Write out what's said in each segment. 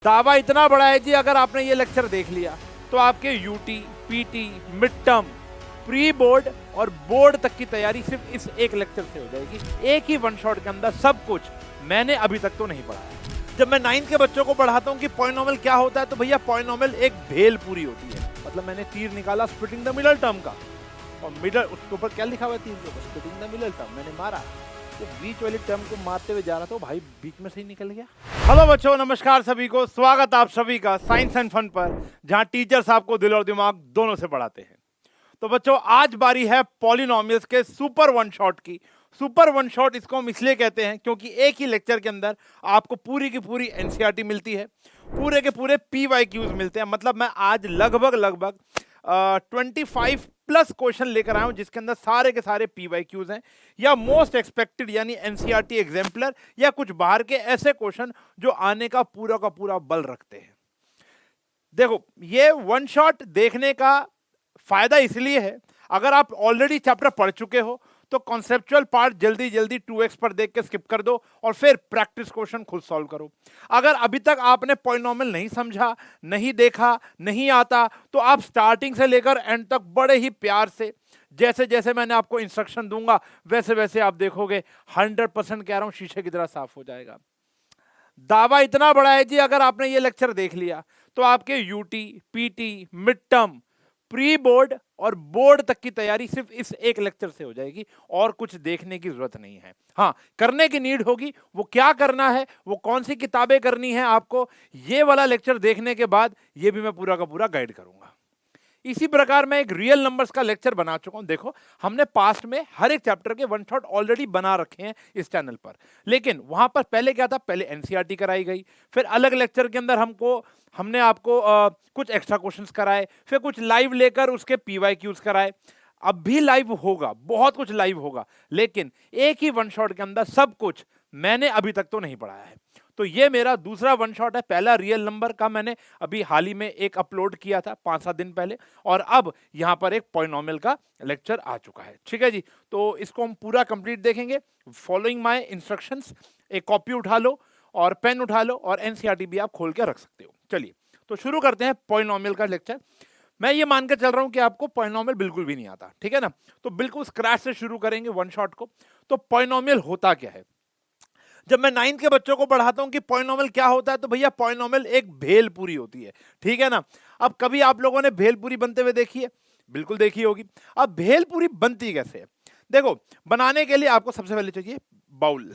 दावा इतना बड़ा है जी, अगर आपने ये लेक्चर देख लिया तो आपके UT, PT, mid term, pre board और बोर्ड तक की तैयारी सिर्फ इस एक लेक्चर से हो जाएगी। एक ही वन शॉट के अंदर सब कुछ मैंने अभी तक तो नहीं पढ़ा है। जब मैं 9th के बच्चों को पढ़ाता हूँ कि पॉलिनोमियल क्या होता है, तो भैया पॉलिनोमियल एक भेल पूरी होती है। मतलब मैंने तीर निकाला स्प्लिटिंग द मिडल टर्म का, और मिडल उसके ऊपर क्या लिखा हुआ है, तीर के ऊपर स्प्लिटिंग द मिडल टर्म। मैंने मारा तो बीच वाली टर्म को मारते हुए जा रहा था, भाई बीच में से ही निकल गया। हेलो बच्चों, नमस्कार सभी को, स्वागत आप सभी का साइंस एंड फन पर, जहां टीचर्स आपको दिल और दिमाग दोनों से पढ़ाते हैं। तो बच्चों, आज बारी है पॉलिनोमियल्स के सुपर वन शॉट की। सुपर वन शॉट इसको हम इसलिए कहते हैं क्योंकि एक ही लेक्चर के अंदर आपको पूरी की पूरी एनसीईआरटी मिलती है, पूरे के पूरे पीवाईक्यूज मिलते हैं। मतलब मैं आज लगभग 25 प्लस क्वेश्चन लेकर आया हूं, जिसके अंदर सारे के सारे पीवाईक्यूज हैं, या मोस्ट एक्सपेक्टेड यानी एनसीईआरटी एग्जाम्पलर, या कुछ बाहर के ऐसे क्वेश्चन जो आने का पूरा बल रखते हैं। देखो, ये वन शॉट देखने का फायदा इसलिए है, अगर आप ऑलरेडी चैप्टर पढ़ चुके हो तो कॉन्सेप्चुअल पार्ट जल्दी 2x पर देख के स्किप कर दो और फिर प्रैक्टिस क्वेश्चन खुद सॉल्व करो। अगर अभी तक आपने पॉलिनोमियल नहीं समझा, नहीं देखा, नहीं आता, तो आप स्टार्टिंग से लेकर एंड तक बड़े ही प्यार से, जैसे जैसे मैंने आपको इंस्ट्रक्शन दूंगा वैसे वैसे आप देखोगे, 100% कह रहा हूं, शीशे की तरह साफ हो जाएगा। दावा इतना बड़ा है जी, अगर आपने ये लेक्चर देख लिया तो आपके UT, PT, mid term, pre board और बोर्ड तक की तैयारी सिर्फ इस एक लेक्चर से हो जाएगी, और कुछ देखने की जरूरत नहीं है। हाँ, करने की नीड होगी, वो क्या करना है, वो कौन सी किताबें करनी है आपको, ये वाला लेक्चर देखने के बाद ये भी मैं पूरा का पूरा गाइड करूंगा। इसी प्रकार मैं एक रियल नंबर्स का लेक्चर बना चुका हूं। देखो, हमने पास्ट में हर एक चैप्टर के वन शॉट ऑलरेडी बना रखे हैं इस चैनल पर, लेकिन वहां पर पहले क्या था, पहले एनसीईआरटी कराई गई, फिर अलग लेक्चर के अंदर हमने आपको कुछ एक्स्ट्रा क्वेश्चंस कराए, फिर कुछ लाइव लेकर उसके पीवाईक्यूज कराए। अब भी लाइव होगा, बहुत कुछ लाइव होगा, लेकिन एक ही वन शॉट के अंदर सब कुछ मैंने अभी तक तो नहीं पढ़ाया है। तो ये मेरा दूसरा वन शॉट है। पहला रियल नंबर का मैंने अभी हाल ही में एक अपलोड किया था 5-7 दिन पहले, और अब यहां पर एक पॉलिनोमियल का लेक्चर आ चुका है। ठीक है जी, तो इसको हम पूरा कंप्लीट देखेंगे फॉलोइंग माय इंस्ट्रक्शंस। एक कॉपी उठा लो और पेन उठा लो, और एनसीईआरटी भी आप खोल के रख सकते हो। चलिए, तो शुरू करते हैं पॉलिनोमियल का लेक्चर। मैं ये मानकर चल रहा हूं कि आपको पॉलिनोमियल बिल्कुल भी नहीं आता, ठीक है ना, तो बिल्कुल स्क्रैच से शुरू करेंगे वन शॉट को। तो पॉलिनोमियल होता क्या है? जब मैं 9th के बच्चों को पढ़ाता हूं कि पॉलिनोमियल क्या होता है, तो भैया पॉलिनोमियल एक भेलपूरी होती है, ठीक है ना। अब कभी आप लोगों ने भेलपूरी बनते हुए देखी है? बिल्कुल देखी होगी। अब भेलपूरी बनती कैसे है? देखो, बनाने के लिए आपको सबसे पहले चाहिए बाउल।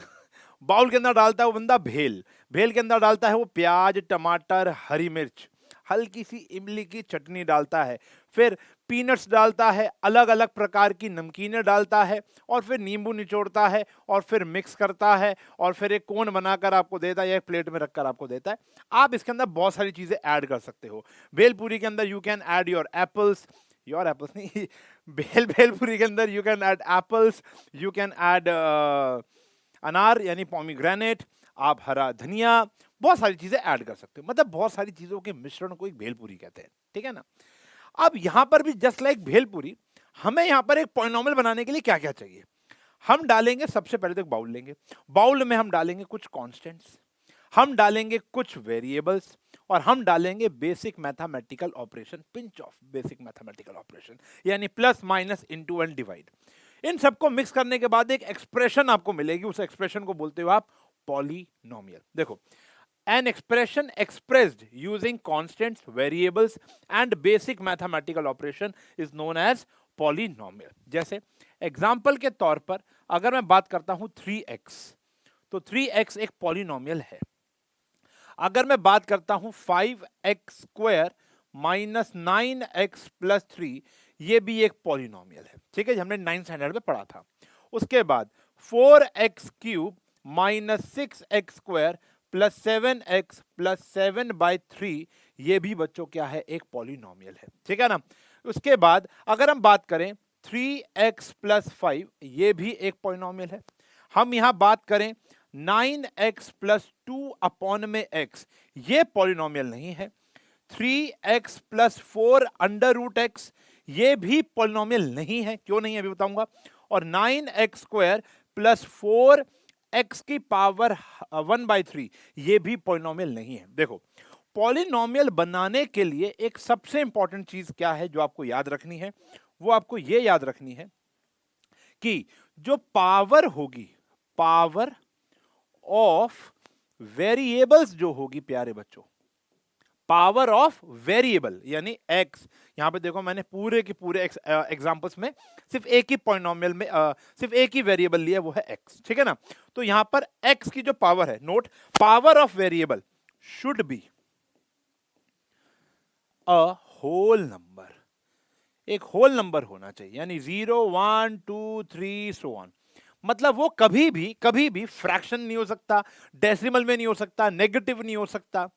बाउल के अंदर डालता है वो बंदा भेल, भेल के अंदर डालता है वो प्याज, टमाटर, हरी मिर्च, हल्की सी इमली की चटनी डालता है, फिर पीनट्स डालता है, अलग अलग प्रकार की नमकीनें डालता है, और फिर नींबू निचोड़ता है, और फिर मिक्स करता है, और फिर एक कोन बनाकर आपको देता है या एक प्लेट में रखकर आपको देता है। आप इसके अंदर बहुत सारी चीजें ऐड कर सकते हो। भेलपूरी के अंदर you can add your apples नहीं, भेलपूरी के अंदर you can add apples, you can add अनार यानी पोमीग्रेनेट, आप हरा धनिया, बहुत सारी चीजें ऐड कर सकते हो। मतलब बहुत सारी चीजों के मिश्रण को एक भेलपूरी कहते हैं, ठीक है ना। अब यहां पर भी जस्ट लाइक भेलपूरी, हमें यहां पर एक पॉलिनोमियल बनाने के लिए क्या क्या चाहिए? हम डालेंगे, सबसे पहले तो एक बाउल लेंगे, बाउल में हम डालेंगे कुछ कांस्टेंट्स, हम डालेंगे कुछ वेरिएबल्स, और हम डालेंगे basic mathematical operation, pinch of basic mathematical operation, यानी plus minus into and divide. इन सबको मिक्स करने के बाद एक एक्सप्रेशन आपको मिलेगी, उस एक्सप्रेशन को बोलते हो आप पॉलिनोमियल। देखो, an expression expressed using constants, variables and basic mathematical operation is known as polynomial। जैसे एग्जाम्पल के तौर पर अगर मैं बात करता हूं 3x, तो 3x एक पॉलिनोमियल है। अगर मैं बात करता हूं 5x square minus 9x plus 3, ये भी एक पॉलिनोमियल है, ठीक है, हमने 9th स्टैंडर्ड में पढ़ा था। उसके बाद 4x cube minus 6x square plus 7x plus 7/3, ये भी बच्चों क्या है, एक पॉलिनोमियल है, ठीक है ना। उसके बाद अगर हम बात करें 3x प्लस 5, ये भी एक पॉलिनोमियल है। हम यहां बात करें 9x प्लस 2 अपॉन में x, ये पॉलिनोमियल नहीं है। 3x plus 4 under root x, ये भी पॉलिनोमियल नहीं है। क्यों नहीं है अभी बताऊंगा। और 9x स्क्वायर प्लस 4 x की पावर 1/3, ये भी पॉलिनोमियल नहीं है। देखो, पॉलिनोमियल बनाने के लिए एक सबसे इंपॉर्टेंट चीज क्या है जो आपको याद रखनी है, वो आपको ये याद रखनी है कि जो पावर होगी, पावर ऑफ वेरिएबल्स जो होगी प्यारे बच्चों, पावर ऑफ वेरिएबल यानी एक्स, यहां पे देखो मैंने पूरे के पूरे एग्जांपल्स में सिर्फ एक ही पॉलिनोमियल में सिर्फ एक ही वेरिएबल लिया, वो है एक्स, ठीक है ना। तो यहां पर एक्स की जो पावर है, note, power of variable should be a whole number, एक होल नंबर होना चाहिए, यानी 0 1 2 3 सो ऑन। मतलब वो कभी भी फ्रैक्शन नहीं हो सकता, डेसिमल में नहीं हो सकता, नेगेटिव नहीं हो सकता।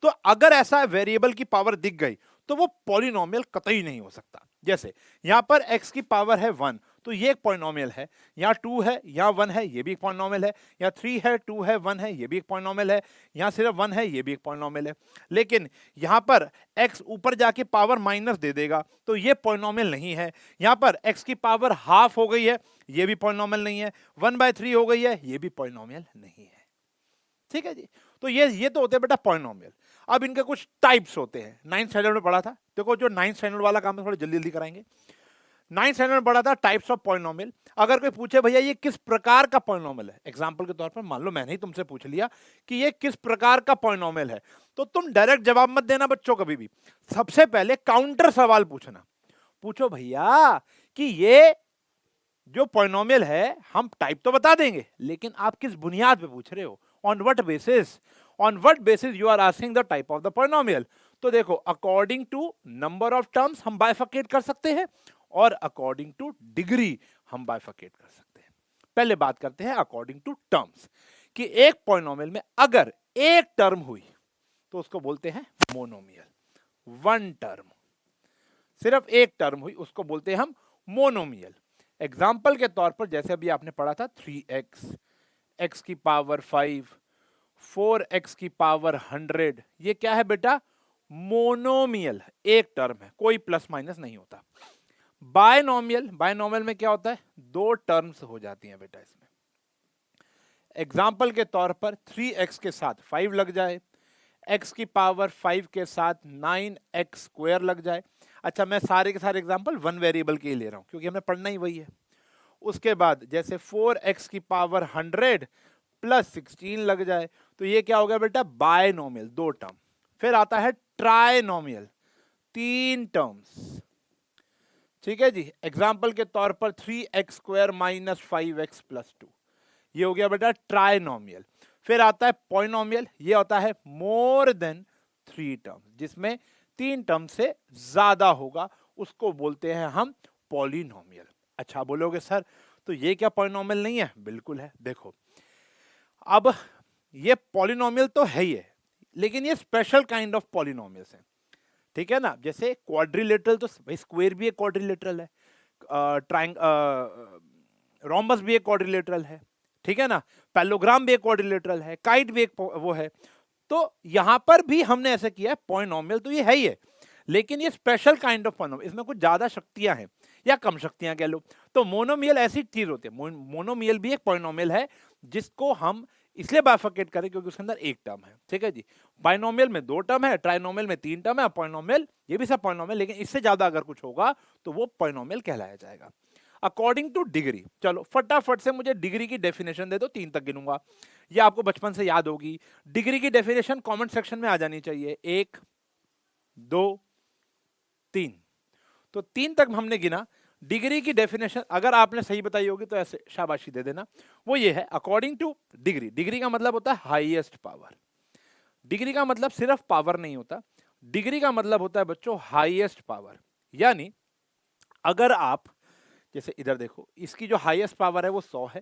तो अगर ऐसा वेरिएबल की पावर दिख गई तो वो पॉलिनोमियल कतई नहीं हो सकता। जैसे यहां पर x की पावर है 1, तो ये एक पॉलिनोमियल है, यहाँ 2 है, यहाँ 1 है, ये भी एक पॉलिनोमियल है, यहाँ 3 है, 2 है, 1 है, ये भी एक पॉलिनोमियल है, यहाँ सिर्फ 1 है, ये भी एक पॉलिनोमियल है। लेकिन यहाँ पर x ऊपर जाके पावर माइनस दे देगा तो ये पॉलिनोमियल नहीं है। यहाँ पर x की पावर हाफ हो गई है, ये भी पॉलिनोमियल नहीं है। 1/3 हो गई है, ये भी पॉलिनोमियल नहीं है। ठीक है जी। तो ये तो होते हैं बेटा पॉलिनोमियल। अब इनके कुछ टाइप्स होते हैं, 9th स्टैंडर्ड में पढ़ा था। देखो जो 9th स्टैंडर्ड वाला काम है थोड़ा जल्दी जल्दी कराएंगे। 9th स्टैंडर्ड में पढ़ा था टाइप्स ऑफ पॉलिनोमियल। अगर कोई पूछे भैया ये किस प्रकार का पॉलिनोमियल है, एग्जांपल के तौर पर मान लो मैंने ही तुमसे पूछ लिया कि ये किस प्रकार का पॉलिनोमियल है, तो तुम डायरेक्ट जवाब मत देना बच्चों कभी भी। सबसे पहले काउंटर सवाल पूछना, पूछो भैया कि ये जो पॉलिनोमियल है, हम टाइप तो बता देंगे लेकिन आप किस बुनियाद पे पूछ रहे हो, on what basis, on what basis you are asking the type of the polynomial. तो देखो according to number of terms हम बाइफरकेट कर सकते हैं और अकॉर्डिंग टू डिग्री हम बाइफरकेट कर सकते हैं। पहले बात करते हैं अकॉर्डिंग टू टर्म्स कि एक पॉलिनोमियल में अगर एक टर्म हुई तो उसको बोलते हैं मोनोमियल। वन टर्म, सिर्फ एक टर्म हुई, उसको बोलते हैं हम मोनोमियल। एग्जाम्पल के तौर पर जैसे अभी आपने पढ़ा था 3x, x की पावर 5, 4x की पावर 100, ये क्या है बेटा, मोनोमियल, एक टर्म है, कोई प्लस माइनस नहीं होता। बायनोमियल, बायनोमियल में क्या होता है, दो टर्म्स हो जाती हैं बेटा इसमें। एग्जाम्पल के तौर पर 3x के साथ 5 लग जाए, x की पावर 5 के साथ 9x स्क्वायर लग जाए। अच्छा मैं सारे के सारे एग्जाम्पल वन वेरिएबल के ही ले रहा हूं क्योंकि हमें पढ़ना ही वही है। उसके बाद जैसे 4x की पावर 100 प्लस 16 लग जाए, तो ये क्या हो गया बेटा, बायनोमियल, दो टर्म। फिर आता है ट्राइनोमियल, तीन टर्म्स। ठीक है जी। एग्जाम्पल के तौर पर 3x square minus 5x plus 2, ये हो गया बेटा ट्राइनोमियल। फिर आता है पॉलिनोमियल, ये होता है मोर देन 3 टर्म्स, जिसमें 3 टर्म से ज्यादा होगा, उसको बोलते हैं हम पॉलिनोमियल। अच्छा बोलोगे सर तो ये क्या पॉलिनोमियल नहीं है? बिल्कुल है। देखो अब ये पॉलिनोमियल तो है ही है, लेकिन ये स्पेशल काइंड ऑफ पॉलिनोमियल्स हैं, ठीक है ना। जैसे क्वाड्रिलेटरल, तो भाई स्क्वायर भी एक क्वाड्रिलेटरल है, रोम्बस भी एक क्वाड्रिलेटरल है, ठीक है ना, पैलोग्राम भी एक क्वाड्रिलेटरल है, काइट भी एक वो है। तो यहां पर भी हमने ऐसा किया है, पॉलिनोमियल तो ये है ही है, लेकिन ये स्पेशल काइंड ऑफ पॉलिनोमियल, इसमें कुछ ज्यादा शक्तियां हैं या कम शक्तियां कह लो। तो मोनोमियल ऐसी चीज होती है, मोनोमियल भी एक पॉलिनोमियल है जिसको हम इसलिए बाइफरकेट करें क्योंकि उसके अंदर एक टर्म है, ठीक है जी। बाइनोमियल में 2 टर्म है, ट्राइनोमियल में 3 टर्म है, पॉलिनोमियल ये भी सब पॉलिनोमियल, लेकिन इससे ज्यादा अगर कुछ होगा तो वो पॉलिनोमियल कहलाया जाएगा। अकॉर्डिंग टू डिग्री, चलो फटाफट से मुझे डिग्री की डेफिनेशन दे दो, 3 तक गिनूंगा, ये आपको बचपन से याद होगी। डिग्री की डेफिनेशन कमेंट सेक्शन में आ जानी चाहिए, 1 2 3, तो 3 तक हमने गिना। डिग्री की डेफिनेशन अगर आपने सही बताई होगी तो ऐसे शाबाशी दे देना। वो ये है, अकॉर्डिंग टू डिग्री, डिग्री का मतलब होता है हाईएस्ट पावर। डिग्री का मतलब सिर्फ पावर नहीं होता, डिग्री का मतलब होता है बच्चों हाईएस्ट पावर। यानी अगर आप जैसे इधर देखो, इसकी जो हाईएस्ट पावर है वो 100 है,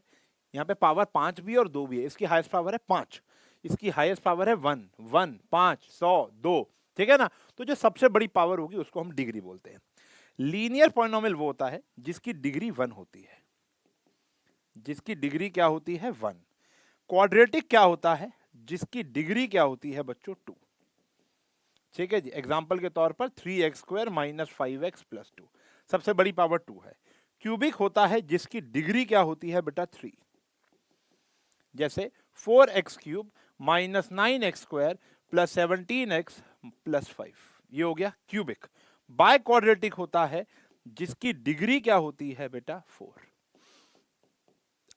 यहाँ पे पावर 5 भी और 2 भी है, इसकी हाईएस्ट पावर है 5, इसकी हाईएस्ट पावर है 1 1 5 100 2, ठीक है ना। तो जो सबसे बड़ी पावर होगी उसको हम डिग्री बोलते हैं। लीनियर पॉलिनोमियल वो होता है जिसकी डिग्री 1 होती है, जिसकी डिग्री क्या होती है 1। क्वाड्रेटिक क्या होता है, जिसकी डिग्री क्या होती है बच्चों 2, ठीक है जी। एग्जाम्पल के तौर पर 3x square minus 5x plus 2, सबसे बड़ी पावर 2 है। क्यूबिक होता है जिसकी डिग्री क्या होती है बेटा 3, जैसे 4x cube minus 9x square plus 17x plus 5, ये हो गया क्यूबिक। बाय क्वाड्रेटिक होता है जिसकी डिग्री क्या होती है बेटा 4।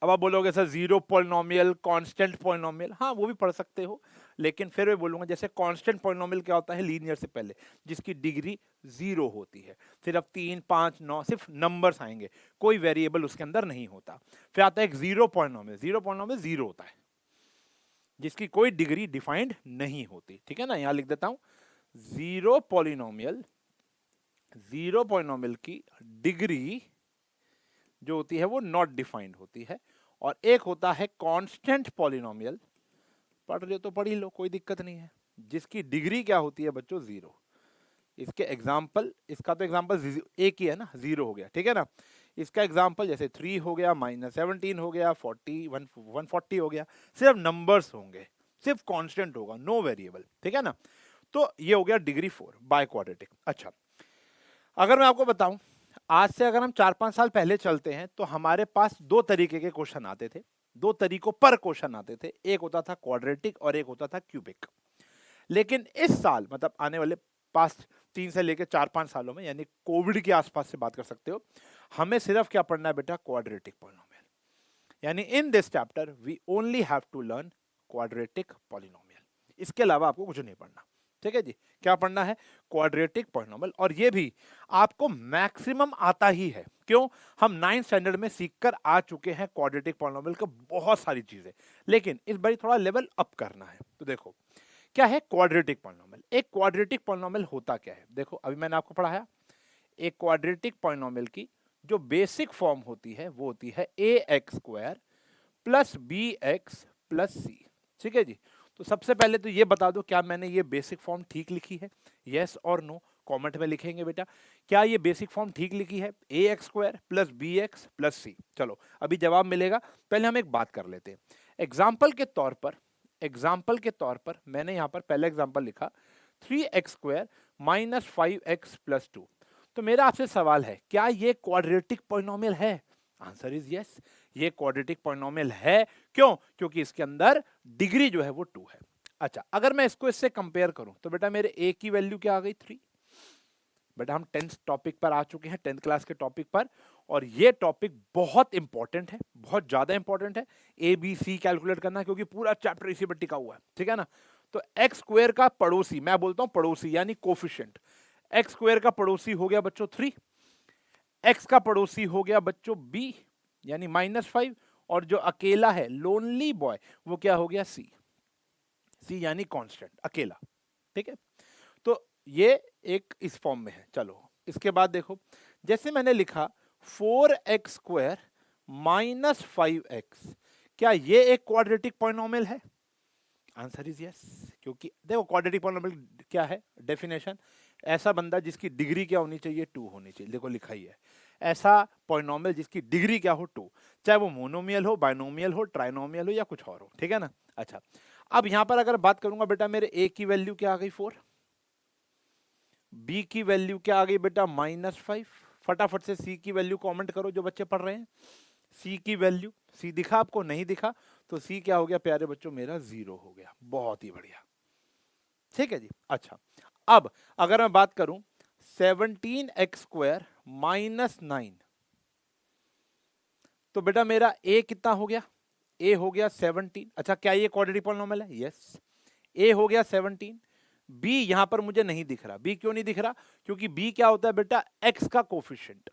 अब आप बोलोगे sir zero polynomial, constant polynomial, हाँ वो भी पढ़ सकते हो, लेकिन फिर मैं बोलूंगा जैसे कांस्टेंट पॉलिनोमियल क्या होता है, लीनियर से पहले जिसकी डिग्री 0 होती है, फिर अब 3 5 9 सिर्फ नंबर्स आएंगे, कोई वेरिएबल उसके अंदर नहीं होता। फिर आता है एक zero polynomial, zero polynomial zero होता है जिसकी कोई डिग्री डिफाइंड नहीं होती, ठीक है ना। यहां लिख देता हूं जीरो पॉलिनोमियल, जीरो पॉलिनोमियल की डिग्री जो होती है वो नॉट डिफाइंड होती है। और एक होता है कांस्टेंट पॉलिनोमियल, पढ़ रहे हो तो पढ़ ही लो, कोई दिक्कत नहीं है, जिसकी डिग्री क्या होती है बच्चों 0। इसके एग्जाम्पल, इसका तो एग्जाम्पल एक ही है ना, 0 हो गया, ठीक है ना। इसका एग्जाम्पल जैसे 3 हो गया, -17 हो गया, 40 140 हो गया, सिर्फ नंबर्स होंगे, सिर्फ कांस्टेंट होगा, नो वेरिएबल, ठीक है ना। तो ये हो गया डिग्री 4 बाय क्वाड्रेटिक। अच्छा, अगर मैं आपको बताऊं, आज से अगर हम 4-5 साल पहले चलते हैं तो हमारे पास दो तरीके के क्वेश्चन आते थे, दो तरीकों पर क्वेश्चन आते थे, एक होता था क्वाड्रेटिक और एक होता था क्यूबिक। लेकिन इस साल, मतलब आने वाले पास्ट 3 से लेकर 4-5 सालों में, यानी कोविड के आसपास से बात कर सकते हो, हमें सिर्फ क्या पढ़ना है बेटा, क्वाड्रेटिक पॉलिनोमियल। यानी in this chapter we only have to learn quadratic polynomial, इसके अलावा आपको कुछ नहीं पढ़ना, ठीक है जी। क्या पढ़ना है, क्वाड्रेटिक पॉलिनोमियल, और ये भी आपको मैक्सिमम आता ही है। क्यों, हम 9th स्टैंडर्ड में सीखकर आ चुके हैं क्वाड्रेटिक पॉलिनोमियल का बहुत सारी चीजें, लेकिन इस बार थोड़ा लेवल अप करना है। तो देखो क्या है क्वाड्रेटिक पॉलिनोमियल। एक क्वाड्रेटिक पॉलिनोमियल होता क्या है, देखो अभी मैंने आपको पढ़ाया, एक क्वाड्रेटिक पॉलिनोमियल की जो बेसिक फॉर्म होती है वो होती है ax² plus bx plus c, ठीक है जी। तो सबसे पहले तो ये बता दो, क्या मैंने ये बेसिक फॉर्म ठीक लिखी है, यस और नो, कमेंट में लिखेंगे बेटा, क्या ये बेसिक फॉर्म ठीक लिखी है, ax² plus bx plus c। चलो अभी जवाब मिलेगा, पहले हम एक बात कर लेते हैं। एग्जाम्पल के तौर पर, एग्जाम्पल के तौर पर मैंने यहां पर पहला एग्जाम्पल लिखा 3x² माइनस 5x प्लस 2। तो मेरा आपसे सवाल है, क्या ये क्वाड्रेटिक पॉलिनोमियल है, आंसर इज यस, ये क्वाड्रेटिक पॉलिनोमियल है। क्यों, क्योंकि इसके अंदर डिग्री जो है वो 2 है। अच्छा, अगर मैं इसको इससे कंपेयर करूं तो बेटा मेरे a की वैल्यू क्या आ गई 3। बेटा हम 10th टॉपिक पर आ चुके हैं, 10th क्लास के टॉपिक पर, और ये टॉपिक बहुत इंपॉर्टेंट है, बहुत ज्यादा इंपॉर्टेंट है, ABC कैलकुलेट करना, क्योंकि पूरा चैप्टर इसी पर टिका हुआ है, ठीक है ना। तो x² का पड़ोसी, मैं बोलता हूं पड़ोसी यानी कोफिशिएंट, x² का पड़ोसी हो गया बच्चों 3, x का पड़ोसी हो गया बच्चों b यानी -5, और जो अकेला है लोनली बॉय वो क्या हो गया c, c यानी कांस्टेंट अकेला, ठीक है। तो ये एक इस फॉर्म में है। चलो इसके बाद देखो, जैसे मैंने लिखा 4x² माइनस 5x, क्या ये एक क्वाड्रेटिक पॉलिनोमियल है, आंसर इज यस। क्योंकि देखो क्वाड्रेटिक पॉलिनोमियल क्या है, डेफिनेशन, ऐसा बंदा जिसकी डिग्री क्या होनी चाहिए 2 होनी चाहिए, देखो लिखा ही है, ऐसा पॉलिनोमियल जिसकी डिग्री क्या हो 2, चाहे वो मोनोमियल हो, बाइनोमियल हो, ट्राइनोमियल हो या कुछ और हो, ठीक है ना। अच्छा, अब यहां पर अगर बात करूंगा बेटा, मेरे a की वैल्यू क्या आ गई 4, b की वैल्यू क्या आ गई बेटा -5, फटाफट से c की वैल्यू कमेंट करो जो बच्चे पढ़ रहे हैं, c की वैल्यू, c दिखा आपको, नहीं दिखा तो c क्या हो गया प्यारे बच्चों, मेरा 0 हो गया, बहुत ही बढ़िया, ठीक है जी। अच्छा, अब अगर मैं बात करूं 17x² माइनस 9, तो बेटा मेरा a कितना हो गया, a हो गया 17। अच्छा, क्या ये क्वाड्रेटिक पॉलिनोमियल है, यस, a हो गया 17, b यहां पर मुझे नहीं दिख रहा, b क्यों नहीं दिख रहा, क्योंकि b क्या होता है बेटा, x का कोफिशिएंट,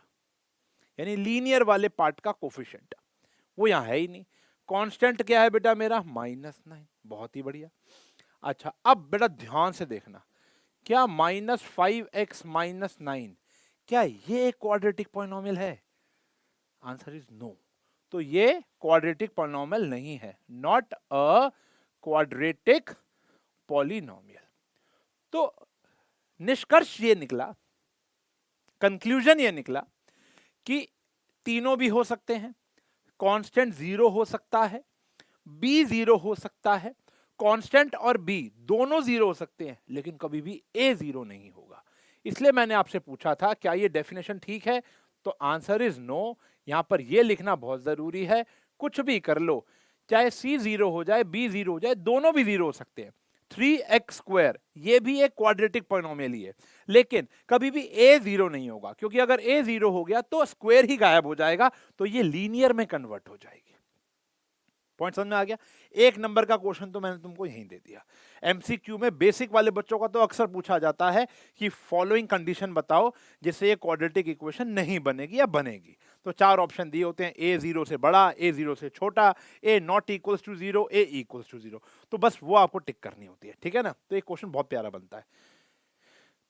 यानी लीनियर वाले पार्ट का कोफिशिएंट, वो यहां है ही नहीं। कांस्टेंट क्या है बेटा मेरा -9, बहुत ही बढ़िया। अच्छा, अब बेटा ध्यान से देखना, क्या -5x माइनस 9, क्या ये एक क्वाड्रेटिक पॉलिनोमियल है, आंसर इज नो। तो ये क्वाड्रेटिक पॉलिनोमियल नहीं है, नॉट अ क्वाड्रेटिक पॉलिनोमियल। तो निष्कर्ष ये निकला, कंक्लूजन ये निकला कि तीनों भी हो सकते हैं, कांस्टेंट 0 हो सकता है, b 0 हो सकता है, कांस्टेंट और b दोनों 0 हो सकते हैं, लेकिन कभी भी a 0 नहीं होगा। इसलिए मैंने आपसे पूछा था क्या ये डेफिनेशन ठीक है, तो आंसर इज नो। यहां पर ये लिखना बहुत जरूरी है, कुछ भी कर लो, चाहे c 0 हो जाए, b 0 हो जाए, दोनों भी 0 हो सकते हैं, 3x² ये भी एक क्वाड्रेटिक पॉलिनोमियल ही है, लेकिन कभी भी a 0 नहीं होगा, क्योंकि अगर a 0 हो गया तो स्क्वायर ही गायब हो जाएगा, तो ये लीनियर में कन्वर्ट हो जाएगी। पॉइंट समझ में आ गया? एक नंबर का क्वेश्चन तो मैंने तुमको यहीं दे दिया। एमसीक्यू में बेसिक वाले बच्चों का तो अक्सर पूछा जाता है कि फॉलोइंग कंडीशन बताओ जिससे ये क्वाड्रेटिक इक्वेशन नहीं बनेगी या बनेगी। तो चार ऑप्शन दिए होते हैं, a 0 से बड़ा, a 0 से छोटा, a not equals to 0, a equals to 0। तो बस वो आपको टिक करनी होती है, ठीक है ना? तो ये क्वेश्चन बहुत प्यारा बनता है।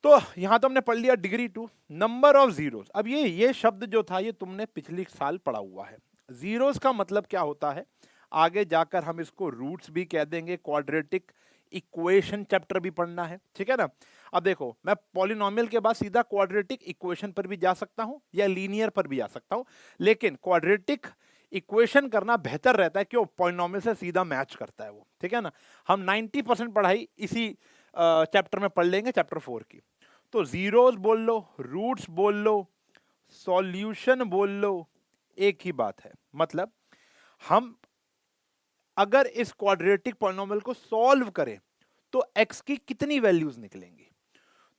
तो यहां तो हमने पढ़ लिया डिग्री 2, नंबर ऑफ जीरोस। अब ये शब्द जो था ये तुमने पिछले साल पढ़ा हुआ है। जीरोस का मतलब क्या होता है, आगे जाकर हम इसको रूट्स भी कह देंगे, क्वाड्रेटिक इक्वेशन चैप्टर भी पढ़ना है, ठीक है ना? अब देखो, मैं पॉलिनोमियल के बाद सीधा क्वाड्रेटिक इक्वेशन पर भी जा सकता हूं या लीनियर पर भी जा सकता हूं, लेकिन क्वाड्रेटिक इक्वेशन करना बेहतर रहता है, क्यों? पॉलिनोमियल से सीधा मैच करता है वो, ठीक है ना? हम 90% पढ़ाई इसी चैप्टर में पढ़ लेंगे, चैप्टर 4 की। तो जीरोस बोल लो, रूट्स बोल लो, सॉल्यूशन बोल लो, एक ही बात है। मतलब हम अगर इस क्वाड्रेटिक पॉलिनोमियल को सॉल्व करें तो x की कितनी वैल्यूज निकलेंगी?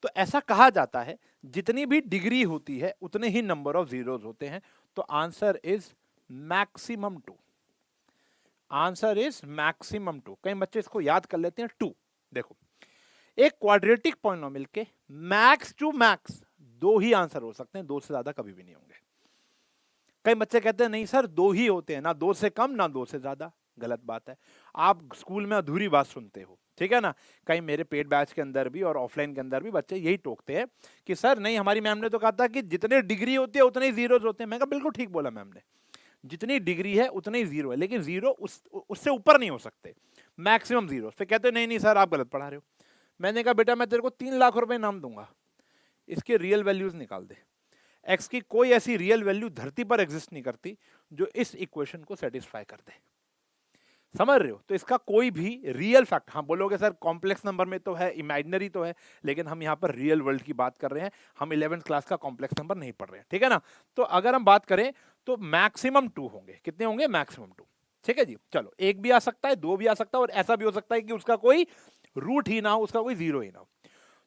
तो ऐसा कहा जाता है जितनी भी डिग्री होती है उतने ही नंबर ऑफ जीरोस होते हैं। तो answer is maximum 2। Answer is maximum 2। कई बच्चे इसको याद कर लेते हैं 2। देखो, एक क्वाड्रेटिक पॉलिनोमियल के मैक्स टू मैक्स 2 ही आंसर हो सकते हैं, 2 से ज्यादा कभी भी नहीं होंगे। कई बच्चे कहते हैं नहीं सर 2 ही होते हैं, ना 2 से कम ना 2 से ज्यादा। गलत बात है, आप स्कूल में अधूरी बात सुनते हो, ठीक है ना? कहीं मेरे पेड बैच के अंदर भी और ऑफलाइन के अंदर भी बच्चे यही टोकते हैं कि सर नहीं, हमारी मैम ने तो कहा था कि जितने डिग्री होती है उतने ही जीरोस होते हैं। मैं कहा बिल्कुल ठीक बोला मैम ने, जितनी डिग्री है उतने ही जीरो है, लेकिन जीरो उससे ऊपर नहीं हो सकते, मैक्सिमम जीरो। फिर कहते नहीं नहीं सर आप गलत पढ़ा रहे हो। मैंने कहा बेटा मैं तेरे को 3 लाख रुपए इनाम दूंगा, इसके रियल वैल्यूज निकाल दे। एक्स की कोई ऐसी रियल वैल्यू धरती पर एग्जिस्ट नहीं करती जो इस इक्वेशन को सेटिस्फाई कर दे। समझ रहे हो? तो इसका कोई भी रियल फैक्ट, हाँ बोलोगे सर कॉम्प्लेक्स नंबर में तो है, इमेजिनरी तो है, लेकिन हम यहाँ पर रियल वर्ल्ड की बात कर रहे हैं, हम 11th क्लास का कॉम्प्लेक्स नंबर नहीं पढ़ रहे हैं, ठीक है ना? तो अगर हम बात करें तो मैक्सिमम 2 होंगे। कितने होंगे? मैक्सिमम 2। ठीक है जी। चलो, एक भी आ सकता है, 2 भी आ सकता है, और ऐसा भी हो सकता है कि उसका कोई रूट ही ना हो, उसका कोई जीरो ही ना हो।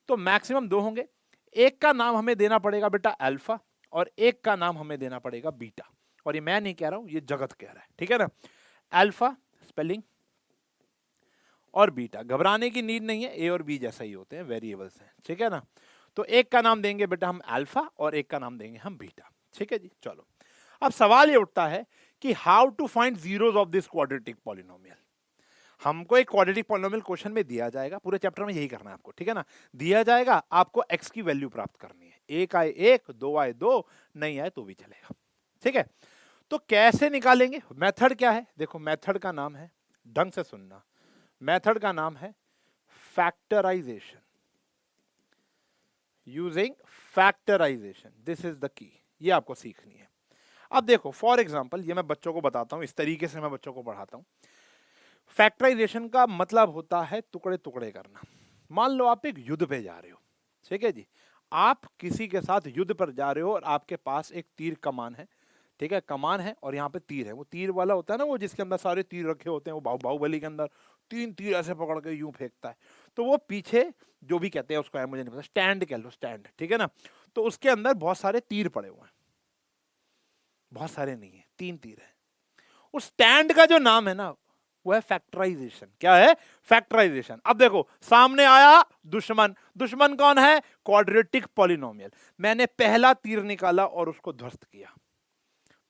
तो मैक्सिमम 2 होंगे। एक का नाम हमें देना पड़ेगा बेटा अल्फा, और एक का नाम हमें देना पड़ेगा बीटा। और ये मैं नहीं कह रहा हूं, ये जगत कह रहा है, ठीक है ना? अल्फा स्पेलिंग और बीटा, घबराने की नीड नहीं है, ए और बी जैसा ही होते हैं, वेरिएबल्स हैं, ठीक है ना? तो एक का नाम देंगे बेटा हम अल्फा और एक का नाम देंगे हम बीटा, ठीक है जी। चलो, अब सवाल ये उठता है कि how to find zeros of this quadratic polynomial. हमको एक क्वाड्रेटिक पॉलिनोमियल क्वेश्चन में दिया जाएगा, पूरे चैप्टर में यही करना है आपको, ठीक है ना? दिया जाएगा, आपको एक्स की वैल्यू प्राप्त करनी है। एक आए 1, 2 आए 2, नहीं आए तो भी चलेगा, ठीक है? तो कैसे निकालेंगे? मेथड क्या है? देखो, मेथड का नाम है, ढंग से सुनना, मेथड का नाम है factorisation, using factorisation, this is the key. ये आपको सीखनी है। अब देखो, फॉर एग्जांपल, ये मैं बच्चों को बताता हूं, इस तरीके से मैं बच्चों को पढ़ाता हूं। फैक्टराइजेशन का मतलब होता है टुकड़े टुकड़े करना। मान लो आप एक युद्ध पे जा रहे हो, ठीक है जी। आप किसी के साथ युद्ध पर जा रहे हो और आपके पास एक तीर कमान है, ठीक है? कमान है और यहाँ पे तीर है। वो तीर वाला होता है ना, वो जिसके अंदर सारे तीर रखे होते हैं, वो बाहुबली के अंदर 3 तीर ऐसे पकड़ के यूं फेंकता है। तो वो पीछे जो भी कहते हैं उसको है, मुझे नहीं पता, स्टैंड कह लो, स्टैंड, ठीक है ना? तो उसके अंदर बहुत सारे तीर पड़े हुए हैं, बहुत सारे नहीं है, 3 तीर है। उस स्टैंड का जो नाम है ना, वो है फैक्टराइजेशन। क्या है? फैक्टराइजेशन। अब देखो, सामने आया दुश्मन। दुश्मन कौन है? Quadratic polynomial. मैंने पहला तीर निकाला और उसको ध्वस्त किया।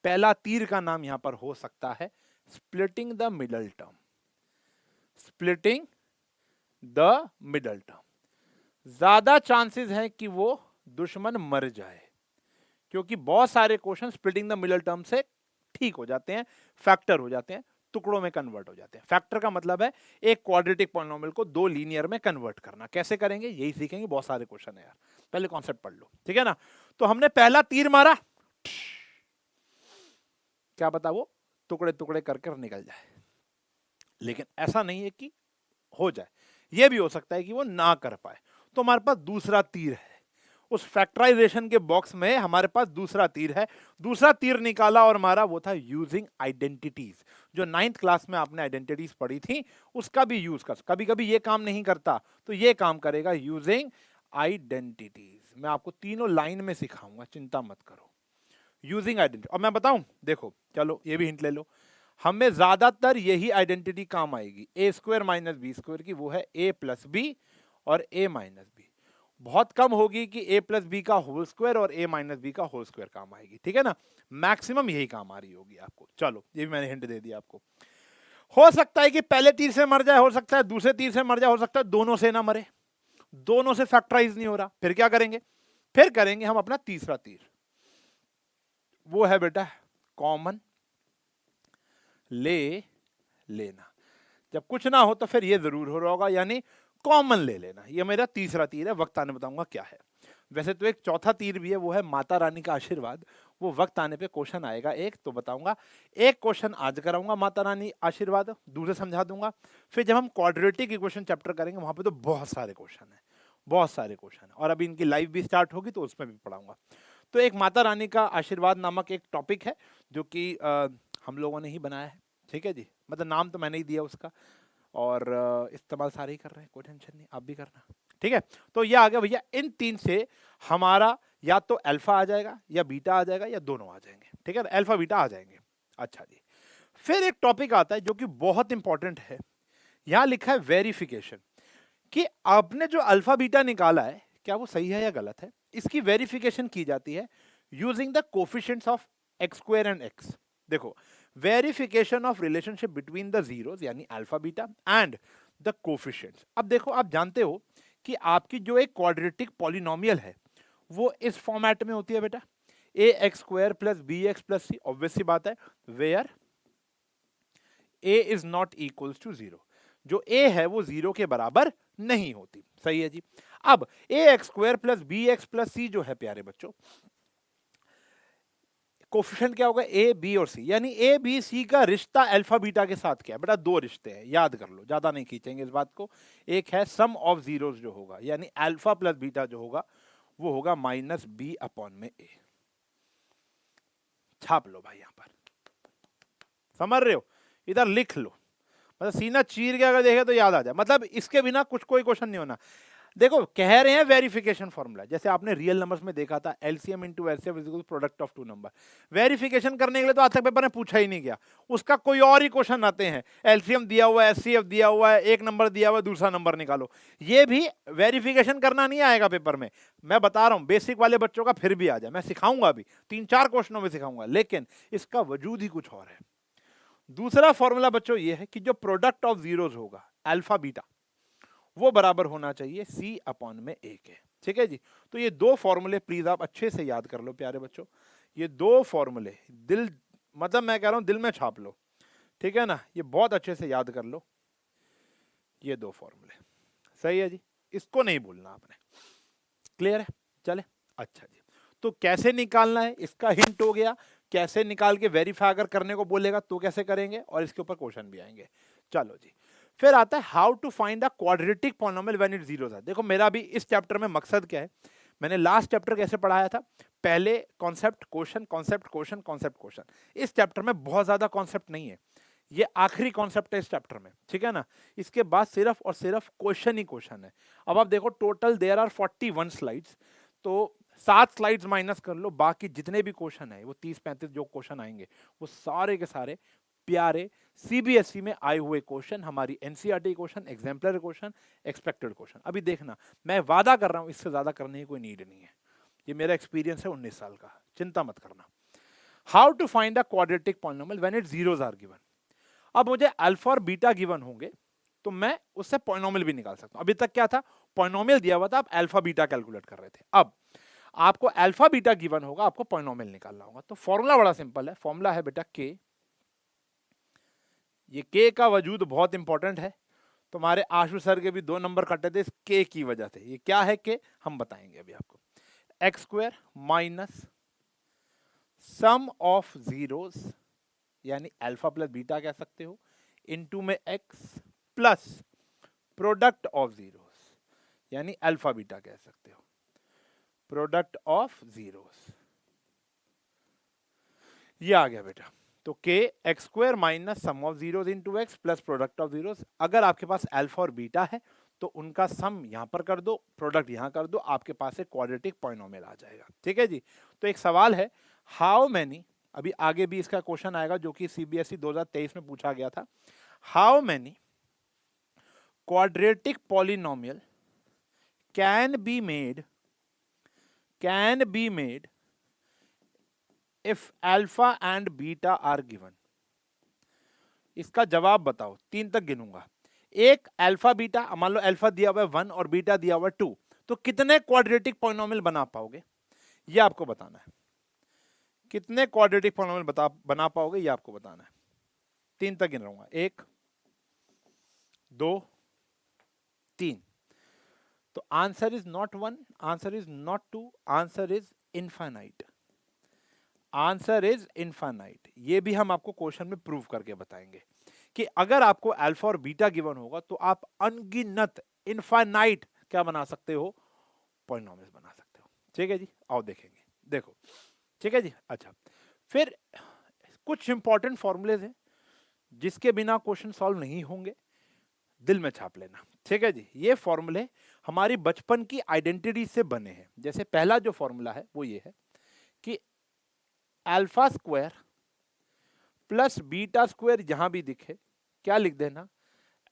पहला तीर का नाम यहां पर हो सकता है splitting the middle term, splitting the middle term. ज्यादा चांसेस है कि वो दुश्मन मर जाए, क्योंकि बहुत सारे question splitting the middle term से ठीक हो जाते हैं, फैक्टर हो जाते हैं, टुकड़ों में कन्वर्ट हो जाते हैं। फैक्टर का मतलब है एक क्वाड्रेटिक पॉलिनोमियल को 2 लीनियर में कन्वर्ट करना। कैसे करेंगे यही सीखेंगे, बहुत सारे क्वेश्चन है यार, पहले कॉन्सेप्ट पढ़ लो, ठीक है ना? तो हमने पहला तीर मारा, क्या पता वो टुकड़े टुकड़े कर निकल जाए, लेकिन ऐसा नहीं है कि हो जाए, यह भी हो सकता है कि वो ना कर पाए। तो हमारे पास दूसरा तीर है, उस फैक्टराइजेशन के बॉक्स में हमारे पास दूसरा तीर है, दूसरा तीर निकाला और मारा, वो था यूजिंग आइडेंटिटीज। जो 9th क्लास में आपने आइडेंटिटीज पढ़ी थी उसका भी यूज कर, कभी कभी ये काम नहीं करता तो ये काम करेगा, यूजिंग आइडेंटिटीज। मैं आपको तीनों लाइन में सिखाऊंगा, चिंता मत करो। यूजिंग आइडेंटिटी, और मैं बताऊं, देखो चलो ये भी हिंट ले लो, हमें ज्यादातर यही आइडेंटिटी काम आएगी, ए स्क्वायर माइनस बी स्क्वायर की, वो है ए प्लस बी और ए माइनस बी। बहुत कम होगी कि ए प्लस बी का होल स्क्वायर और ए माइनस बी का होल स्क्वायर काम आएगी, ठीक है ना। मैक्सिमम यही काम आ रही होगी आपको। चलो ये भी मैंने हिंट दे दिया आपको। हो सकता है कि पहले तीर से मर जाए, हो सकता है दूसरे तीर से मर जाए, हो सकता है दोनों से ना मरे, दोनों से फैक्टराइज नहीं हो रहा, फिर क्या करेंगे, फिर करेंगे हम अपना तीसरा तीर, वो है बेटा कॉमन ले लेना। जब कुछ ना हो तो फिर ये जरूर हो रहा होगा, यानी कॉमन ले लेना। ये मेरा तीसरा तीर है, वक्त आने बताऊंगा क्या है। वैसे तो एक चौथा तीर भी है, वो है माता रानी का आशीर्वाद, वो वक्त आने पे क्वेश्चन आएगा एक तो बताऊंगा। एक क्वेश्चन आज कराऊंगा माता रानी आशीर्वाद, दूसरे समझा दूंगा। फिर जब हम क्वाड्रेटिक इक्वेशन चैप्टर करेंगे वहां पे तो बहुत सारे क्वेश्चन है, बहुत सारे क्वेश्चन है, और अभी इनकी लाइव भी स्टार्ट होगी तो उसमें भी पढ़ाऊंगा। तो एक माता रानी का आशीर्वाद नामक एक टॉपिक है जो कि हम लोगों ने ही बनाया है, ठीक है जी, मतलब नाम तो मैंने ही दिया उसका, और इस्तेमाल सारे ही कर रहे हैं, कोई टेंशन नहीं, आप भी करना, ठीक है। तो ये आ गया भैया, इन तीन से हमारा या तो अल्फा आ जाएगा या बीटा आ जाएगा या दोनों आ जाएंगे, ठीक है, अल्फा बीटा आ जाएंगे। अच्छा जी, फिर एक टॉपिक आता है जो कि बहुत इंपॉर्टेंट है, यहां लिखा है वेरिफिकेशन, कि आपने जो अल्फा बीटा निकाला है क्या वो सही है या गलत है। इसकी वेरिफिकेशन की जाती है using the coefficients of x square and x. देखो, verification of relationship between the zeros यानी alpha beta and the coefficients. अब देखो, आप जानते हो कि आपकी जो एक क्वाड्रेटिक पॉलिनोमियल है वो इस फॉर्मेट में होती है बेटा, a x square plus b x plus c, obvious सी बात है, where a is not equals to zero. जो ए है वो जीरो के बराबर नहीं होती, सही है जी। अब a x square plus b x plus c जो है प्यारे बच्चों, कोफिशिएंट क्या होगा, ए बी और सी, यानी ए बी सी का रिश्ता अल्फा बीटा के साथ क्या है बेटा, दो रिश्ते हैं, याद कर लो, ज्यादा नहीं खींचेंगे इस बात को। एक है सम ऑफ जीरोस जो होगा, यानी अल्फा प्लस बीटा जो होगा वो होगा माइनस बी अपॉन में ए। छाप लो भाई, यहां पर समझ रहे हो, इधर लिख लो, मतलब सीना चीर के अगर देखे तो याद आ जाए, मतलब इसके बिना कुछ कोई क्वेश्चन नहीं होना। देखो कह रहे हैं वेरिफिकेशन फॉर्मूला, जैसे आपने रियल नंबर्स में देखा था LCM into LCM is equal product of two number. Verification करने के लिए तो आज तक पेपर में पूछा ही नहीं गया, उसका कोई और ही क्वेश्चन आते हैं, एलसीएम दिया हुआ है, एचसीएफ दिया हुआ है, एक नंबर दिया हुआ है, दूसरा नंबर निकालो। ये भी वेरिफिकेशन करना नहीं आएगा पेपर में, मैं बता रहा हूं, बेसिक वाले बच्चों का फिर भी आ जाए, मैं सिखाऊंगा अभी 3-4 क्वेश्चनों में सिखाऊंगा, लेकिन इसका वजूद ही कुछ और है। दूसरा फॉर्मूला बच्चों ये है कि जो प्रोडक्ट ऑफ जीरोस होगा अल्फा बीटा वो बराबर होना चाहिए सी अपॉन में ए के, ठीक है जी। तो ये दो फॉर्मूले प्लीज आप अच्छे से याद कर लो प्यारे बच्चों, ये दो फॉर्मूले दिल, मतलब मैं कह रहा हूं दिल में छाप लो, ठीक है ना, ये बहुत अच्छे से याद कर लो, ये दो फॉर्मूले, सही है जी, इसको नहीं भूलना आपने, क्लियर है, चले। अच्छा जी, तो कैसे निकालना है इसका हिंट हो गया, कैसे निकाल के वेरीफाई अगर करने को बोलेगा तो कैसे करेंगे, और इसके ऊपर क्वेश्चन भी आएंगे। चलो जी, फिर आता है how to find the quadratic polynomial when it zero है। देखो मेरा भी इस चैप्टर में मकसद क्या है, मैंने लास्ट चैप्टर कैसे पढ़ाया था, पहले concept question concept question concept question, इस चैप्टर में बहुत ज्यादा कॉन्सेप्ट नहीं है, ये आखिरी कॉन्सेप्ट है इस चैप्टर में, ठीक है ना। इसके बाद सिर्फ और सिर्फ क्वेश्चन ही क्वेश्चन है। अब आप देखो टोटल देयर आर 41 स्लाइड्स, तो 7 स्लाइड्स माइनस कर लो, बाकी जितने भी क्वेश्चन है वो 30-35 जो क्वेश्चन आएंगे वो सारे के सारे प्यारे सीबीएसई में आए हुए क्वेश्चन, हमारी NCERT question, exemplar question, expected question. अभी देखना, मैं वादा कर रहा हूं इससे ज्यादा करने की कोई नीड नहीं है, ये मेरा एक्सपीरियंस है 19 साल का, चिंता मत करना। How to find a quadratic polynomial when it zeros are given. अब मुझे अल्फा और बीटा गिवन होंगे तो मैं उससे पॉलिनोमियल भी निकाल सकता हूं। अभी तक क्या था, पॉलिनोमियल दिया हुआ था, आप अल्फा बीटा कैलकुलेट कर रहे थे, अब आपको अल्फा बीटा गिवन होगा, आपको पॉलिनोमियल निकालना होगा। तो फॉर्मूला बड़ा सिंपल है, फॉर्मूला है बेटा के, ये के का वजूद बहुत इंपॉर्टेंट है, तुम्हारे आशु सर के भी 2 नंबर कटे थे इस के की वजह से। ये क्या है के, हम बताएंगे अभी आपको, x square minus sum of zeros यानी अल्फा प्लस बीटा कह सकते हो, इनटू में x plus product of zeros यानी अल्फा बीटा कह सकते हो, प्रोडक्ट ऑफ जीरोस, ये आ गया बेटा। तो k x square minus sum of zeros into x plus product of zeros. अगर आपके पास अल्फा और बीटा है तो उनका सम यहां पर कर दो, प्रोडक्ट यहां कर दो, आपके पास एक क्वाड्रेटिक पॉलिनोमियल आ जाएगा। ठीक है जी। तो एक सवाल है, हाउ मैनी, अभी आगे भी इसका क्वेश्चन आएगा जो कि सीबीएसई 2023 में पूछा गया था, how many quadratic polynomial can be made if alpha and beta are given. इसका जवाब बताओ, 3 तक गिनूंगा। एक अल्फा बीटा, मान लो अल्फा दिया हुआ है 1 और बीटा दिया हुआ है 2, तो कितने क्वाड्रेटिक पॉलिनोमियल बना पाओगे ये आपको बताना है। कितने क्वाड्रेटिक पॉलिनोमियल बना पाओगे ये आपको बताना है। 3 तक गिन रहूंगा, 1 2 3। तो answer is not 1, answer is not 2, answer is infinite. Answer is infinite. ये भी हम आपको क्वेश्चन में प्रूव करके बताएंगे कि अगर आपको अल्फा और बीटा गिवन होगा तो आप अनगिनत, इनफाइनाइट क्या बना सकते हो, पॉलिनोमियल्स बना सकते हो। ठीक है जी, आओ देखेंगे। देखो, ठीक है जी। अच्छा, फिर कुछ इंपॉर्टेंट फॉर्मूलेज हैं जिसके बिना क्वेश्चन सॉल्व नहीं होंगे, दिल में छाप लेना। ठीक है जी। ये फॉर्मूले हमारी बचपन की आइडेंटिटी से बने हैं। जैसे पहला जो फॉर्मूला है वो ये है कि alpha square plus beta square, जहां भी दिखे क्या लिख देना,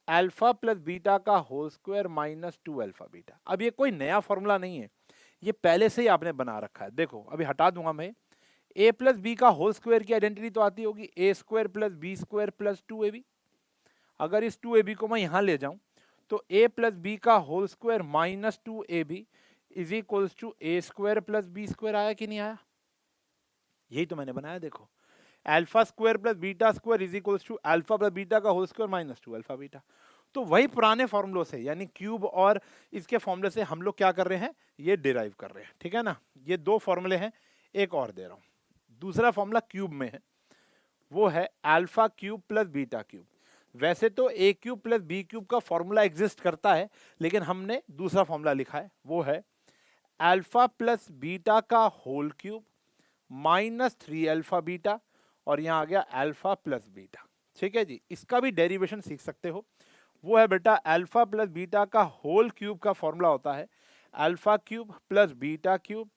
अल्फा प्लस बीटा का whole square minus 2 alpha beta. अब ये कोई नया फॉर्मूला नहीं है, ये पहले से ही आपने बना रखा है। देखो अभी हटा दूंगा मैं, a प्लस बी का होल स्क्वायर की आइडेंटिटी तो आती होगी, a square plus b square plus 2ab। अगर इस 2ab को मैं यहां ले जाऊं तो a प्लस बी का whole square minus 2ab is equals to a square plus b square. आया कि नहीं आया? यही तो मैंने बनाया। देखो, alpha square plus beta square is equals to alpha plus beta का whole square minus 2 alpha beta. तो वही पुराने फॉर्मूलों से, यानी क्यूब और इसके फॉर्मूले से हम लोग क्या कर रहे हैं, ये डिराइव कर रहे हैं। ठीक है ना। ये 2 फॉर्मूले हैं, एक और दे रहा हूं। दूसरा फॉर्मूला क्यूब में है, वो है alpha cube plus beta cube. वैसे तो ए क्यूब प्लस बी क्यूब का फॉर्मूला एग्जिस्ट करता है, लेकिन हमने दूसरा फॉर्मूला लिखा है, वो है अल्फा प्लस बीटा का whole cube minus 3 alpha beta, और यहां आ गया अल्फा प्लस बीटा। ठीक है जी। इसका भी डेरिवेशन सीख सकते हो, वो है बेटा अल्फा प्लस बीटा का होल क्यूब का फॉर्मूला होता है alpha cube plus beta cube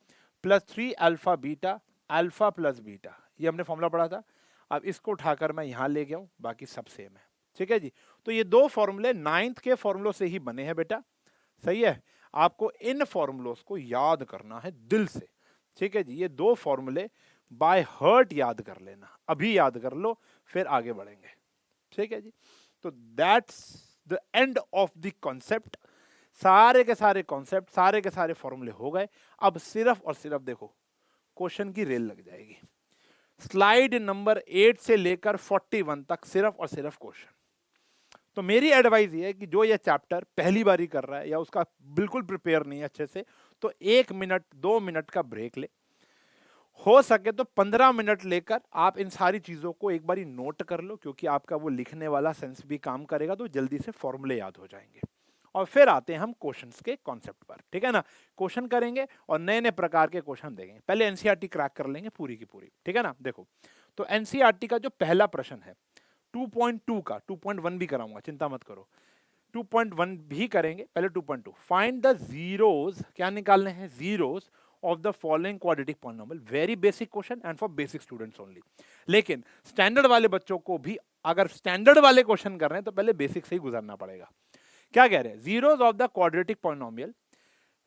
plus 3 alpha beta alpha plus beta. ये हमने फॉर्मूला पढ़ा था। अब इसको उठाकर मैं यहां ले गया हूं, बाकी सब सेम है। ठीक है जी। तो ये 2 फॉर्मूले 9th के फॉर्मूलों से ही बने हैं बेटा। सही है, आपको इन फॉर्मूलों को याद करना है दिल से। ठीक है जी। ये 2 फॉर्मूले बाय हार्ट याद कर लेना, अभी याद कर लो, फिर आगे बढ़ेंगे। ठीक है जी। तो that's the end of the concept. सारे के सारे कॉन्सेप्ट, सारे के सारे फॉर्मूले हो गए। अब सिर्फ और सिर्फ देखो, क्वेश्चन की रेल लग जाएगी। स्लाइड नंबर 8 से लेकर 41 तक सिर्फ और सिर्फ क्वेश्चन। तो मेरी एडवाइस ये है कि जो ये चैप्टर पहली बार ही कर रहा है या उसका बिल्कुल प्रिपेयर नहीं है अच्छे से, तो 1 मिनट 2 मिनट का ब्रेक ले, हो सके तो 15 मिनट लेकर आप इन सारी चीजों को एक बारी नोट कर लो, क्योंकि आपका वो लिखने वाला सेंस भी काम करेगा, तो जल्दी से फॉर्मूले याद हो जाएंगे। और फिर आते हैं हम क्वेश्चंस के कॉन्सेप्ट पर। ठीक है ना। क्वेश्चन करेंगे और नए नए प्रकार के क्वेश्चन देंगे। पहले एनसीईआरटी क्रैक कर लेंगे पूरी की पूरी। ठीक है ना। देखो, तो एनसीईआरटी का जो पहला प्रश्न है 2.2 का, 2.1 भी कराऊंगा, चिंता मत करो, 2.1 भी करेंगे। पहले 2.2, फाइंड द जीरोस, क्या निकालने हैं, zeros of the following quadratic polynomial. Very basic question and for basic students only. लेकिन स्टैंडर्ड वाले बच्चों को भी अगर स्टैंडर्ड वाले क्वेश्चन कर रहे हैं तो पहले बेसिक से ही गुजरना पड़ेगा। क्या कह रहे हैं, zeros of the quadratic polynomial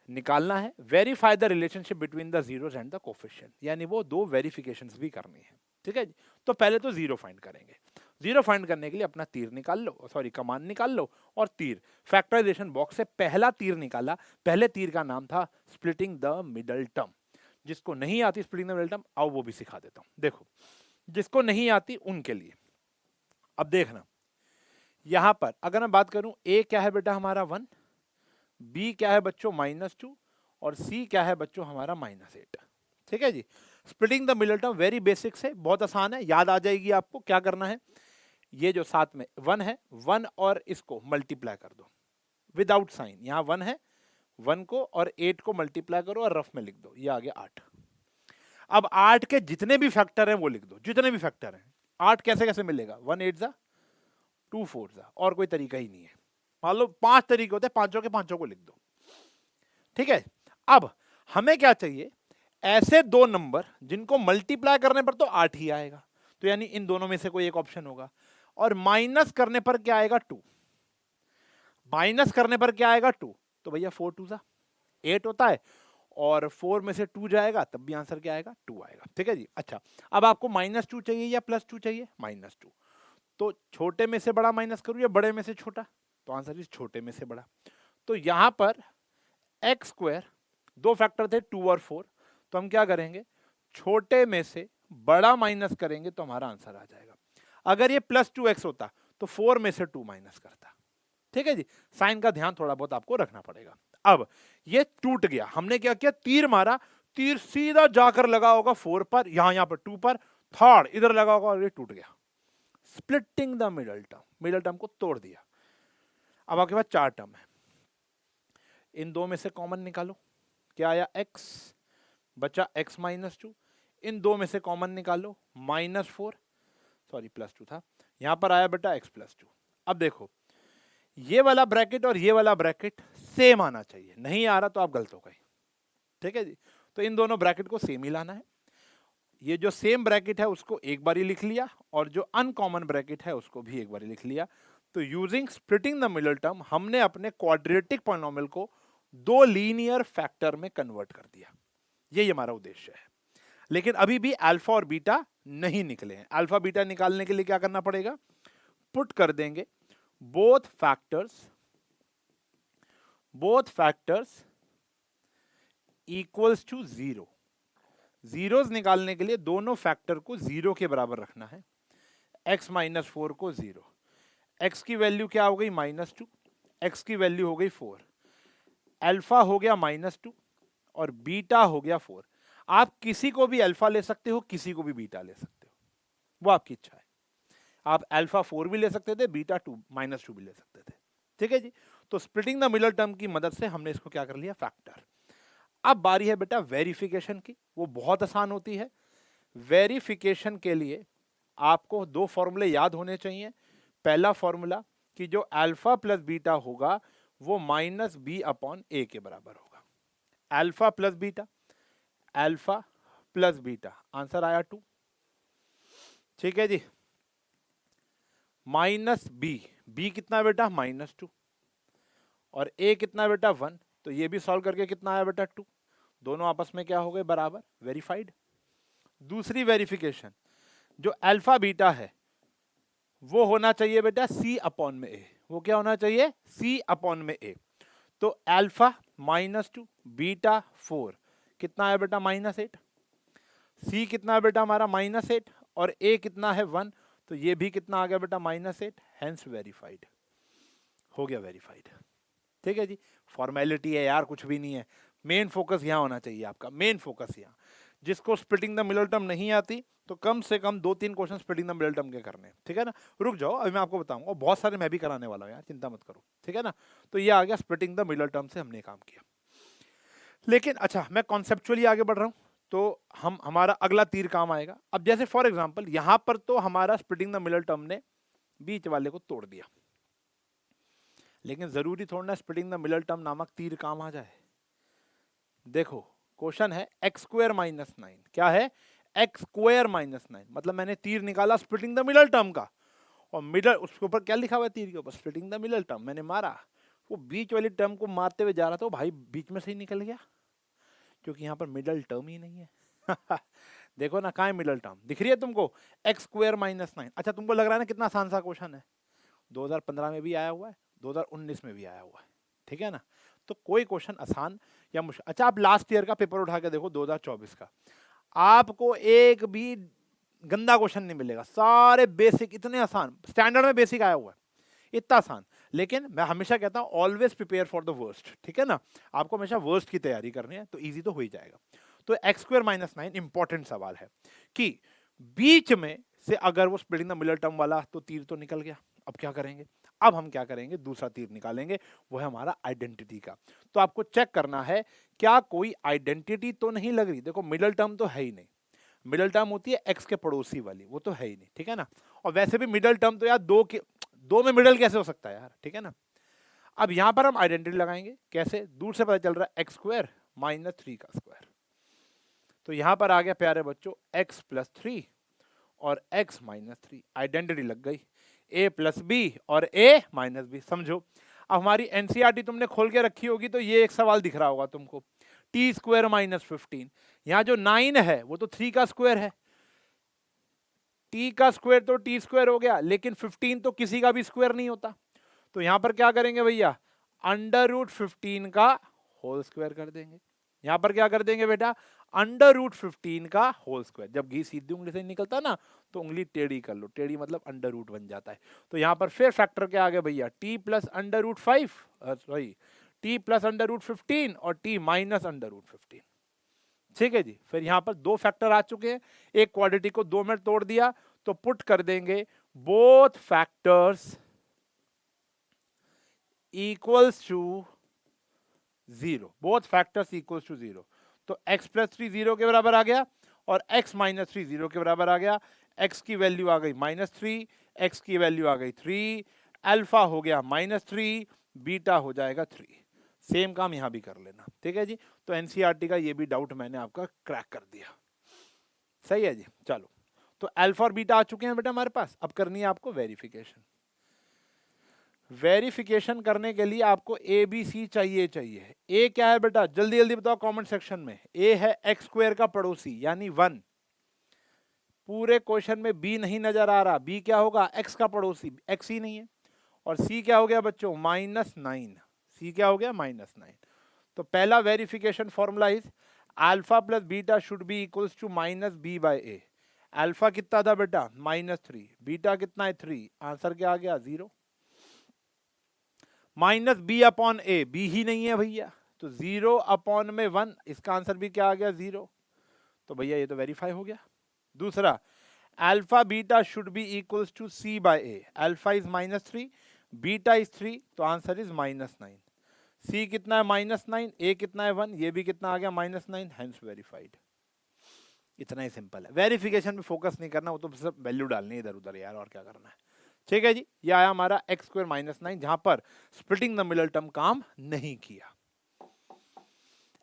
निकालना है। Verify the relationship between the zeros and the coefficient, यानी वो 2 वेरिफिकेशंस भी करनी है। ठीक है जी। तो पहले तो जीरो फाइंड करेंगे। जीरो फाइंड करने के लिए अपना तीर निकाल लो, सॉरी कमांड निकाल लो, और तीर फैक्टराइजेशन बॉक्स से पहला तीर निकाला। पहले तीर का नाम था स्प्लिटिंग द मिडल टर्म। जिसको नहीं आती स्प्लिटिंग द मिडल टर्म, आओ वो भी सिखा देता हूं। देखो, जिसको नहीं आती उनके लिए अब देखना, यहां पर अगर मैं बात करूं, ए क्या है बेटा हमारा 1, बी क्या है बच्चों -2, और सी क्या है बच्चों हमारा -8। ठीक है जी। Splitting the middle term very basic से, बहुत आसान है, याद आ जाएगी आपको। क्या करना है, ये जो साथ में 1 है, 1 और इसको मल्टीप्लाई कर दो विदाउट साइन। यहां 1 है, 1 को और 8 को मल्टीप्लाई करो और रफ में लिख दो, ये आ गया 8। अब 8 के जितने भी फैक्टर हैं वो लिख दो, जितने भी फैक्टर हैं। 8 कैसे कैसे मिलेगा, 1 8 जा 2 4 जा, और कोई तरीका ही नहीं है। मान लो 5 तरीके होते हैं, पांचों के पांचों को लिख दो, ठीक है। अब हमें क्या चाहिए, ऐसे दो नंबर जिनको मल्टीप्लाई करने पर तो 8 ही आएगा, तो यानी इन दोनों में से कोई एक ऑप्शन होगा। और माइनस करने पर क्या आएगा, 2। माइनस करने पर क्या आएगा, 2। तो भैया 4 2 जा 8 होता है, और 4 में से 2 जाएगा, तब भी आंसर क्या आएगा, 2 आएगा, ठीक है जी। अच्छा, अब आपको -2 चाहिए या +2 चाहिए, -2। तो छोटे में से बड़ा माइनस करूं या बड़े में से छोटा, तो आंसर इस छोटे में से बड़ा। तो यहां पर एक्स स्क्वायर, दो फैक्टर थे 2 और 4, तो हम क्या करेंगे, छोटे में से बड़ा माइनस करेंगे तो हमारा आंसर आ जाएगा। अगर ये +2x होता तो 4 में से 2 माइनस करता, ठीक है जी। साइन का ध्यान थोड़ा बहुत आपको रखना पड़ेगा। अब ये टूट गया, हमने क्या किया, तीर मारा, तीर सीधा जाकर लगा होगा 4 पर, यहां पर 2 पर, थर्ड इधर लगा होगा और ये टूट गया। Splitting the middle term, middle term को तोड़ दिया। अब आपके पास 4 टर्म है, इन दो में से कॉमन निकालो, क्या आया, x बचा x -2। इन दो में से कॉमन निकालो, -4, सॉरी +2 था, यहां पर आया बेटा x +2। अब देखो, ये वाला ब्रैकेट और ये वाला ब्रैकेट सेम आना चाहिए, नहीं आ रहा तो आप गलत हो गए, ठीक है जी। तो इन दोनों ब्रैकेट को सेम ही लाना है। ये जो सेम ब्रैकेट है उसको एक बार ही लिख लिया, और जो अनकॉमन ब्रैकेट है उसको भी एक बार ही लिख लिया। तो using splitting the middle term हमने अपने क्वाड्रेटिक पॉलिनोमियल को दो लीनियर फैक्टर में कन्वर्ट कर दिया, यही हमारा उद्देश्य है। लेकिन अभी भी अल्फा और बीटा नहीं निकले हैं। अल्फा बीटा निकालने के लिए क्या करना पड़ेगा, पुट कर देंगे both factors equals to 0। Zeros निकालने के लिए दोनों फैक्टर को 0 के बराबर रखना है। x -4 को 0, x की वैल्यू क्या हो गई, -2, x की वैल्यू हो गई 4, अल्फा हो गया -2 और बीटा हो गया 4। आप किसी को भी अल्फा ले सकते हो, किसी को भी बीटा ले सकते हो, वो आपकी इच्छा है। आप अल्फा 4 भी ले सकते थे, बीटा -2 भी ले सकते थे, ठीक है जी। तो स्प्लिटिंग द मिडल टर्म की मदद से हमने इसको क्या कर लिया, फैक्टर। अब बारी है बेटा वेरिफिकेशन की, वो बहुत आसान होती है। वेरिफिकेशन के लिए आपको दो फॉर्मूले याद होने चाहिए। पहला फॉर्मूला कि जो अल्फा प्लस बीटा होगा वो -b/a के बराबर होगा। अल्फा प्लस बीटा, आंसर आया 2, ठीक है जी। -b कितना बेटा, -2, और a कितना बेटा 1, तो ये भी सॉल्व करके कितना आया बेटा 2, दोनों आपस में क्या हो गए, बराबर, वेरीफाइड। दूसरी वेरिफिकेशन, जो अल्फा बीटा है वो होना चाहिए बेटा c/a, वो क्या होना चाहिए, c/a। तो अल्फा -2 बीटा 4 कितना है बेटा, -8, c कितना है बेटा हमारा -8, और a कितना है 1, तो ये भी कितना आ गया बेटा -8, हेंस वेरीफाइड, हो गया वेरीफाइड, ठीक है जी। फॉर्मेलिटी है यार, कुछ भी नहीं है। मेन फोकस यहाँ होना चाहिए आपका, मेन फोकस यहाँ। जिसको स्प्लिटिंग द मिडल टर्म नहीं आती तो कम से कम 2-3 question splitting the middle term के करने, ठीक है ना। रुक जाओ, अभी मैं आपको बताऊंगा, बहुत सारे मैं भी कराने वाला हूँ यार, चिंता मत करो, ठीक है ना। तो ये आ गया स्प्लिटिंग द मिडल टर्म से हमने काम किया। लेकिन अच्छा, मैं कॉन्सेप्चुअली आगे बढ़ रहा हूँ, तो हमारा अगला तीर काम आएगा। अब जैसे फॉर एग्जाम्पल यहाँ पर तो हमारा स्प्लिटिंग द मिडल टर्म ने बीच वाले को तोड़ दिया, लेकिन जरूरी थोड़ा ना स्प्लिटिंग द मिडल टर्म नामक तीर काम आ जाए। देखो क्वेश्चन है x² -9, क्या है, x² -9, मतलब मैंने तीर निकाला स्प्लिटिंग द मिडल टर्म का, और मिडल उसके ऊपर क्या लिखा हुआ है, तीर के ऊपर स्प्लिटिंग द मिडल टर्म। मैंने मारा, वो बीच वाली टर्म को मारते हुए जा रहा था, भाई बीच में से ही निकल गया, क्योंकि यहाँ पर मिडल टर्म ही नहीं है। देखो ना, कहाँ है मिडल टर्म, दिख रही है तुमको, x² -9। अच्छा, तुमको लग रहा है ना कितना आसान सा क्वेश्चन है, 2015 में भी आया हुआ है, 2019 में भी आया हुआ है, ठीक है ना। तो कोई क्वेश्चन आसान या मुश्किल, अच्छा आप लास्ट ईयर का पेपर उठा के देखो 2024 का, आपको एक भी गंदा क्वेश्चन नहीं मिलेगा, सारे बेसिक, इतने आसान, स्टैंडर्ड में बेसिक आया हुआ है, इतना आसान। लेकिन मैं हमेशा कहता हूं always prepare for the worst, ठीक है ना। आपको हमेशा वर्स्ट की तैयारी करनी है, तो इजी तो हो ही जाएगा। तो x² -9 इंपॉर्टेंट सवाल है कि बीच में से अगर वो स्प्लिटिंग द मिडल टर्म वाला, तो तीर तो निकल गया, अब क्या करेंगे। अब हम क्या करेंगे, दूसरा तीर निकालेंगे, वो है हमारा आइडेंटिटी का। तो आपको चेक करना है क्या कोई आइडेंटिटी तो नहीं लग रही। देखो मिडिल टर्म तो है ही नहीं, मिडिल टर्म होती है एक्स के पड़ोसी वाली, वो तो है ही नहीं, ठीक है ना। और वैसे भी मिडिल टर्म तो यार दो में मिडिल कैसे हो सकता है यार, ठीक है ना। अब यहां पर हम आइडेंटिटी लगाएंगे, कैसे, दूर से पता चल रहा है एक्स स्क्वायर माइनस 3 का स्क्वायर। तो यहां पर आ गया प्यारे बच्चों x प्लस 3 और x माइनस 3, आइडेंटिटी लग गई, a प्लस बी और a माइनस बी। समझो अब हमारी एनसीईआरटी तुमने खोल के रखी होगी तो ये एक सवाल दिख रहा होगा तुमको, टी स्क्वायर माइनस 15, यहाँ जो 9 है वो तो 3 का स्क्वायर है, टी का स्क्वायर तो टी स्क्वायर हो गया, लेकिन 15 तो किसी का भी स्क्वायर नहीं होता। तो यहां पर क्या करेंगे भैया, अंडर रूट 15 का होल स्क्वायर कर देंगे। यहां पर क्या कर देंगे बेटा, अंडर रूट 15 का होल स्क्वायर। जब घी सीधी उंगली से निकलता ना तो उंगली टेढ़ी कर लो, टेढ़ी मतलब अंडर रूट बन जाता है। तो यहां पर फिर फैक्टर क्या आ गया भैया, T plus under root 5, sorry T plus under root 15 और टी माइनस अंडर रूट 15। ठीक है जी, फिर यहां पर दो फैक्टर आ चुके हैं, एक क्वाड्रेटिक को दो में तोड़ दिया, तो पुट कर देंगे both factors equals to 0, both factors equals to 0। तो x प्लस 3 0 के बराबर आ गया और x माइनस 3 0 के बराबर आ गया। x की वैल्यू आ गई -3, x की वैल्यू आ गई 3, अल्फा हो गया -3, बीटा हो जाएगा 3। सेम काम यहां भी कर लेना, ठीक है जी। तो एनसीईआरटी का ये भी डाउट मैंने आपका क्रैक कर दिया, सही है जी। चलो, तो अल्फा और बीटा आ चुके हैं बेटा हमारे पास, अब करनी है आपको वेरिफिकेशन। वेरिफिकेशन करने के लिए आपको ए बी सी चाहिए। ए क्या है बेटा, जल्दी जल्दी बताओ कमेंट सेक्शन में। ए है एक्स स्क्वायर का पड़ोसी यानी 1, पूरे क्वेश्चन में बी नहीं नजर आ रहा, बी क्या होगा, एक्स का पड़ोसी, एक्स ही नहीं है। और सी क्या हो गया बच्चों, -9, सी क्या हो गया -9। तो पहला verification formula is alpha plus beta should be equals to -b/a। Alpha कितना था बेटा -3, बीटा कितना है 3, आंसर क्या आ गया 0। -b/a, b ही नहीं है भैया, तो 0/1, इसका आंसर भी क्या आ गया 0। तो भैया ये तो वेरीफाई हो गया। दूसरा, alpha beta should be equals to c/a, alpha is -3, beta is 3, तो आंसर इज -9। c कितना है -9, a कितना है 1, ये भी कितना आ गया -9, हेंस वेरीफाइड। इतना ही सिंपल है, वेरिफिकेशन में फोकस नहीं करना, वो तो सब वैल्यू डालनी है इधर उधर यार, और क्या करना है। ठीक है जी, ये आया हमारा x स्क्वायर -9, जहां पर स्प्लिटिंग द मिडल टर्म काम नहीं किया।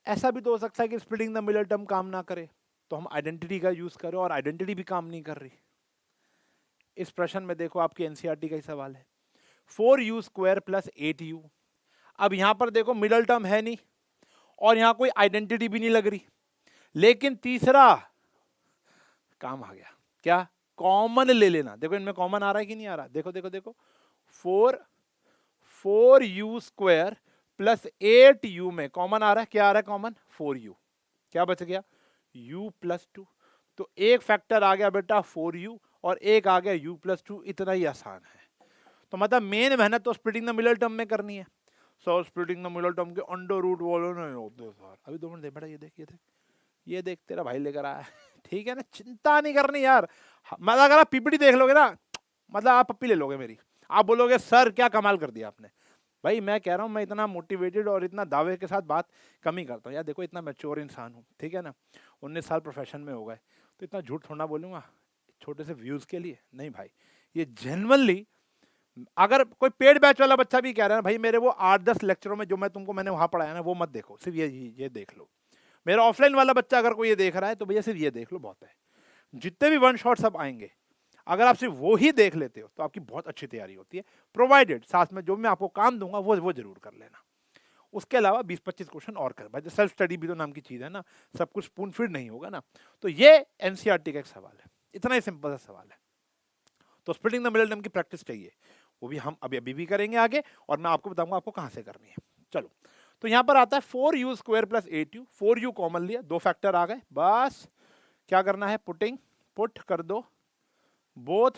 ऐसा भी तो हो सकता है कि स्प्लिटिंग द मिडल टर्म काम ना करे, तो हम आइडेंटिटी का यूज करें और आइडेंटिटी भी काम नहीं कर रही। इस प्रश्न में देखो आपकी एनसीईआरटी का ही सवाल है, 4u² + 8u। अब यहां पर देखो मिडल टर्म है नहीं और यहां कोई आइडेंटिटी भी नहीं लग रही, लेकिन तीसरा काम आ गया, क्या, कॉमन ले लेना। देखो इनमें कॉमन आ रहा है कि नहीं आ रहा, देखो देखो देखो, 4u² + 8u में कॉमन आ रहा है, क्या आ रहा है कॉमन, 4u, क्या बच गया u + 2। तो एक फैक्टर आ गया बेटा 4u और एक आ गया u + 2, इतना ही आसान है। तो मतलब मेन मेहनत तो स्प्लिटिंग द मिडल टर्म में करनी है। सो स्प्लिटिंग द मिडल टर्म के अंडर रूट वाले नहीं होते सर। अभी 2 मिनट दे बेटा, ये देख तेरा भाई लेकर आया है, ठीक है ना, चिंता नहीं करनी यार। मतलब अगर आप पीपीटी देख लोगे ना, मतलब आप पप्पी ले लोगे मेरी, आप बोलोगे सर क्या कमाल कर दिया आपने। भाई मैं कह रहा हूँ, मैं इतना मोटिवेटेड और इतना दावे के साथ बात कम ही करता हूँ यार। देखो इतना मैच्योर इंसान हूँ, ठीक है ना, 19 साल प्रोफेशन में हो गए, तो इतना झूठ थोड़ा बोलूँगा छोटे से व्यूज़ के लिए, नहीं भाई। ये जेन्युइनली, अगर कोई पेड बैच वाला बच्चा भी कह रहा है भाई मेरे वो 8-10 लेक्चरों में जो मैंने वहाँ पढ़ाया ना वो मत देखो, सिर्फ ये देख लो। मेरा ऑफलाइन वाला बच्चा अगर कोई ये देख रहा है तो भैया सिर्फ ये देख लो, बहुत है। जितने भी वन शॉट सब आएंगे, अगर आप सिर्फ वो ही देख लेते हो तो आपकी बहुत अच्छी तैयारी होती है, प्रोवाइडेड साथ में जो मैं आपको काम दूंगा वो जरूर कर लेना। उसके अलावा 20-25 क्वेश्चन और कर, भाई सेल्फ स्टडी भी तो नाम की चीज है ना, सब कुछ स्पून फीड नहीं होगा ना। तो ये एनसीईआरटी का एक सवाल है, इतना ही सिंपल सा सवाल है। तो स्प्लिटिंग द मिडल टर्म की प्रैक्टिस चाहिए, वो भी हम अभी भी करेंगे आगे, और मैं आपको बताऊंगा आपको कहां से करनी है। चलो, तो यहां पर आता है 4u² + 8u, 4u कॉमन लिया, दो फैक्टर आ गए, बस क्या करना है, पुट कर दो बोथ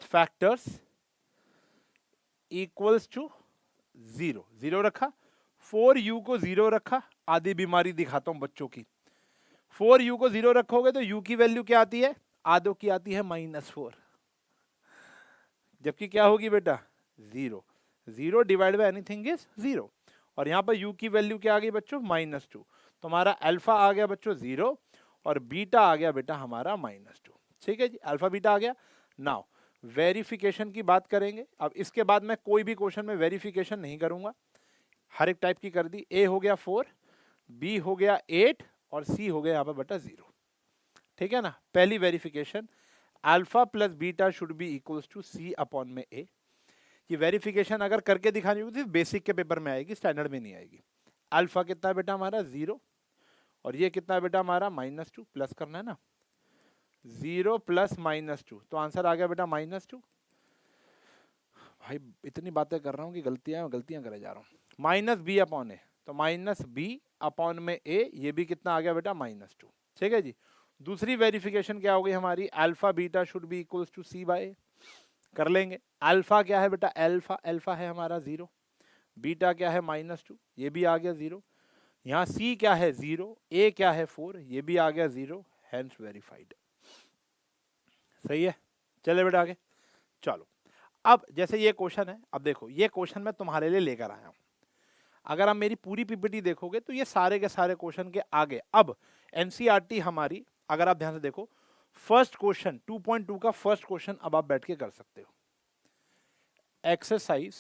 फैक्टर्स इक्वल्स टू 0, 0 रखा, 4u को 0 रखा। आधी बीमारी दिखाता हूं बच्चों की, 4u को 0 रखोगे तो u की वैल्यू क्या आती है, आधों की आती है -4। जबकि क्या होगी बेटा, 0। 0 डिवाइड बाय एनीथिंग इज 0। और यहाँ पर u की वैल्यू क्या आ गई बच्चों, -2। तो हमारा अल्फा आ गया बच्चों 0 और बीटा आ गया बेटा हमारा -2। ठीक है जी, अल्फा बीटा आ गया। नाउ वेरिफिकेशन की बात करेंगे। अब इसके बाद मैं कोई भी क्वेश्चन में वेरिफिकेशन नहीं करूंगा, हर एक टाइप की कर दी। ए हो गया 4, बी हो गया 8 और सी हो गया यहाँ पर बेटा 0। ठीक है ना। पहली verification, alpha plus beta should be equals to C upon में ए। ये वेरिफिकेशन अगर करके दिखानी होगी तो बेसिक के पेपर में आएगी, स्टैंडर्ड में नहीं आएगी। अल्फा कितना है बेटा हमारा 0 और ये कितना है बेटा हमारा -2, प्लस करना है ना, 0 प्लस -2, तो आंसर आ गया बेटा -2। भाई इतनी बातें कर रहा हूँ कि गलतियां करे जा रहा हूँ। माइनस बी अपॉन ए, तो -b अपॉन में ए, ये भी कितना आ गया बेटा -2। ठीक है जी। दूसरी वेरिफिकेशन क्या हो गई हमारी, alpha beta should be equals to c by a. कर लेंगे। अल्फा क्या है बेटा, अल्फा है हमारा 0, बीटा क्या है -2, ये भी आ गया 0। यहाँ सी क्या है 0, ए क्या है 4, ये भी आ गया 0, हेंस वेरीफाइड। सही है। चले बेटा आगे। चलो अब जैसे ये क्वेश्चन है, अब देखो ये क्वेश्चन मैं तुम्हारे लिए लेकर आया हूं। अगर आप मेरी पूरी पीपीटी देखोगे तो ये सारे के सारे क्वेश्चन के आगे अब एनसीईआरटी हमारी, अगर आप ध्यान से देखो, फर्स्ट क्वेश्चन 2.2 का फर्स्ट क्वेश्चन अब आप बैठ के कर सकते हो। एक्सरसाइज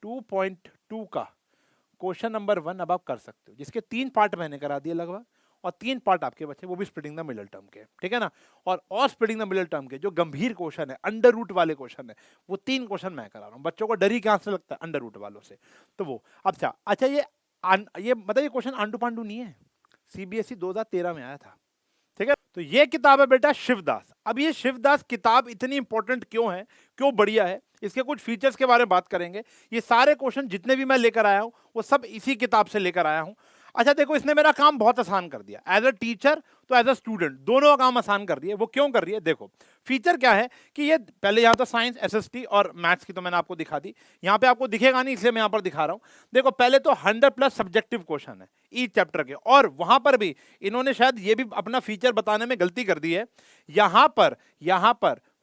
2.2 का क्वेश्चन नंबर 1 अब आप कर सकते हो, जिसके 3 पार्ट मैंने करा दिए लगभग, और 3 पार्ट आपके बचे, वो भी स्प्लिटिंग द मिडल टर्म के। ठीक है ना। और स्प्लिटिंग द मिडल टर्म के जो गंभीर क्वेश्चन है, अंडर रूट वाले क्वेश्चन है, वो 3 क्वेश्चन मैं करा रहा हूँ। बच्चों को डर ही कहां से लगता है अंडर रूट वालों से, तो वो अच्छा ये मतलब ये क्वेश्चन आंडू पांडू नहीं है, सीबीएसई 2013 में आया था। ठीक है। तो ये किताब है बेटा शिवदास। अब ये शिवदास किताब इतनी इंपॉर्टेंट क्यों है, क्यों बढ़िया है, इसके कुछ फीचर्स के बारे में बात करेंगे। ये सारे क्वेश्चन जितने भी मैं लेकर आया हूं वो सब इसी किताब से लेकर आया हूं। अच्छा देखो, इसने मेरा काम बहुत आसान कर दिया, एज अ टीचर तो एज अ स्टूडेंट, दोनों का काम आसान कर दिया। वो क्यों कर रही है, देखो फीचर क्या है कि ये पहले यहाँ तो साइंस, एसएसटी और मैथ्स की तो मैंने आपको दिखा दी, यहाँ पे आपको दिखेगा नहीं इसलिए मैं यहाँ पर दिखा रहा हूँ। देखो पहले तो 100+ सब्जेक्टिव क्वेश्चन है ईच चैप्टर के, और वहां पर भी इन्होंने शायद ये भी अपना फीचर बताने में गलती कर दी है। यहाँ पर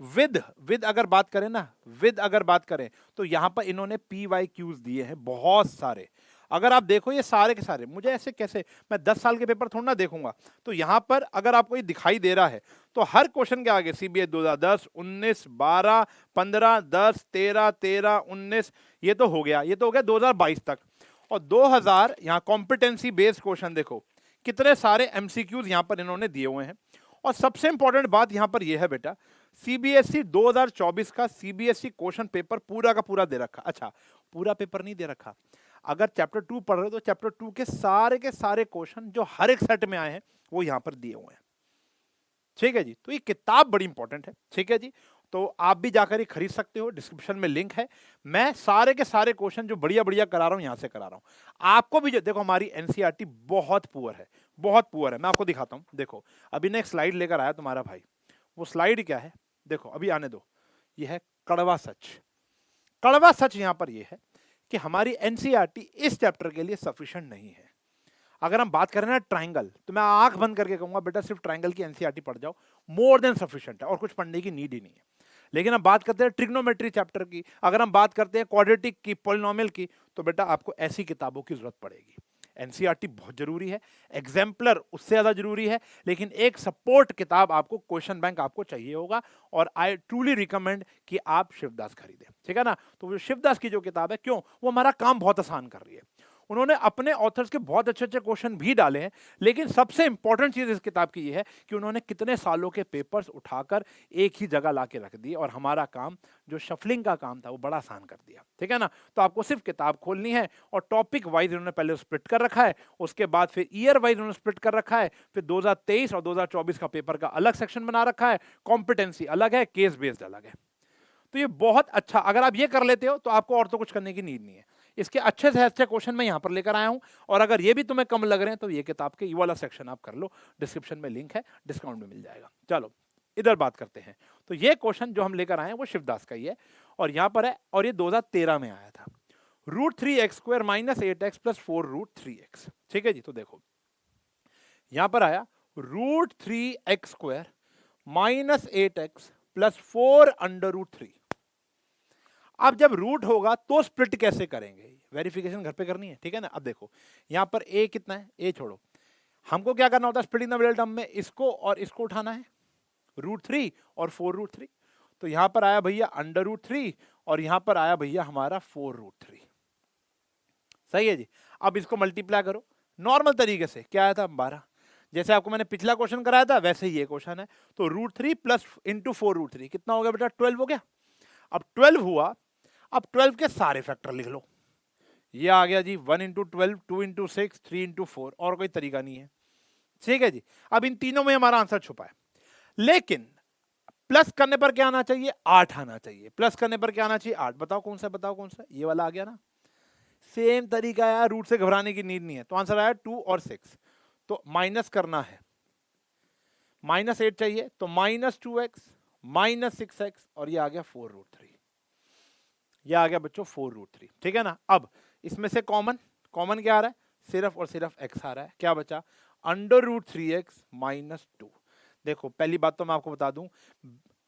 विद अगर बात करें ना, विद अगर बात करें तो यहाँ पर इन्होंने PYQs दिए हैं बहुत सारे। अगर आप देखो ये सारे के सारे, मुझे ऐसे कैसे, मैं 10 साल के पेपर थोड़ा ना देखूंगा, तो यहाँ पर अगर आपको ये दिखाई दे रहा है तो हर क्वेश्चन के आगे सीबीएस 2010, 19, 12, 15, 10, 13, 19, ये तो हो गया 2022 तक। और 2000 यहाँ कॉम्पिटेंसी बेस्ड क्वेश्चन, देखो कितने सारे एमसीक्यूज यहाँ पर इन्होंने दिए हुए हैं। और सबसे इंपॉर्टेंट बात यहाँ पर यह है बेटा, सीबीएसई 2024 का सीबीएसई क्वेश्चन पेपर पूरा का पूरा दे रखा। अच्छा पूरा पेपर नहीं दे रखा, अगर चैप्टर 2 पढ़ रहे हो तो चैप्टर 2 के सारे क्वेश्चन जो हर एक सेट में आए हैं वो यहां पर दिए हुए हैं। ठीक है जी। तो ये किताब बड़ी इंपॉर्टेंट है। ठीक है जी। तो आप भी जाकर ये खरीद सकते हो, डिस्क्रिप्शन में लिंक है। मैं सारे के सारे क्वेश्चन जो बढ़िया बढ़िया करा रहा हूं यहां से करा रहा हूं। आपको भी जो देखो, हमारी एनसीईआरटी बहुत पुअर है, बहुत पुअर है। मैं आपको दिखाता हूं, देखो अभी ने एक स्लाइड लेकर आया तुम्हारा भाई। वो स्लाइड क्या है, देखो अभी आने दो। ये है कड़वा सच। कड़वा सच यहां पर यह है कि हमारी एनसीईआरटी इस चैप्टर के लिए सफिशिएंट नहीं है। अगर हम बात करें ना ट्रायंगल, तो मैं आंख बंद करके कहूंगा बेटा सिर्फ ट्रायंगल की एनसीईआरटी पढ़ जाओ, मोर देन सफिशिएंट है, और कुछ पढ़ने की नीड ही नहीं है। लेकिन हम बात करते हैं ट्रिग्नोमेट्री चैप्टर की, अगर हम बात करते हैं क्वाड्रेटिक की, पॉलिनोमियल की, तो बेटा आपको ऐसी किताबों की जरूरत पड़ेगी। एनसीईआरटी बहुत जरूरी है, एग्जाम्पलर उससे ज्यादा जरूरी है, लेकिन एक सपोर्ट किताब आपको, क्वेश्चन बैंक आपको चाहिए होगा। और आई ट्रूली रिकमेंड कि आप शिवदास खरीदें। ठीक है ना। तो वो शिवदास की जो किताब है, क्यों, वो हमारा काम बहुत आसान कर रही है। उन्होंने अपने ऑथर्स के बहुत अच्छे अच्छे क्वेश्चन भी डाले हैं, लेकिन सबसे इंपॉर्टेंट चीज इस किताब की ये है कि उन्होंने कितने सालों के पेपर्स उठाकर एक ही जगह ला के रख दिए, और हमारा काम, जो शफलिंग का काम था, वो बड़ा आसान कर दिया। ठीक है ना। तो आपको सिर्फ किताब खोलनी है, और टॉपिक वाइज उन्होंने पहले स्प्लिट कर रखा है, उसके बाद फिर ईयर वाइज उन्होंने स्प्लिट कर रखा है, फिर 2023 और 2024 का पेपर का अलग सेक्शन बना रखा है, कॉम्पिटेंसी अलग है, केस बेस्ड अलग है। तो ये बहुत अच्छा, अगर आप ये कर लेते हो तो आपको और तो कुछ करने की नीड नहीं है। इसके अच्छे से अच्छे क्वेश्चन मैं यहां पर लेकर आया हूं, और अगर ये भी तुम्हें कम लग रहे हैं तो ये किताब के ये वाला सेक्शन आप कर लो, डिस्क्रिप्शन में लिंक है, डिस्काउंट में मिल जाएगा। चलो इधर बात करते हैं। तो ये क्वेश्चन जो हम लेकर आए हैं वो शिवदास का ही है, और यहां पर है, और ये 2013 में आया था। √3x² - 8x + 4√3x। ठीक है जी। तो देखो यहां पर आया √3x² - 8x + 4√3। अब जब रूट होगा तो स्प्लिट कैसे करेंगे, वेरिफिकेशन घर पे करनी है, ठीक है ना। अब देखो यहाँ पर ए कितना है, ए छोड़ो, हमको क्या करना होता है स्प्लिटिंग द मिडिल टर्म में, इसको और इसको उठाना है, √3 और 4√3। तो यहां पर आया भैया √3 और यहां पर आया भैया हमारा 4√3। सही है जी। अब इसको मल्टीप्लाई करो नॉर्मल तरीके से, क्या आया था 12, जैसे आपको मैंने पिछला क्वेश्चन कराया था वैसे ही ये क्वेश्चन है। तो √3 प्लस इंटू 4√3 कितना हो गया बेटा 12 हो गया। अब 12 हुआ, अब 12 के सारे फैक्टर लिख लो, ये आ गया जी 1 इंटू 12, 2 इंटू 6, 3 इंटू 4, और कोई तरीका नहीं है, ठीक है जी। अब इन तीनों में हमारा आंसर छुपा है, लेकिन प्लस करने पर क्या आना चाहिए 8 आना चाहिए, प्लस करने पर क्या आना चाहिए 8, बताओ कौन सा, बताओ कौन सा, ये वाला आ गया ना। सेम तरीका है, रूट से घबराने की नीड नहीं है। तो आंसर आया 2 और 6, तो माइनस करना है, -8 चाहिए, तो -2x -6x और ये आ गया 4√3, ये आ गया बच्चों 4√3, ठीक है ना। अब इसमें से कॉमन क्या आ रहा है, सिर्फ और सिर्फ x आ रहा है, क्या बचा √3x -2। देखो पहली बात तो मैं आपको बता दूं,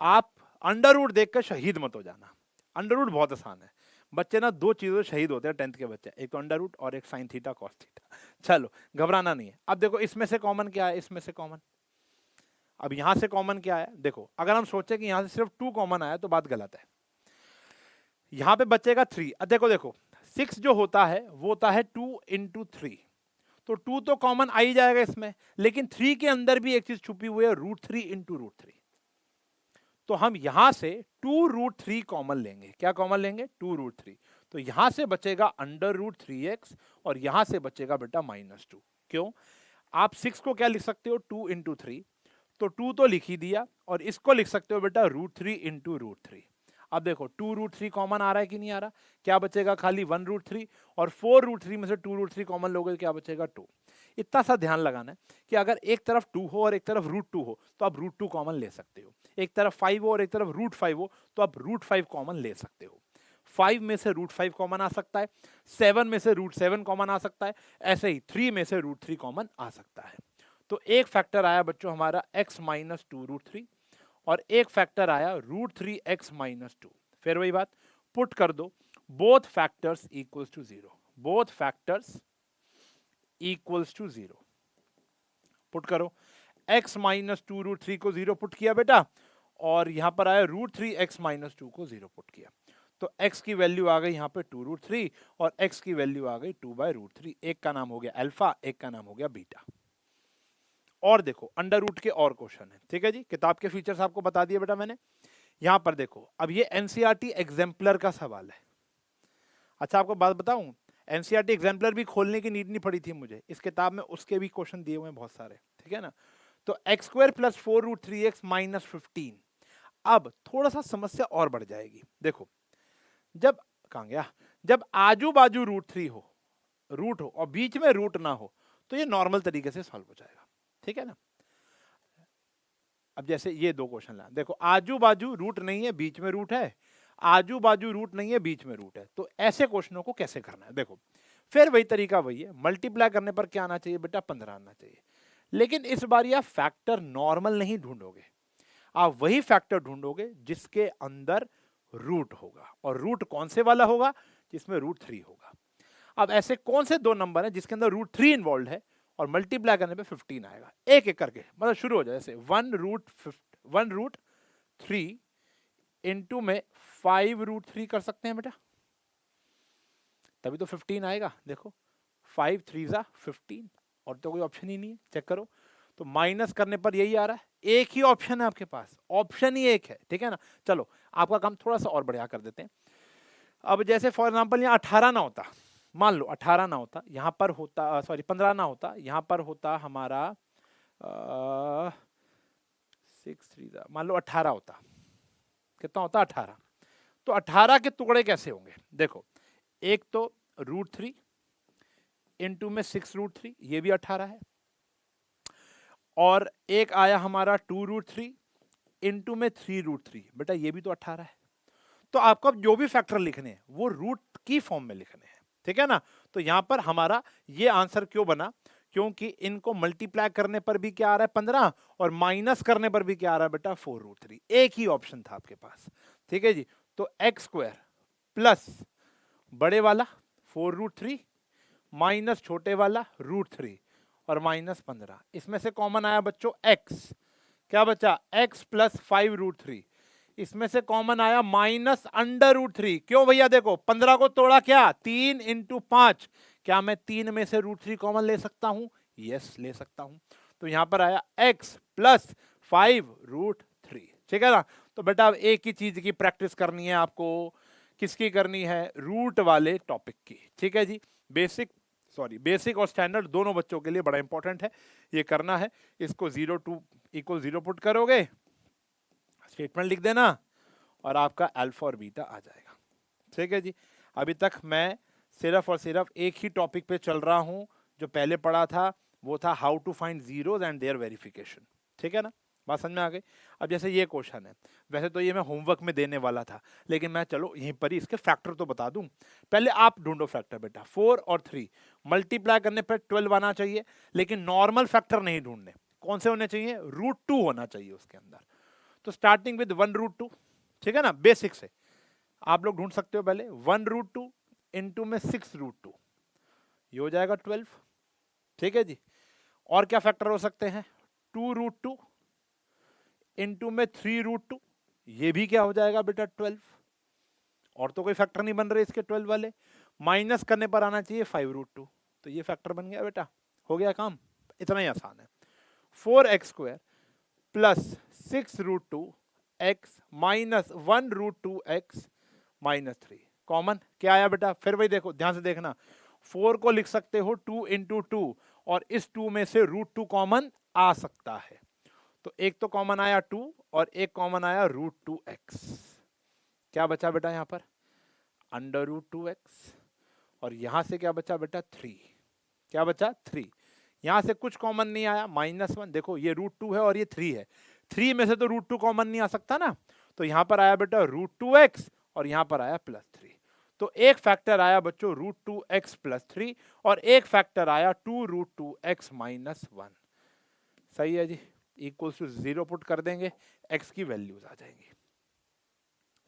आप अंडर रूट देखकर शहीद मत हो जाना, अंडर रूट बहुत आसान है, बच्चे ना दो चीजों से शहीद होते हैं 10th के बच्चे, एक तो अंडर रूट और एक साइन थीटा कॉस थीटा। चलो घबराना नहीं है। अब देखो इसमें से कॉमन क्या है, इसमें से कॉमन, अब यहां से कॉमन क्या है, देखो अगर हम सोचे कि यहां से सिर्फ 2 कॉमन आया तो बात गलत है, यहां पे बचेगा 3। अब देखो 6 जो होता है वो होता है 2 इंटू 3, तो 2 तो कॉमन आ ही जाएगा इसमें, लेकिन 3 के अंदर भी एक चीज छुपी हुई है √3 इंटू √3। तो हम यहां से 2√3 कॉमन लेंगे, क्या कॉमन लेंगे 2√3, तो यहां से बचेगा √3x और यहां से बचेगा बेटा -2। क्यों, आप 6 को क्या लिख सकते हो 2 इंटू 3, तो 2 तो लिख ही दिया, और इसको लिख सकते हो बेटा √3 इंटू √3। अब देखो 2√3 कॉमन आ रहा है कि नहीं आ रहा, क्या बचेगा खाली 1√3, और 4√3 में से 2√3 कॉमन लोगे क्या बचेगा 2। इतना सा ध्यान लगाना है कि अगर एक तरफ 2 हो और एक तरफ √2 हो तो आप √2 कॉमन ले सकते हो, एक तरफ 5 हो और एक तरफ √5 हो तो आप √5 कॉमन ले सकते हो। 5 में से √5 कॉमन आ सकता है, 7 में से √7 कॉमन आ सकता है, ऐसे ही 3 में से √3 कॉमन आ सकता है। तो एक फैक्टर आया बच्चों हमारा x -2√3 और एक फैक्टर आया √3x -2। फिर वही बात पुट कर दो, both factors equals to 0, both factors equals to 0। Put करो, x -2√3 को 0 पुट किया बेटा, और यहां पर आया √3x -2 को 0 पुट किया, तो x की वैल्यू आ गई यहां पे 2√3 और x की वैल्यू आ गई 2/√3। एक का नाम हो गया अल्फा, एक का नाम हो गया बीटा। और देखो अंडर रूट के और क्वेश्चन है, ठीक है जी, किताब के फीचर्स आपको बता दिए बेटा मैंने। यहां पर देखो अब ये एनसीईआरटी एग्जाम्पलर का सवाल है। अच्छा आपको बात बताऊं, एनसीईआरटी एग्जाम्पलर भी खोलने की नीड नहीं पड़ी थी मुझे, इस किताब में उसके भी क्वेश्चन दिए हुए हैं बहुत सारे, ठीक है ना। तो x² + 4√3x - 15। अब थोड़ा सा समस्या और बढ़ जाएगी, देखो जब कहां गया, जब आजू बाजू √3 हो, रूट हो और बीच में रूट ना हो तो ये नॉर्मल तरीके से सॉल्व हो जाएगा, ठीक है ना। अब जैसे ये दो क्वेश्चन ला, देखो आजू बाजू रूट नहीं है बीच में रूट है, आजू बाजू रूट नहीं है बीच में रूट है, तो ऐसे क्वेश्चनों को कैसे करना है। देखो फिर वही तरीका वही है, मल्टीप्लाई करने पर क्या आना चाहिए बेटा 15 आना चाहिए, लेकिन इस बार आप फैक्टर नॉर्मल नहीं ढूंढोगे, आप वही फैक्टर ढूंढोगे जिसके अंदर रूट होगा, और रूट कौन से वाला होगा, जिसमें √3 होगा। अब ऐसे कौन से दो नंबर हैं जिसके अंदर √3 इन्वॉल्व है और मल्टीप्लाई करने पे 15 आएगा, एक एक करके मतलब शुरू हो जाए, जैसे 1√3 इंटू में 5√3 कर सकते हैं बेटा, तभी तो 15 आएगा। देखो 5 3 ज़ा 15, और तो कोई ऑप्शन ही नहीं है, चेक करो। तो माइनस करने पर यही आ रहा है, एक ही ऑप्शन है आपके पास, ऑप्शन ही एक है, ठीक है ना। चलो आपका काम थोड़ा सा और बढ़िया कर देते हैं। अब जैसे फॉर एग्जांपल यहाँ 18 ना होता, मान लो 18 ना होता, यहाँ पर होता सॉरी 15 ना होता, यहाँ पर होता हमारा 6 3 ज़ा मान लो 18 होता, कितना होता 18। तो 18 के टुकड़े कैसे होंगे, देखो एक तो √3 इंटू में 6√3, ये भी 18 है, और एक आया हमारा 2√3 इंटू में 3√3, बेटा ये भी तो 18 है। तो आपको अब जो भी फैक्टर लिखने हैं वो रूट की फॉर्म में लिखने हैं, ठीक है ना। तो यहां पर हमारा ये आंसर क्यों बना, क्योंकि इनको मल्टीप्लाई करने पर भी क्या आ रहा है 15 और माइनस करने पर भी क्या आ रहा है बेटा 4√3, एक ही ऑप्शन था आपके पास, ठीक है जी। तो x² प्लस बड़े वाला 4√3 माइनस छोटे वाला √3 और -15। इसमें से कॉमन आया बच्चों x, क्या बचा x प्लस 5√3। इसमें से कॉमन आया -√3। क्यों भैया, देखो 15 को तोड़ा क्या 3 × 5, क्या मैं 3 में से √3 कॉमन ले सकता हूं? यस ले सकता हूं। तो यहां पर आया x प्लस 5√3, ठीक है ना। तो बेटा अब एक ही चीज की प्रैक्टिस करनी है आपको, किसकी करनी है? रूट वाले टॉपिक की, ठीक है जी। बेसिक और स्टैंडर्ड दोनों बच्चों के लिए बड़ा इंपॉर्टेंट है, ये करना है। इसको 0 to = 0 पुट करोगे, स्टेटमेंट लिख देना और आपका अल्फा और बीटा आ जाएगा, ठीक है जी। अभी तक मैं सिर्फ और सिर्फ एक ही टॉपिक पे चल रहा हूं, जो पहले पढ़ा था वो था how to find zeros and their verification, ठीक है ना, बात समझ में आ गई। अब जैसे ये क्वेश्चन है, वैसे तो ये मैं होमवर्क में देने वाला था, लेकिन मैं चलो यहीं पर ही इसके फैक्टर तो बता दूं। पहले आप ढूंढो फैक्टर बेटा, 4 और 3 मल्टीप्लाई करने पर 12 आना चाहिए, लेकिन नॉर्मल फैक्टर नहीं ढूंढने। कौन से होने चाहिए? √2 होना चाहिए उसके अंदर। तो स्टार्टिंग विद 1√2, ठीक है ना, बेसिक से आप लोग ढूंढ सकते हो। पहले 1√2 इंटू में 6√2, ये हो जाएगा 12, ठीक है जी। और क्या फैक्टर हो सकते हैं? 2√2 इंटू में 3√2, ये भी क्या हो जाएगा बेटा 12। और तो कोई फैक्टर नहीं बन रहे इसके 12 वाले। माइनस करने पर आना चाहिए 5√2, तो ये फैक्टर बन गया बेटा, हो गया काम, इतना ही आसान है। 4x² plus 6√2x minus 1√2x minus 3, common क्या आया बेटा? फिर वही देखो, ध्यान से देखना, 4 को लिख सकते हो 2 × 2 और इस 2 में से √2 कॉमन आ सकता है। तो एक तो कॉमन आया 2 और एक कॉमन आया √2x। क्या बचा बेटा यहां पर? √2x। और यहां से क्या बचा बेटा? 3। क्या बचा? 3। यहां से कुछ कॉमन नहीं आया, -1। देखो ये √2 है और ये 3 है, 3 में से तो √2 कॉमन नहीं आ सकता ना। तो यहां पर आया बेटा √2x और यहां पर आया +3। तो एक फैक्टर आया बच्चों √2x + 3 और एक फैक्टर आया 2√2x - 1। सही है जी, = 0 पुट कर देंगे, x की वैल्यूज आ जाएंगी।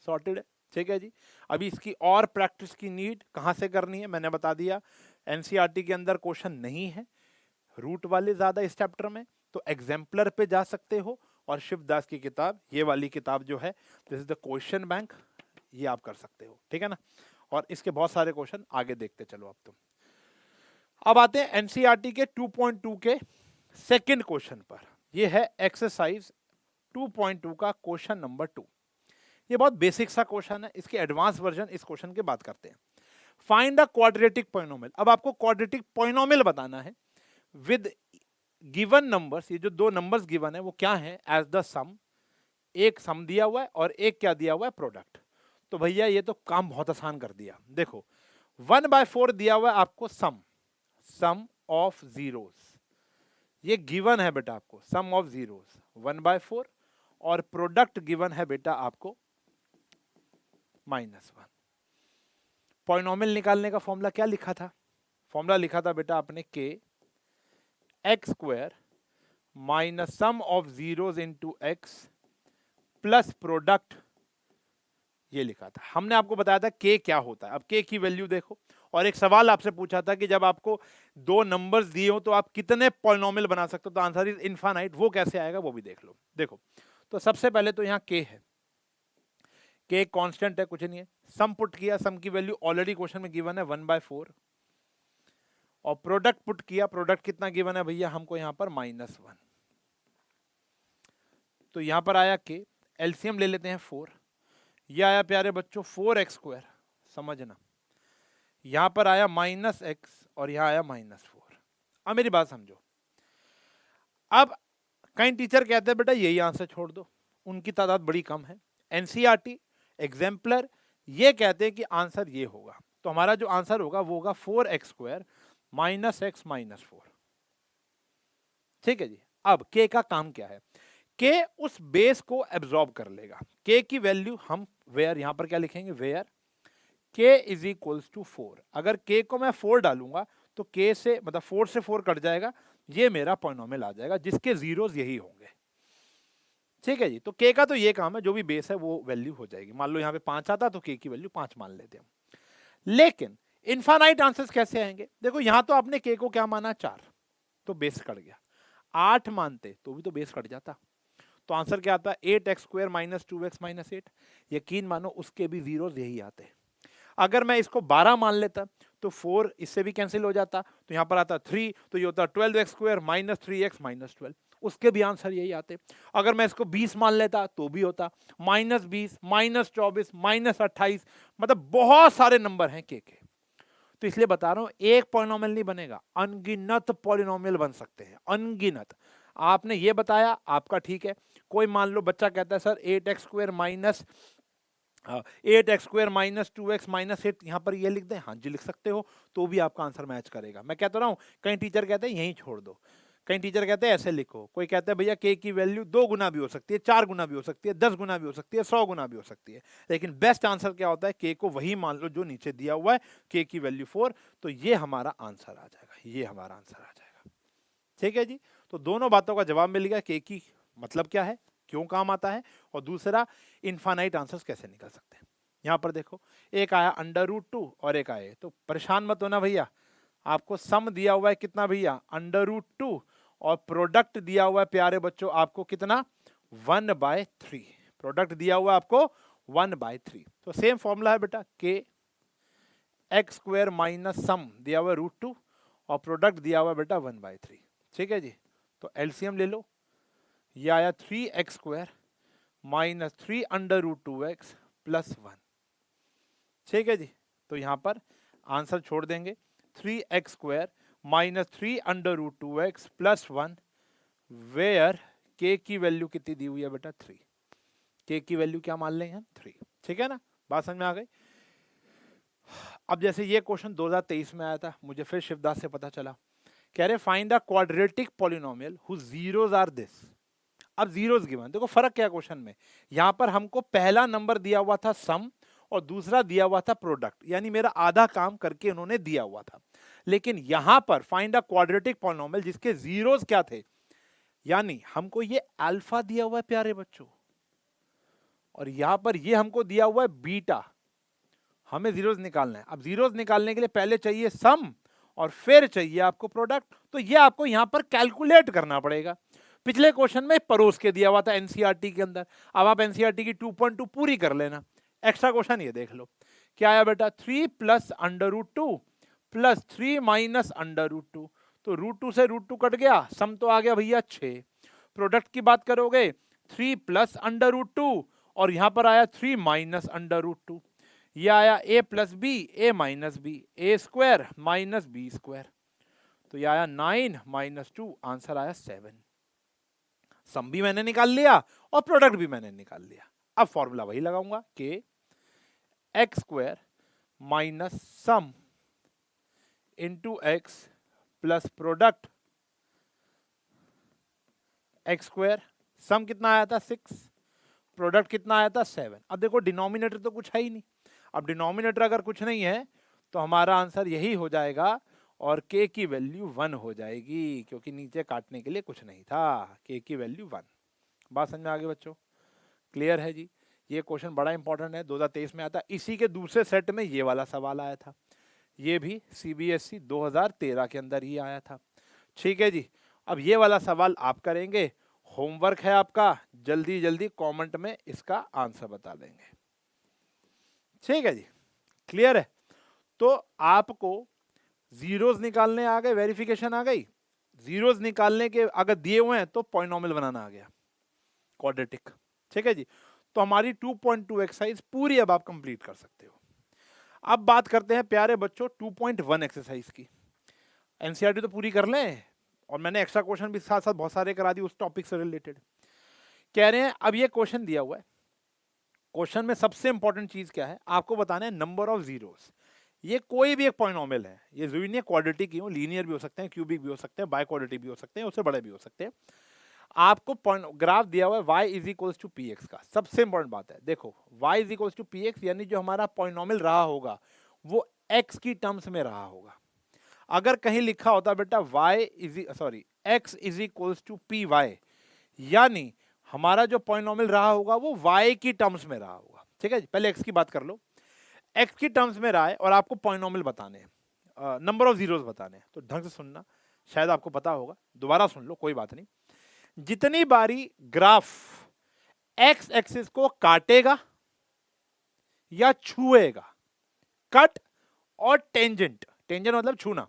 सॉर्टेड है, ठीक है जी। अभी इसकी और प्रैक्टिस की नीड कहां से करनी है मैंने बता दिया। एनसीईआरटी के अंदर क्वेश्चन नहीं है रूट वाले ज्यादा इस चैप्टर में, तो एग्जाम्पलर पे जा सकते हो और शिवदास की किताब, ये वाली किताब जो है this is the question bank, ये आप कर सकते हो, ठीक है ना। और इसके बहुत सारे क्वेश्चन आगे देखते चलो अब तुम। अब आते हैं एनसीईआरटी के 2.2 के सेकंड क्वेश्चन पर। ये है एक्सरसाइज 2.2 का क्वेश्चन नंबर 2। ये बहुत बेसिक सा क्वेश्चन है, इसके एडवांस वर्जन इस क्वेश्चन के बात करते हैं। Find a quadratic polynomial. अब आपको क्वाड्रेटिक पॉलिनोमियल बताना है विद गिवन नंबर्स। ये जो दो नंबर्स गिवन है वो क्या है? एज द सम। एक सम दिया हुआ है और एक क्या दिया हुआ है? प्रोडक्ट। तो भैया ये तो काम बहुत आसान कर दिया। देखो 1/4 दिया हुआ है आपको सम ऑफ जीरोस, ये गिवन है बेटा आपको सम ऑफ जीरोस 1/4, और प्रोडक्ट गिवन है बेटा आपको -1। पॉलिनोमियल निकालने का फॉर्मूला क्या लिखा था? फॉर्मूला लिखा था बेटा आपने k x² minus sum of zeros into x plus product, ये लिखा था। हमने आपको बताया था k क्या होता है। अब k की वैल्यू देखो, और एक सवाल आपसे पूछा था कि जब आपको दो नंबर्स दिए हो तो आप कितने पॉलिनोमियल बना सकते हो, तो आंसर इज इनफाइनाइट। वो कैसे आएगा वो भी देख लो। देखो तो सबसे पहले तो यहाँ k है, k कांस्टेंट है, कुछ नहीं है। सम पुट किया, सम की वैल्यू ऑलरेडी क्वेश्चन में गिवन है 1/4, और प्रोडक्ट पुट किया, प्रोडक्ट कितना गिवन है भैया हमको यहाँ पर -1। तो यहाँ पर आया k, एलसीएम ले लेते हैं 4, यह आया प्यारे बच्चों 4x², समझना। यहां पर आया -x और यहां आया -4। अब मेरी बात समझो, अब कई टीचर कहते हैं बेटा यही आंसर छोड़ दो, उनकी तादाद बड़ी कम है। एनसीईआरटी एग्जाम्पलर ये कहते हैं कि आंसर ये होगा, तो हमारा जो आंसर होगा वो होगा 4x² -x -4। ठीक है जी। अब k का काम क्या है? k उस बेस को एब्जॉर्ब कर लेगा। k की वैल्यू हम वेयर, यहां पर क्या लिखेंगे? Where k = 4। अगर k को मैं 4 डालूंगा तो k से मतलब 4 से 4 कट जाएगा, ये मेरा पॉलिनोमियल आ जाएगा जिसके जीरोस यही होंगे। ठीक है जी। तो के का तो ये काम है, जो भी बेस है वो वैल्यू हो जाएगी। मान लो यहाँ पे 5 आता तो के की वैल्यू 5 मान लेते हैं हम। लेकिन इनफाइनाइट आंसर्स कैसे आएंगे? देखो यहाँ तो आपने के को क्या माना 4, तो बेस कट गया। 8 मानते तो भी तो बेस कट जाता। तो आंसर क्या आता है? 8x² minus 2x minus 8। यकीन मानो उसके भी जीरोस यही आते हैं। अगर मैं इसको 12 मान लेता तो 4 इससे भी कैंसिल हो जाता, तो यहाँ पर आता 3, तो ये होता 12x² माइनस 3x माइनस 12, उसके भी आंसर यही आते। अगर मैं इसको 20 मान लेता तो भी होता -20 माइनस 24 माइनस 28, मतलब बहुत सारे नंबर हैं के। तो इसलिए बता रहा हूं एक पॉलिनोमियल नहीं बनेगा, अनगिनत पॉलिनोमियल बन सकते हैं, अनगिनत। आपने ये बताया आपका ठीक है। कोई मान लो बच्चा कहता है sir 8x² minus 8x² minus 2x minus 8, यहाँ पर ये लिख दें, हाँ जी लिख सकते हो, तो भी आपका आंसर मैच करेगा। मैं कहता रहा हूँ कई टीचर कहते हैं यहीं छोड़ दो, कई टीचर कहते हैं ऐसे लिखो, कोई कहता है भैया के की वैल्यू 2 गुना भी हो सकती है, 4 गुना भी हो सकती है, 10 गुना भी हो सकती है, 100 गुना भी हो सकती है। लेकिन बेस्ट आंसर क्या होता है? के को वही मान लो जो नीचे दिया हुआ है, के की वैल्यू 4, तो ये हमारा आंसर आ जाएगा, ये हमारा आंसर आ जाएगा। ठीक है जी। तो दोनों बातों का जवाब मिल गया, के की मतलब क्या है, क्यों काम आता है, और दूसरा इनफाइनाइट आंसर्स कैसे निकल सकते हैं। यहाँ पर देखो एक आया √2 और एक आया, तो परेशान मत होना भैया, आपको सम दिया हुआ है कितना भैया? √2, और प्रोडक्ट दिया हुआ है प्यारे बच्चों आपको कितना? 1/3। प्रोडक्ट दिया हुआ है आपको 1/3। तो सेम फॉर्मूला है बेटा, के x² माइनस सम दिया हुआ है √2 और प्रोडक्ट दिया हुआ है बेटा 1/3। ठीक है जी। तो एलसीएम ले लो, ये आया 3x² माइनस 3√2x प्लस 1। ठीक है जी। तो यहां पर आंसर छोड़ देंगे, 3x² minus 3√2x plus 1, where के की वैल्यू कितनी दी हुई है बेटा? 3। के की वैल्यू क्या मान लेंगे हम? 3। ठीक है ना, बात समझ में आ गई। अब जैसे ये क्वेश्चन 2023 में आया था, मुझे फिर शिवदास से पता चला, कह रहे find the quadratic polynomial whose zeros are this. अब जीरोस गिवन, देखो फर्क क्या क्वेश्चन में, यहां पर हमको पहला नंबर दिया हुआ था सम और दूसरा दिया हुआ था प्रोडक्ट, यानी मेरा आधा काम करके उन्होंने दिया हुआ था। लेकिन यहां पर फाइंड अ क्वाड्रेटिक पॉलिनोमियल जिसके जीरोस क्या थे, यानी हमको ये अल्फा दिया हुआ है प्यारे बच्चों, और यहां पर ये हमको दिया हुआ है बीटा, हमें जीरोस निकालना है। अब जीरोस निकालने के लिए पहले चाहिए सम और फिर चाहिए आपको प्रोडक्ट, तो ये आपको यहां पर कैलकुलेट करना पड़ेगा। पिछले क्वेश्चन में परोस के दिया हुआ था एनसीईआरटी के अंदर, अब आप एनसीईआरटी की 2.2 पूरी कर लेना। एक्स्ट्रा क्वेश्चन ये देख लो, क्या आया बेटा? 3 प्लस √2 प्लस 3 माइनस √2, तो √2 से √2 कट गया, सम तो आ गया भैया 6। प्रोडक्ट की बात करोगे 3 प्लस √2 और यहां पर आया 3 माइनस √2, ये आया a plus B a minus B, a² minus b², तो ये आया 9 माइनस 2, आंसर आया 7। सम भी मैंने निकाल लिया और प्रोडक्ट भी मैंने निकाल लिया। अब फॉर्मूला वही लगाऊंगा, के x² minus sum into x plus product x², सम कितना आया था 6, प्रोडक्ट कितना आया था 7। अब देखो डिनोमिनेटर तो कुछ है ही नहीं, अब डिनोमिनेटर अगर कुछ नहीं है तो हमारा आंसर यही हो जाएगा और k की वैल्यू 1 हो जाएगी, क्योंकि नीचे काटने के लिए कुछ नहीं था, k की वैल्यू 1। बात समझ में आ गई बच्चों? क्लियर है जी। ये क्वेश्चन बड़ा इंपॉर्टेंट है, 2023 में आता। इसी के दूसरे सेट में ये वाला सवाल आया था, ये भी सीबीएसई 2013 के अंदर ही आया था। ठीक है जी। अब ये वाला सवाल आप करेंगे, होमवर्क है आपका, जल्दी जल्दी कमेंट में इसका आंसर बता देंगे। ठीक है जी, क्लियर है। तो आपको जीरोस निकालने आ गए, वेरिफिकेशन आ गई, जीरोस निकालने के अगर दिए हुए हैं तो पॉलिनोमियल बनाना आ गया क्वाड्रेटिक। ठीक है जी। तो हमारी 2.2 एक्सरसाइज पूरी अब आप कंप्लीट कर सकते हो। अब बात करते हैं प्यारे बच्चों 2.1 एक्सरसाइज की। एनसीईआरटी तो पूरी कर लें और मैंने एक्स्ट्रा क्वेश्चन भी साथ साथ बहुत सारे करा दिए उस टॉपिक से रिलेटेड। कह रहे हैं अब ये क्वेश्चन दिया हुआ है, क्वेश्चन में सबसे इंपॉर्टेंट चीज क्या है, आपको बताना है नंबर ऑफ जीरोस। ये कोई भी एक पॉलिनोमियल है, ये जरूरी नहीं है क्वाड्रेटिक ही हो, लीनियर भी हो सकते हैं, क्यूबिक भी हो सकते हैं, बाय क्वाड्रेटिक भी हो सकते हैं, उससे बड़े भी हो सकते हैं। आपको ग्राफ दिया हुआ है y is equals to P X का। सबसे इंपॉर्टेंट बात है, देखो y is equals to P X, यानी जो हमारा पॉलिनोमियल रहा होगा वो x की टर्म्स में रहा होगा। अगर कहीं लिखा होता बेटा x is equals to P Y, यानी हमारा जो पॉलिनोमियल रहा होगा वो y की टर्म्स में रहा होगा, ठीक है जी। पहले x की बात कर लो, x की टर्म्स में रहा है और आपको पॉलिनोमियल बताने हैं, नंबर ऑफ जीरोस बताने हैं। तो ढंग से सुनना, शायद आपको पता होगा, दोबारा सुन लो कोई बात नहीं। जितनी बारी ग्राफ x एक्सिस को काटेगा या छुएगा, कट और टेंजेंट, टेंजेंट मतलब छूना,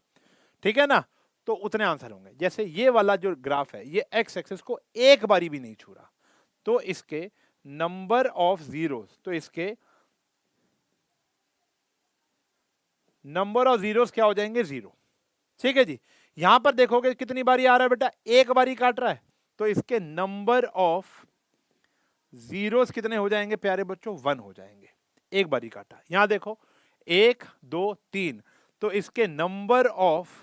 ठीक है ना, तो उतने आंसर होंगे। जैसे ये वाला जो ग्राफ है ये x एक्सिस को एक बारी भी नहीं छू रहा, तो इसके नंबर ऑफ जीरोस, तो इसके नंबर ऑफ जीरोस क्या हो जाएंगे, 0, ठीक है जी। यहां पर देखोगे कितनी बारी आ रहा है बेटा, एक बारी काट रहा है, तो इसके नंबर ऑफ जीरोस कितने हो जाएंगे प्यारे बच्चों, 1 हो जाएंगे, एक बारी काटा। यहां देखो 1 2 3, तो इसके नंबर ऑफ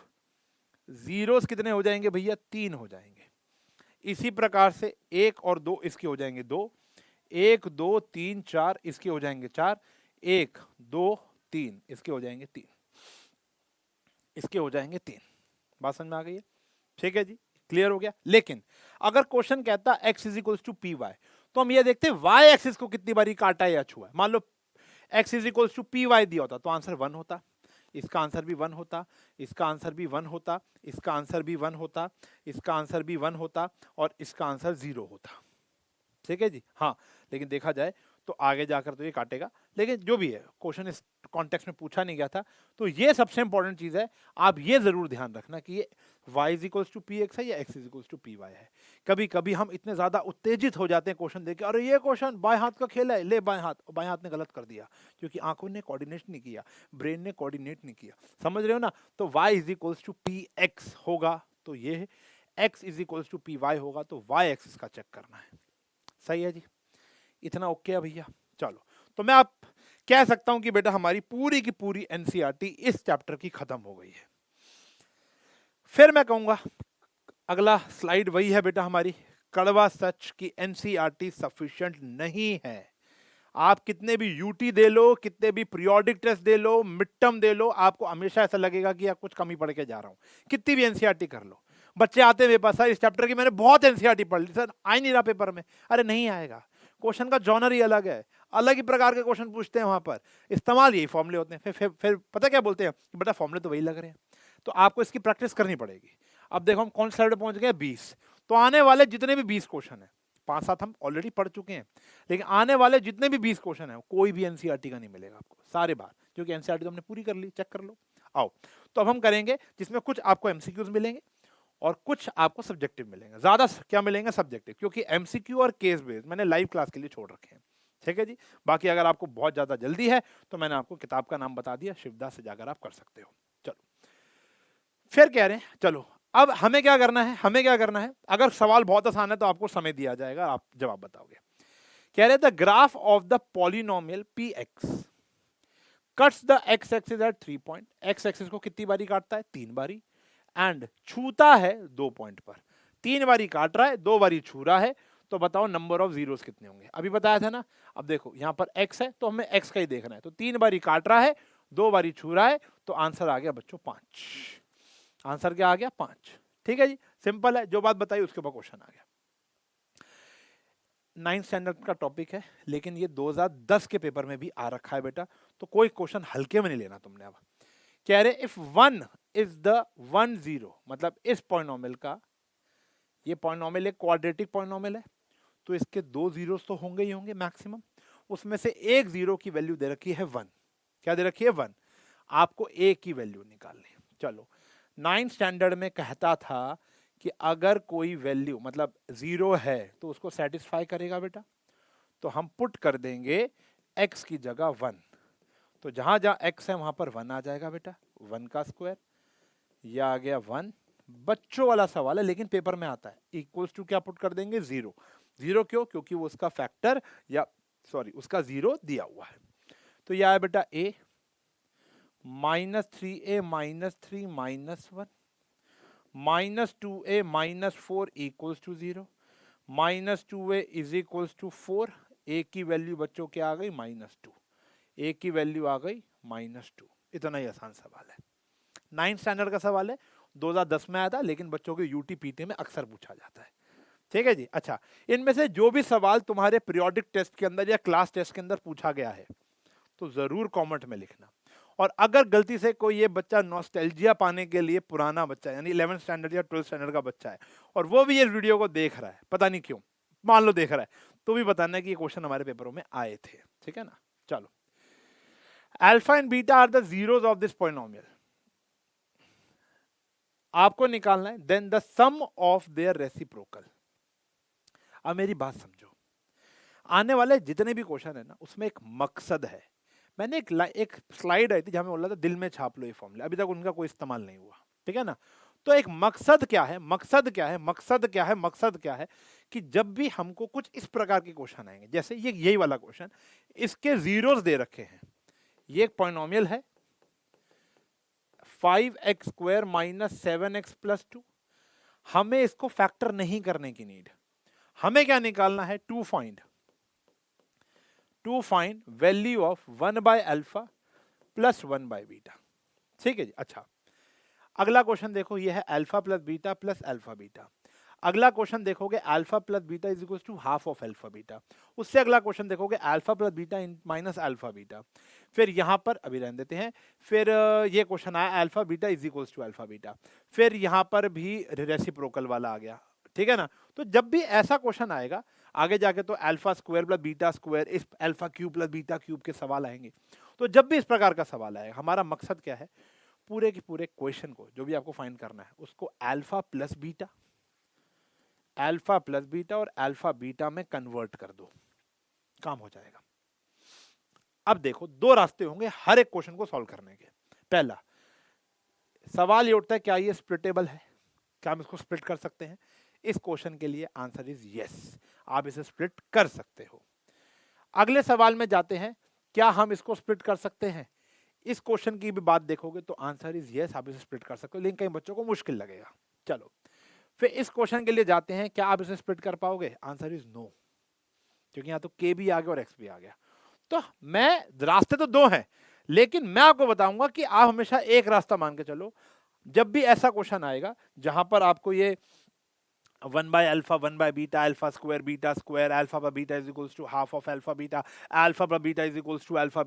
जीरोस कितने हो जाएंगे भैया, 3 हो जाएंगे। इसी प्रकार से 1 और 2 इसके हो जाएंगे 2, 1 2 3 4 इसके हो जाएंगे 4, 1 2 3 इसके हो जाएंगे 3, इसके हो जाएंगे 3। बात समझ में आ गई है, ठीक है जी, क्लियर हो गया। लेकिन अगर क्वेश्चन कहता x is equals to P Y, तो हम ये देखते हैं y एक्सिस को कितनी बारी काटा या छुआ। मान लो x is equals to P Y दिया होता तो आंसर 1 होता, इसका आंसर भी 1 होता, इसका आंसर भी 1 होता, इसका आंसर भी 1 होता, इसका आंसर भी 1 होता और इसका आंसर 0 होता, ठीक है जी। हाँ, लेकिन देखा जाए तो आगे जाकर तो ये काटेगा, लेकिन जो भी है क्वेश्चन इस कॉन्टेक्स्ट में पूछा नहीं गया था, तो ये सबसे इंपॉर्टेंट चीज है। आप ये जरूर ध्यान रखना कि ये y is equals to P X है या x is equals to P Y है। कभी कभी हम इतने ज्यादा उत्तेजित हो जाते हैं क्वेश्चन देख के, अरे ये क्वेश्चन बाएं हाथ का खेल है, ले बाएं हाथ ने गलत कर दिया, क्योंकि आंखों ने कोऑर्डिनेट नहीं किया, ब्रेन ने कोऑर्डिनेट नहीं किया, समझ रहे हो ना। तो y is equals to P X होगा तो ये है, x is equals to P Y होगा तो y एक्सिस का चेक करना है। सही है जी, इतना ओके है भैया। चलो, तो मैं आप कह सकता हूं कि बेटा हमारी पूरी की पूरी एनसीईआरटी इस चैप्टर की खत्म हो गई है। फिर मैं कहूंगा अगला स्लाइड वही है बेटा हमारी, कड़वा सच की एनसीईआरटी सफिशिएंट नहीं है। आप कितने भी यूटी दे लो, कितने भी पीरियोडिक टेस्ट दे लो, मिड टर्म दे लो, आपको हमेशा ऐसा लगेगा कि आप कुछ कमी पढ़ के जा रहा हूं। कितनी भी एनसीईआरटी कर लो, बच्चे आते मेरे पास, सर इस चैप्टर की मैंने बहुत एनसीईआरटी पढ़ ली, सर आ ही नहीं रहा पेपर में। अरे नहीं आएगा, क्वेश्चन का जॉनर ही अलग है, अलग ही प्रकार के क्वेश्चन पूछते हैं वहां पर, इस्तेमाल यही फॉर्मूले होते हैं। फिर पता क्या बोलते हैं कि बेटा फॉर्मूले तो वही लग रहे हैं, तो आपको इसकी प्रैक्टिस करनी पड़ेगी। अब देखो हम कौन सी स्लाइड पे पहुंच गए, 20। तो आने वाले जितने भी 20 क्वेश्चन है, 5-7 हम ऑलरेडी पढ़ चुके हैं, लेकिन आने वाले जितने भी 20 क्वेश्चन है कोई भी एनसीईआरटी का नहीं मिलेगा आपको, सारे बार, क्योंकि एनसीईआरटी तो हमने पूरी कर ली, चेक कर लो। आओ, तो अब हम करेंगे जिसमें कुछ आपको एमसीक्यूज मिलेंगे और कुछ आपको सब्जेक्टिव मिलेंगे। ज्यादा क्या मिलेंगे, सब्जेक्टिव, क्योंकि एमसीक्यू और केस बेस्ड मैंने लाइव क्लास के लिए छोड़ रखे हैं, ठीक है जी। बाकी अगर आपको बहुत ज्यादा जल्दी है तो मैंने आपको किताब का नाम बता दिया, शिवदास से जाकर आप कर सकते हो। चलो, फिर कह रहे हैं चलो अब हमें क्या करना है, हमें क्या करना है, अगर सवाल बहुत आसान है तो आपको समय दिया जाएगा, आप जवाब बताओगे। कह रहे the graph of the polynomial P x cuts the x axis at 3 point, x axis को कितनी बारी काटता है, 3 बारी, एंड छूता है 2 पॉइंट पर। 3 बारी काट रहा है, 2 बारी छू रहा है, तो बताओ नंबर ऑफ जीरोस कितने होंगे। अभी बताया था ना। अब देखो यहां पर x है तो हमें x का ही देखना है, तो 3 बारी काट रहा है, 2 बारी छू रहा है, तो आंसर आ गया बच्चों 5। आंसर क्या आ गया, 5। ठीक है जी, सिंपल है, जो बात बताई उसके ऊपर क्वेश्चन आ गया। 9th स्टैंडर्ड का टॉपिक है, लेकिन ये 2010 के पेपर में भी आ रखा है बेटा, तो कोई क्वेश्चन हल्के में नहीं लेना तुमने। अब कह रहे इफ 1 इज द 1 0, मतलब इस पॉलिनोमियल का, ये पॉलिनोमियल एक क्वाड्रेटिक पॉलिनोमियल है, तो इसके 2 जीरोस तो होंगे ही होंगे मैक्सिमम, उसमें से एक जीरो की वैल्यू दे रखी है 1। क्या दे रखी है, 1। आपको एक की वैल्यू निकालनी। चलो, 9th स्टैंडर्ड में कहता था कि अगर कोई वैल्यू मतलब 0 है तो उसको सेटिस्फाई करेगा बेटा, तो हम पुट कर देंगे x की जगह 1, तो जहां जहां x है वहां पर 1 आ जाएगा बेटा, 1 का स्क्वायर, यह आ गया 1। बच्चों वाला सवाल है लेकिन पेपर में आता है, इक्वल्स टू क्या पुट कर देंगे, 0। 0 क्यों, क्योंकि वो उसका फैक्टर या सॉरी उसका 0 दिया हुआ है। तो यह है बेटा a -3a -3 -1 -2a -4 equals to 0, -2a is equals to 4। a की वैल्यू बच्चों क्या आ गई, -2। a की वैल्यू आ गई -2। इतना ही आसान सवाल है, 9th स्टैंडर्ड का सवाल है, 2010 में आया था, लेकिन बच्चों के यूटी पीटी में अक्सर पूछा जाता है। ठीक है जी। अच्छा, इनमें से जो भी सवाल तुम्हारे पीरियोडिक टेस्ट के अंदर या क्लास टेस्ट के अंदर पूछा गया है तो जरूर कमेंट में लिखना। और अगर गलती से कोई ये बच्चा नॉस्टैल्जिया पाने के लिए पुराना बच्चा है, यानी 11th स्टैंडर्ड या 12th स्टैंडर्ड का बच्चा है, और वो भी ये वीडियो को देख रहा है, पता नहीं क्यों, मान लो देख रहा है, तो भी बताना कि ये क्वेश्चन हमारे पेपरों में आए थे। ठीक है ना। चलो, alpha and beta are the zeros of this polynomial, आपको निकालना है then the sum of their reciprocal. अब मेरी बात समझो, आने वाले जितने भी क्वेश्चन है ना उसमें एक मकसद है। मैंने एक स्लाइड आई थी जहां मैं बोला था दिल में छाप लो ये फॉर्मूला, अभी तक उनका कोई इस्तेमाल नहीं हुआ। ठीक है ना। तो एक मकसद क्या है, मकसद क्या है, मकसद क्या है, मकसद क्या है कि जब भी हमको कुछ इस प्रकार के क्वेश्चन आएंगे, जैसे ये यही वाला क्वेश्चन, इसके जीरोस दे रखे हैं, ये एक पॉलिनोमियल है 5x square minus 7x plus 2, हमें इसको फैक्टर नहीं करने की नीड, हमें क्या निकालना है, to find value of 1 by alpha plus 1 by beta. ठीक है जी। अच्छा, अगला क्वेश्चन देखो, ये है alpha plus beta plus alpha beta. अगला क्वेश्चन देखोगे alpha plus beta is equal to half of alpha beta. उससे अगला क्वेश्चन देखोगे alpha plus beta minus alpha beta. फिर यहां पर अभी रहने देते हैं, फिर ये क्वेश्चन आया alpha beta is equal to alpha beta. फिर यहां पर भी रेसिप्रोकल वाला आ गया। ठीक है ना। तो जब भी ऐसा क्वेश्चन आएगा आगे जाके तो alpha square plus beta square, इस alpha cube plus beta cube के सवाल आएंगे। तो जब भी इस प्रकार का सवाल आएगा, हमारा मकसद क्या है, पूरे के पूरे क्वेश्चन को जो भी आपको फाइंड करना है उसको अल्फा प्लस बीटा और अल्फा बीटा में कन्वर्ट कर दो, काम हो जाएगा। अब देखो, दो रास्ते होंगे हर एक क्वेश्चन को सॉल्व करने के। पहला सवाल ये उठता है क्या ये स्प्लिटेबल है, क्या हम इसको स्प्लिट कर सकते हैं। इस क्वेश्चन के लिए आंसर इज यस, आप इसे स्प्लिट कर सकते हो। अगले सवाल में जाते हैं, क्या हम इसको स्प्लिट कर सकते हैं। इस क्वेश्चन की भी बात देखोगे तो आंसर इज यस, आप इसे स्प्लिट कर सकते हो, लेकिन कई बच्चों को मुश्किल लगेगा। चलो, फिर इस क्वेश्चन के लिए जाते हैं, क्या आप इसे स्प्लिट कर पाओगे, आंसर इज नो, क्योंकि यहां तो के भी आ गया और एक्स भी आ गया। तो मैं, रास्ते तो दो हैं, लेकिन मैं आपको बताऊंगा कि आप हमेशा एक रास्ता मान के चलो। जब भी ऐसा क्वेश्चन आएगा जहां पर आपको ये 1 by alpha 1 by beta alpha square alpha पर beta is equals to half of alpha पर beta is equals to alpha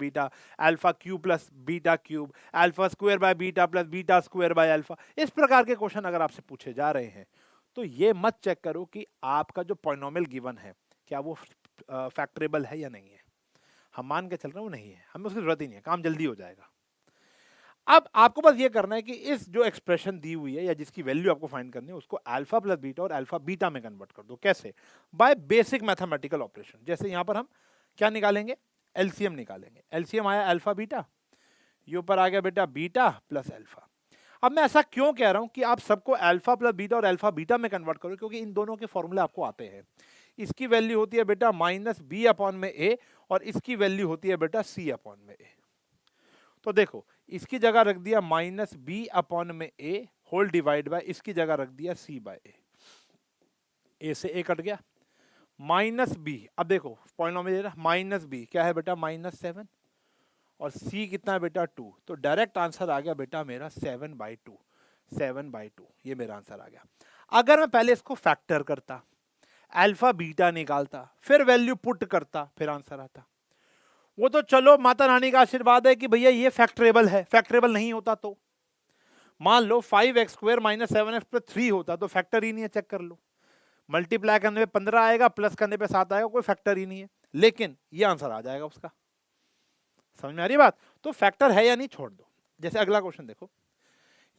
cube plus beta cube alpha square by beta plus beta square by alpha, इस प्रकार के question अगर आपसे पूछे जा रहे हैं तो ये मत चेक करो कि आपका जो पॉलिनोमियल गिवन है क्या वो फैक्टरेबल है या नहीं है। हम मान के चल रहे हैं वो नहीं है, हमें उसकी जरूरत ही नहीं है, काम जल्दी हो जाएगा। अब आपको बस ये करना है कि इस जो एक्सप्रेशन दी हुई है या जिसकी वैल्यू आपको फाइंड करनी है उसको अल्फा प्लस बीटा और अल्फा बीटा में कन्वर्ट कर दो। कैसे, बाय बेसिक मैथमेटिकल ऑपरेशन। जैसे यहां पर हम क्या निकालेंगे, एलसीएम निकालेंगे। एलसीएम आया अल्फा बीटा, ये ऊपर आ गया बेटा बीटा प्लस अल्फा। अब मैं ऐसा क्यों कह रहा हूं कि आप सबको अल्फा प्लस बीटा और अल्फा बीटा में कन्वर्ट करो, क्योंकि इन दोनों के फॉर्मूले आपको आते हैं। इसकी वैल्यू होती है बेटा माइनस बी अपॉन में ए और इसकी वैल्यू होती है बेटा सी अपॉन में ए। तो देखो, इसकी जगह रख दिया माइनस बी अपॉन में ए होल डिवाइड बाय, इसकी जगह रख दिया सी बाय ए से ए कट गया, माइनस बी। अब देखो पॉलिनोमियल माइनस बी क्या है बेटा -7 और सी कितना है बेटा 2, तो डायरेक्ट आंसर आ गया बेटा मेरा 7/2, ये मेरा आंसर आ गया। अगर मैं पहले इसको फैक्टर करता, अल्फा बीटा निकालता, फिर वैल्यू पुट करता, फिर आंसर आता। वो तो चलो माता रानी का आशीर्वाद है कि भैया ये फैक्टरेबल है, फैक्टरेबल नहीं होता तो मान लो 5x square minus 7x plus 3 होता तो फैक्टर ही नहीं है, चेक कर लो। मल्टीप्लाई करने पे 15 आएगा, प्लस करने पे 7 आएगा, कोई फैक्टर ही नहीं है, लेकिन ये आंसर आ जाएगा उसका। समझ में आ रही बात। तो फैक्टर है या नहीं छोड़ दो। जैसे अगला क्वेश्चन देखो,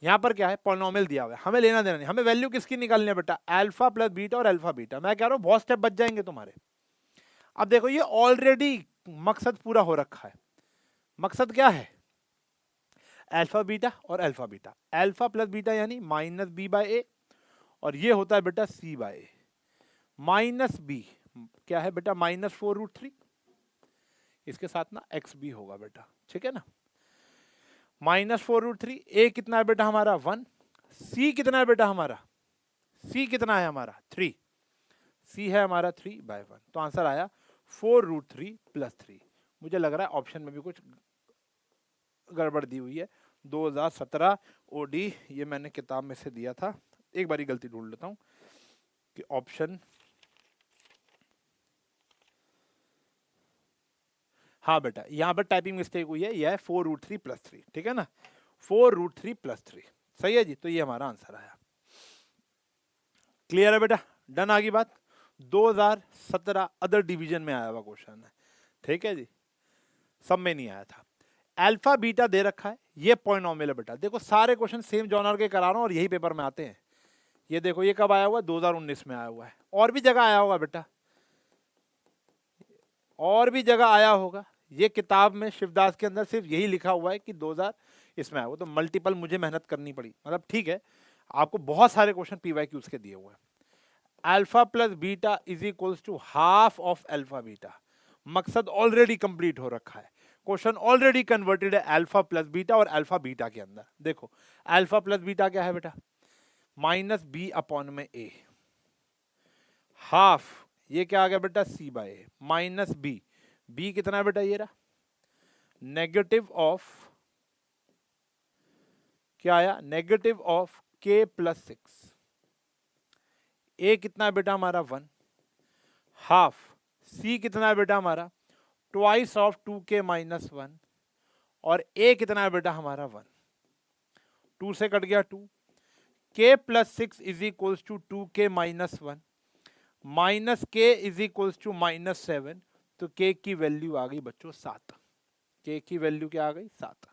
यहां पर क्या है, पॉलिनोमियल दिया हुआ है, हमें लेना देना नहीं, हमें वैल्यू किसकी निकालनी है बेटा, अल्फा प्लस बीटा और अल्फा बीटा। मैं कह रहा हूं बहुत स्टेप बच जाएंगे तुम्हारे। अब देखो ये ऑलरेडी मकसद पूरा हो रखा है। मकसद क्या है, अल्फा बीटा और alpha beta, alpha plus beta यानी माइनस बी बाय ए और ये होता है बेटा सी बाय ए। माइनस बी क्या है बेटा -4√3, इसके साथ ना एक्स भी होगा बेटा, ठीक है ना। -4√3, ए कितना है बेटा हमारा 1, सी कितना है बेटा हमारा, सी कितना है हमारा 3, सी है हमारा 3/1, तो आंसर आया 4√3 + 3। मुझे लग रहा है ऑप्शन में भी कुछ गड़बड़ दी हुई है। 2017 ओडी ये मैंने किताब में से दिया था, एक बारी गलती ढूंढ लेता हूँ कि ऑप्शन हाँ बेटा, यहाँ पर टाइपिंग मिस्टेक हुई है, यह है 4√3+3, ठीक है ना, 4√3+3, सही है जी। तो ये हमारा आंसर आया। क्लियर है बेटा, डन। आगे बात, 2017 अदर डिवीजन में आया हुआ क्वेश्चन है, ठीक है जी, सब में नहीं आया था। अल्फा बीटा दे रखा है, ये पॉलिनोमियल है बेटा। देखो सारे क्वेश्चन सेम जॉनर के करा रहा हूं और यही पेपर में आते हैं। ये देखो ये कब आया हुआ है, 2019 में आया हुआ है, और भी जगह आया होगा बेटा, और भी जगह आया होगा। ये किताब में शिवदास के अंदर सिर्फ यही लिखा हुआ है कि 2000 इसमें आया हुआ, तो मल्टीपल मुझे मेहनत करनी पड़ी, मतलब ठीक है, आपको बहुत सारे क्वेश्चन PYQs के दिए हुए हैं। Alpha plus beta is equals to half of alpha beta, मकसद ऑलरेडी कंप्लीट हो रखा है, क्वेश्चन ऑलरेडी कन्वर्टेड है अल्फा प्लस बीटा और अल्फा बीटा के अंदर। देखो अल्फा प्लस बीटा क्या है बेटा, -b/a, हाफ ये क्या आ गया बेटा, c/a, माइनस b कितना है बेटा, ये रहा नेगेटिव ऑफ, क्या आया, नेगेटिव ऑफ k+6, a कितना है बेटा हमारा 1, हाफ c कितना है बेटा हमारा ट्वाइस ऑफ 2k-1, और a कितना है बेटा हमारा 1, 2 से कट गया 2, k+6 is equals to 2k-1, minus k is equals to -7, तो k की वैल्यू आ गई बच्चों 7, k की वैल्यू क्या आ गई 7।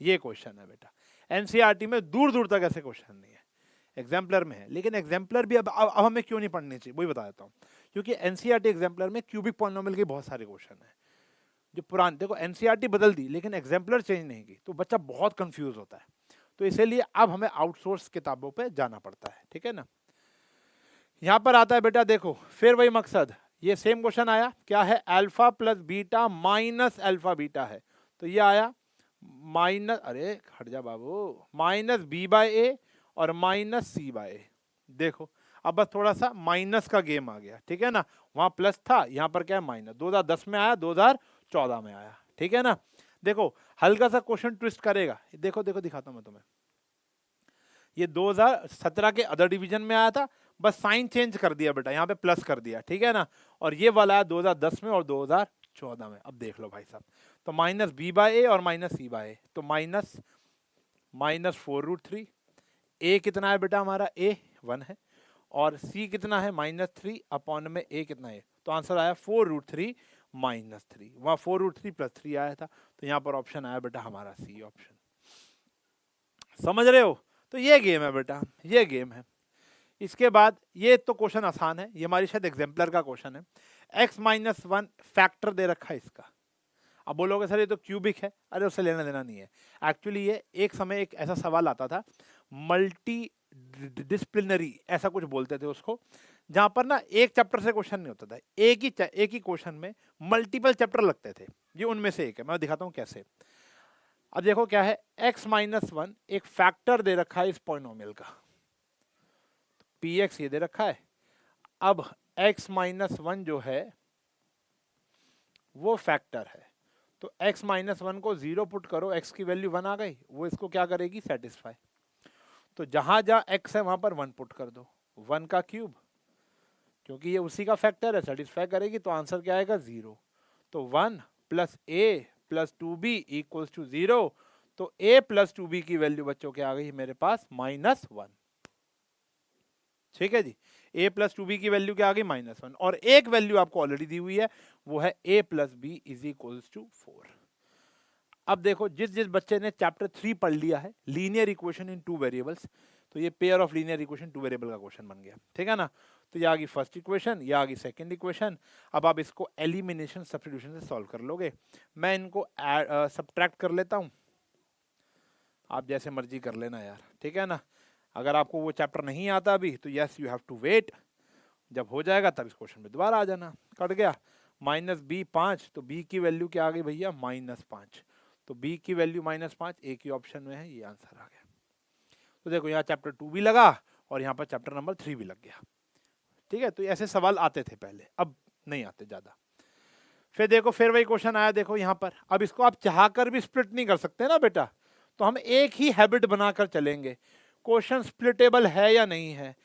ये क्वेश्चन है बेटा, एनसीईआरटी में दूर दूर तक ऐसे क्वेश्चन नहीं है, एग्जाम्पलर में है, लेकिन एग्जाम्पलर भी अब हमें क्यों नहीं पढ़नी चाहिए वही बता देता हूँ। क्योंकि एनसीईआरटी एग्जाम्पलर में क्यूबिक पॉलिनोमियल के बहुत सारे क्वेश्चन है जो पुराने, देखो एनसीईआरटी बदल दी लेकिन एग्जाम्पलर चेंज नहीं की, तो बच्चा बहुत कंफ्यूज होता है, तो इसीलिए अब हमें आउटसोर्स किताबों पे जाना पड़ता है, ठीक है ना। यहाँ पर आता है बेटा, देखो फिर वही मकसद, ये सेम क्वेश्चन आया, क्या है, alpha plus beta minus alpha beta है, तो ये आया माइनस, अरे हट जा बाबू, -b/a और -c/a। देखो अब बस थोड़ा सा माइनस का गेम आ गया, ठीक है ना, वहां प्लस था, यहाँ पर क्या है माइनस, 2010 में आया, 2014 में आया, ठीक है ना। देखो हल्का सा क्वेश्चन ट्विस्ट करेगा, देखो देखो दिखाता हूं मैं तुम्हें, ये 2017 के अदर डिवीजन में आया था, बस साइन चेंज कर दिया बेटा, यहाँ पे प्लस कर दिया, ठीक है ना, और ये वाला है 2010 में और 2014 में। अब देख लो भाई साहब, तो -b/a और -c/a, तो -4√3, a कितना है बेटा हमारा, a 1 है, और c कितना है -3/a कितना है, तो आंसर आया 4√3 -3, वहां 4√3+3 आया था, तो यहाँ पर ऑप्शन आया बेटा हमारा सी ऑप्शन। समझ रहे हो, तो ये गेम है बेटा, ये गेम है। इसके बाद ये तो क्वेश्चन आसान है, ये हमारी शायद एग्जाम्पलर का क्वेश्चन है, x-1 फैक्टर दे रखा है इसका। अब बोलोगे सर ये तो क्यूबिक है, अरे उससे लेना देना नहीं है, एक्चुअली ये एक समय एक ऐसा सवाल आता था, मल्टी डिसिप्लिनरी ऐसा कुछ बोलते थे उसको, जहां पर ना एक चैप्टर से क्वेश्चन नहीं होता था, एक ही क्वेश्चन में मल्टीपल चैप्टर लगते थे, ये उनमें से एक है, मैं दिखाता हूँ कैसे। अब देखो क्या है, x-1 एक फैक्टर दे रखा है इस पॉलिनोमियल का, px ये दे रखा है, अब x-1 जो है वो फैक्टर है, तो x-1 को 0 पुट करो, x की वैल्यू 1 आ गई, वो इसको क्या करेगी, सेटिस्फाई, तो जहां जहां x है वहां पर 1 पुट कर दो, 1 का क्यूब, क्योंकि ये उसी का फैक्टर है, सेटिस्फाई करेगी, तो आंसर क्या आएगा 0, तो 1 + a + 2b = 0, तो a + 2b की वैल्यू बच्चों क्या आ गई मेरे पास, -1, ठीक है जी, a + 2b की वैल्यू क्या आ गई, -1, और एक वैल्यू आपको ऑलरेडी दी हुई है, वो है a + b = 4। अब देखो जिस जिस बच्चे ने चैप्टर 3 पढ़ लिया है, लीनियर इक्वेशन इन 2 वेरिएबल्स, तो ये pair of linear equation 2 variable का क्वेश्चन बन गया, ठीक है ना। तो ये आ गई फर्स्ट इक्वेशन, ये आ गई सेकंड इक्वेशन, अब आप इसको एलिमिनेशन सब्स्टिट्यूशन से सॉल्व कर लोगे। मैं इनको सब्ट्रैक्ट कर लेता हूँ, आप जैसे मर्जी कर लेना यार, ठीक है ना। अगर आपको वो चैप्टर नहीं आता अभी तो yes you have to wait, जब हो जाएगा तब इस क्वेश्चन में दोबारा आ जाना। कट गया, -b 5, तो b की वैल्यू क्या आ गई भैया, -5, तो b की वैल्यू -5 एक ही ऑप्शन में है, ये आंसर आ गया। तो देखो यहाँ चैप्टर 2 भी लगा और यहाँ पर चैप्टर नंबर 3 भी लग गया, ठीक है। तो ऐसे सवाल आते थे पहले, अब नहीं आते ज्यादा। फिर देखो फिर वही क्वेश्चन आया, देखो यहाँ पर, अब इसको आप चाहकर भी स्प्लिट नहीं कर सकते ना बेटा, तो हम एक ही हैबिट बनाकर चलेंगे, क्वेश्चन स्प्लिटेबल है या नहीं है,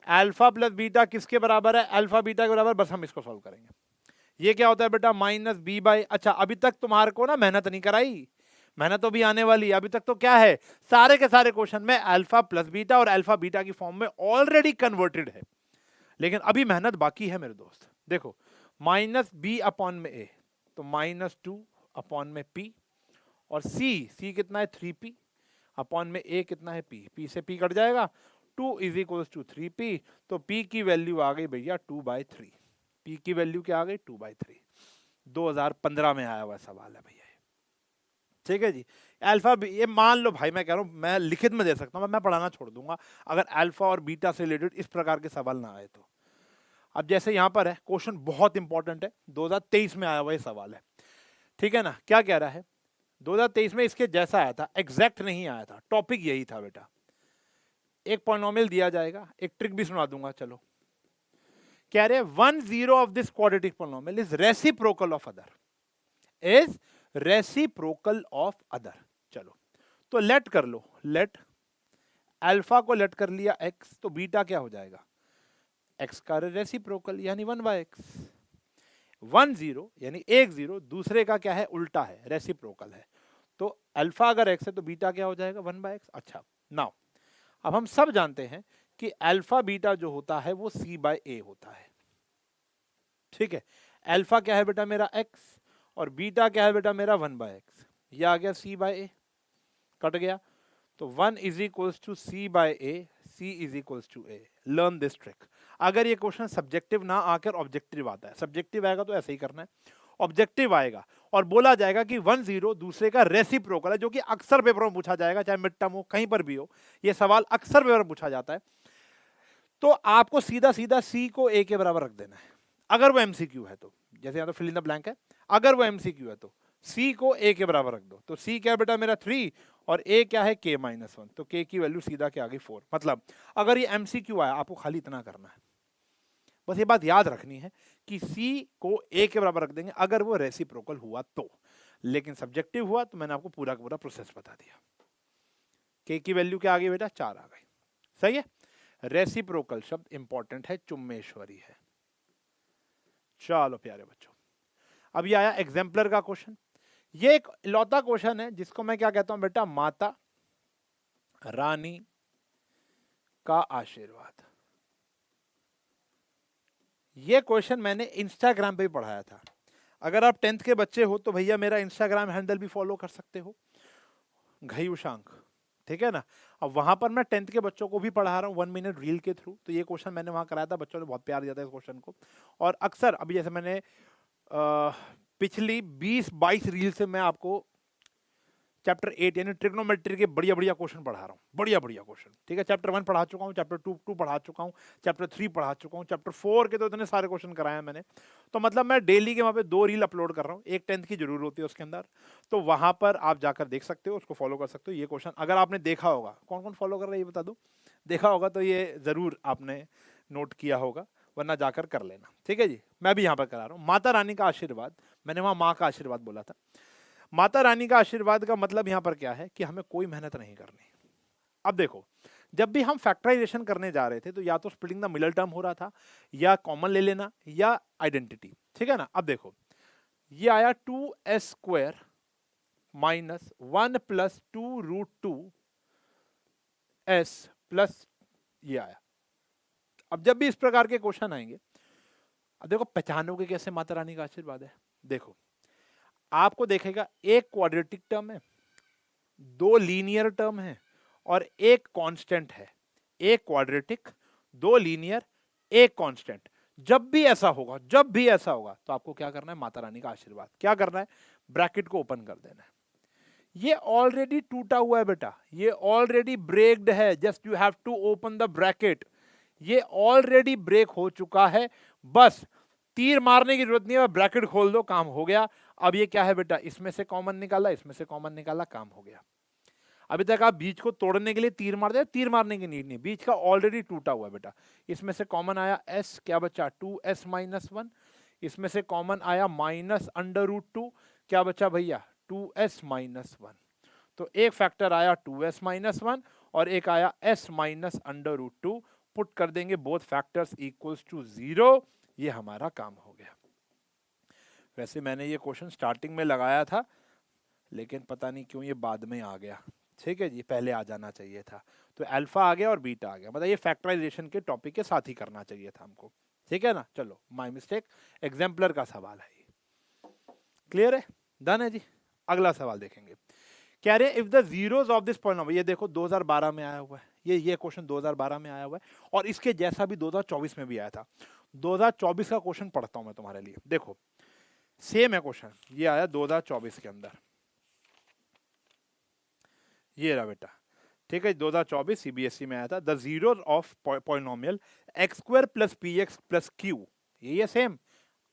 अल्फा प्लस बीटा किसके बराबर है, अल्फा बीटा के बराबर, बस हम इसको सॉल्व करेंगे। ये क्या होता है बेटा माइनस बी बाई, अच्छा अभी तक तुम्हारे को ना मेहनत नहीं कराई, मेहनत तो भी आने वाली है। अभी तक तो क्या है, सारे के सारे क्वेश्चन में अल्फा प्लस बीटा और अल्फा बीटा की फॉर्म में ऑलरेडी कन्वर्टेड है, लेकिन अभी मेहनत बाकी है मेरे दोस्त। देखो माइनस बी अपॉन में ए, तो माइनस 2 अपॉन में पी, और सी कितना है 3p अपॉन में ए कितना है p से p कट जाएगा, 2 इज इक्वल टू 3p, तो p की वैल्यू आ गई भैया 2/3। p की वैल्यू क्या आ गई 2/3। 2015 में आया हुआ सवाल है भैया, ठीक है जी। अल्फा ये मान लो भाई, मैं कह रहा हूं मैं लिखित में दे सकता हूं, मैं पढ़ाना छोड़ दूंगा अगर अल्फा और बीटा से रिलेटेड इस प्रकार के सवाल ना आए तो। अब जैसे यहां पर है क्वेश्चन बहुत इंपॉर्टेंट है, 2023 में आया हुआ ये सवाल है, ठीक है ना। क्या कह रहा है 2023 में इसके जैसा आया था, एग्जैक्ट नहीं आया था, टॉपिक यही था बेटा। एक पॉलिनोमियल दिया जाएगा, एक ट्रिक भी सुना दूंगा, चलो। कह रहे 1/0 of this quadratic polynomial is reciprocal of other, is reciprocal of other. चलो तो लेट कर लो, लेट अल्फा को लेट कर लिया x, तो बीटा क्या हो जाएगा x का रेसिप्रोकल यानी 1/x। 1/0 यानी 1/0, दूसरे का क्या है उल्टा है, रेसिप्रोकल है। तो अल्फा अगर x है तो बीटा क्या हो जाएगा 1/x। अच्छा नाउ अब हम सब जानते हैं कि अल्फा बीटा जो होता है वो c/a होता है, ठीक है। अल्फा क्या है बेटा मेरा x और बीटा क्या है बेटा मेरा 1/x, ये आ गया c/a, कट गया। तो 1 is equals to c/a, c is equals to a। Learn this trick. अगर ये क्वेश्चन सब्जेक्टिव ना आकर ऑब्जेक्टिव आता है, सब्जेक्टिव आएगा तो ऐसे ही करना है, ऑब्जेक्टिव आएगा और बोला जाएगा कि 1/0 दूसरे का रेसिप्रोकल है, जो कि अक्सर पेपर में पूछा जाएगा, चाहे मिड टर्म हो कहीं पर भी हो, ये सवाल अक्सर पेपर में पूछा जाता है। तो आपको सीधा सीधा c को a के बराबर रख देना है, अगर वो एमसीक्यू है तो। जैसे यहाँ तो फिल इन द ब्लैंक है, अगर वो एमसीक्यू है तो c को a के बराबर रख दो। तो c क्या है बेटा मेरा 3 और a क्या है k-1, तो k की वैल्यू सीधा क्या आ गई 4। मतलब अगर ये एमसीक्यू आया आपको खाली इतना करना है, बस ये बात याद रखनी है कि c को a के बराबर रख देंगे अगर वो रेसिप्रोकल हुआ तो, लेकिन सब्जेक्टिव हुआ तो मैंने आपको पूरा का पूरा प्रोसेस बता दिया। k की वैल्यू क्या आ गई बेटा 4 आ गई, सही है। रेसिप्रोकल शब्द इंपॉर्टेंट है, चुम्मेश्वरी है। चलो प्यारे बच्चों, अब ये आया एग्जाम्पलर का क्वेश्चन। ये एक लौता क्वेश्चन है जिसको मैं क्या कहता हूं बेटा माता रानी का आशीर्वाद। ये क्वेश्चन मैंने इंस्टाग्राम पे भी पढ़ाया था। अगर आप 10th के बच्चे हो तो भैया मेरा इंस्टाग्राम हैंडल भी फॉलो कर सकते हो, घई उशांक, ठीक है ना। अब वहां पर मैं 10th के बच्चों को भी पढ़ा रहा हूँ 1 मिनट रील के थ्रू। तो ये क्वेश्चन मैंने वहां कराया था, बच्चों ने बहुत प्यार दिया था इस क्वेश्चन को। और अक्सर अभी जैसे मैंने पिछली 20-22 रील से मैं आपको चैप्टर 8 यानी ट्रिग्नोमेट्री के बढ़िया बढ़िया क्वेश्चन पढ़ा रहा हूँ, बढ़िया बढ़िया क्वेश्चन, ठीक है। चैप्टर 1 पढ़ा चुका हूँ, चैप्टर 2 पढ़ा चुका हूँ, चैप्टर 3 पढ़ा चुका हूँ, चैप्टर 4 के तो इतने सारे क्वेश्चन कराए हैं मैंने। तो मतलब मैं डेली के वहाँ पे 2 रील अपलोड कर रहा हूँ, एक 10th की जरूर होती है उसके अंदर। तो वहाँ पर आप जाकर देख सकते हो, उसको फॉलो कर सकते हो। ये क्वेश्चन अगर आपने देखा होगा, कौन कौन फॉलो कर रहा है ये बता दो, देखा होगा तो ये जरूर आपने नोट किया होगा, वरना जाकर कर लेना, ठीक है जी। मैं भी यहाँ पर करा रहा हूँ माता रानी का आशीर्वाद, मैंने वहाँ माँ का आशीर्वाद बोला था। माता रानी का आशीर्वाद का मतलब यहां पर क्या है कि हमें कोई मेहनत नहीं करनी। अब देखो जब भी हम फैक्टराइजेशन करने जा रहे थे तो या तो स्प्लिटिंग द मिडल टर्म हो रहा था, या कॉमन ले लेना, या आइडेंटिटी, ठीक है ना। अब देखो ये आया 2s² माइनस 1 + 2√2s प्लस ये आया। अब जब भी इस प्रकार के क्वेश्चन आएंगे, अब देखो पहचानोगे कैसे माता रानी का आशीर्वाद है। देखो आपको देखेगा एक क्वाड्रेटिक टर्म है, 2 लीनियर टर्म है और एक कांस्टेंट है। एक क्वाड्रेटिक, 2 लीनियर, एक कांस्टेंट। जब भी ऐसा होगा, जब भी ऐसा होगा तो आपको क्या करना है, माता रानी का आशीर्वाद क्या करना है, ब्रैकेट को ओपन कर देना है। ये ऑलरेडी टूटा हुआ है बेटा, ये ऑलरेडी ब्रेक्ड है, just you have to open the bracket. ये ऑलरेडी ब्रेक हो चुका है, बस तीर मारने की जरूरत नहीं है, ब्रैकेट खोल दो, काम हो गया। अब ये क्या है बेटा, इसमें से कॉमन निकाला, इसमें से कॉमन निकाला, काम हो गया। अभी तक आप बीच को तोड़ने के लिए तीर मार दे, तीर मारने की नीड नहीं, बीच का ऑलरेडी टूटा हुआ है बेटा। इसमें से कॉमन आया s, क्या बचा 2s - 1। इसमें से कॉमन आया -√2, क्या बचा भैया 2s - 1। तो एक फैक्टर आया 2s - 1 और एक आया s -√2। पुट कर देंगे बोथ फैक्टर्स इक्वल्स टू 0, ये हमारा काम हो गया। वैसे मैंने ये क्वेश्चन स्टार्टिंग में लगाया था, लेकिन पता नहीं क्यों ये बाद में आ गया। ठीक है जी, पहले आ जाना चाहिए था। तो अल्फा आ गया और बीटा आ गया, मतलब ये फैक्टराइजेशन के टॉपिक के साथ ही करना चाहिए था हमको। ठीक है ना, चलो माय मिस्टेक, एग्जाम्पलर का सवाल है ये। क्लियर है, डन है जी। अगला सवाल देखेंगे, कह रहे if the zeros of this polynomial, ये देखो 2012 में आया हुआ है, ये क्वेश्चन 2012 में आया हुआ है, और इसके जैसा भी 2024 में भी आया था। 2024 का क्वेश्चन पढ़ता हूं मैं तुम्हारे लिए, देखो सेम है क्वेश्चन, ये आया 2024 के अंदर, ये रहा बेटा। ठीक है, 2024 सीबीएसई में आया था। The zeros of polynomial x square plus P X plus Q, ये सेम,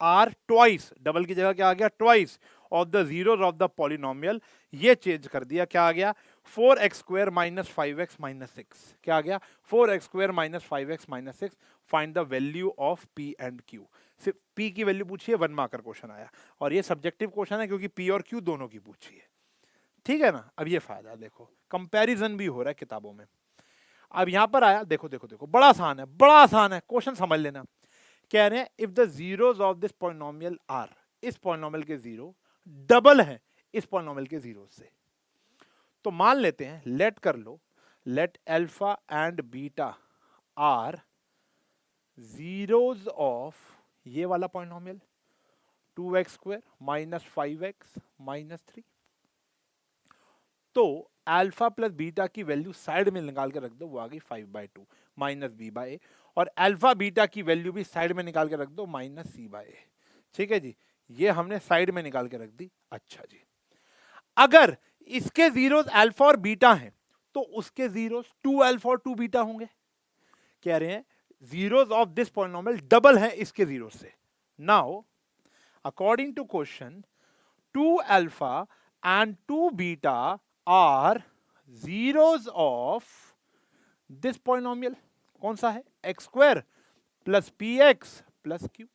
आर ट्वाइस, डबल की जगह क्या आ गया, twice of the zeros of the polynomial, ये चेंज कर दिया, क्या आ गया, 4x square minus 5x minus 6, क्या आ गया, 4x square minus 5x minus 6, find the value of p and q। सिर्फ p की वैल्यू पूछी है, 1 मार्कर क्वेश्चन आया, और ये सब्जेक्टिव क्वेश्चन है क्योंकि p और q दोनों की पूछी है। ठीक है ना, अब ये फायदा देखो, कंपैरिजन भी हो रहा है किताबों में। अब यहां पर आया, देखो देखो देखो, बड़ा आसान है, बड़ा आसान है, क्वेश्चन समझ लेना। कह रहे हैं if the zeros of this polynomial are, इस पॉलिनोमियल के जीरो डबल है इस पॉलिनोमियल के जीरो से, तो मान लेते हैं, लेट कर लो, let alpha and beta are zeros of ये वाला polynomial 2x square minus 5x minus 3। तो अल्फा प्लस बीटा की वैल्यू साइड में निकाल के रख दो, वो आ गई 5/2 माइनस बी बाई ए, और अल्फा बीटा की वैल्यू भी साइड में निकाल के रख दो, माइनस सी बाई ए। ठीक है जी, ये हमने साइड में निकाल के रख दी। अच्छा जी, अगर इसके जीरोस अल्फा और बीटा हैं तो उसके जीरोस 2 अल्फा और 2 बीटा होंगे। कह रहे हैं zeros of this polynomial double है इसके जीरोस से। Now according to question 2 alpha and 2 beta are zeros of this polynomial, कौन सा है, X square plus P X plus Q.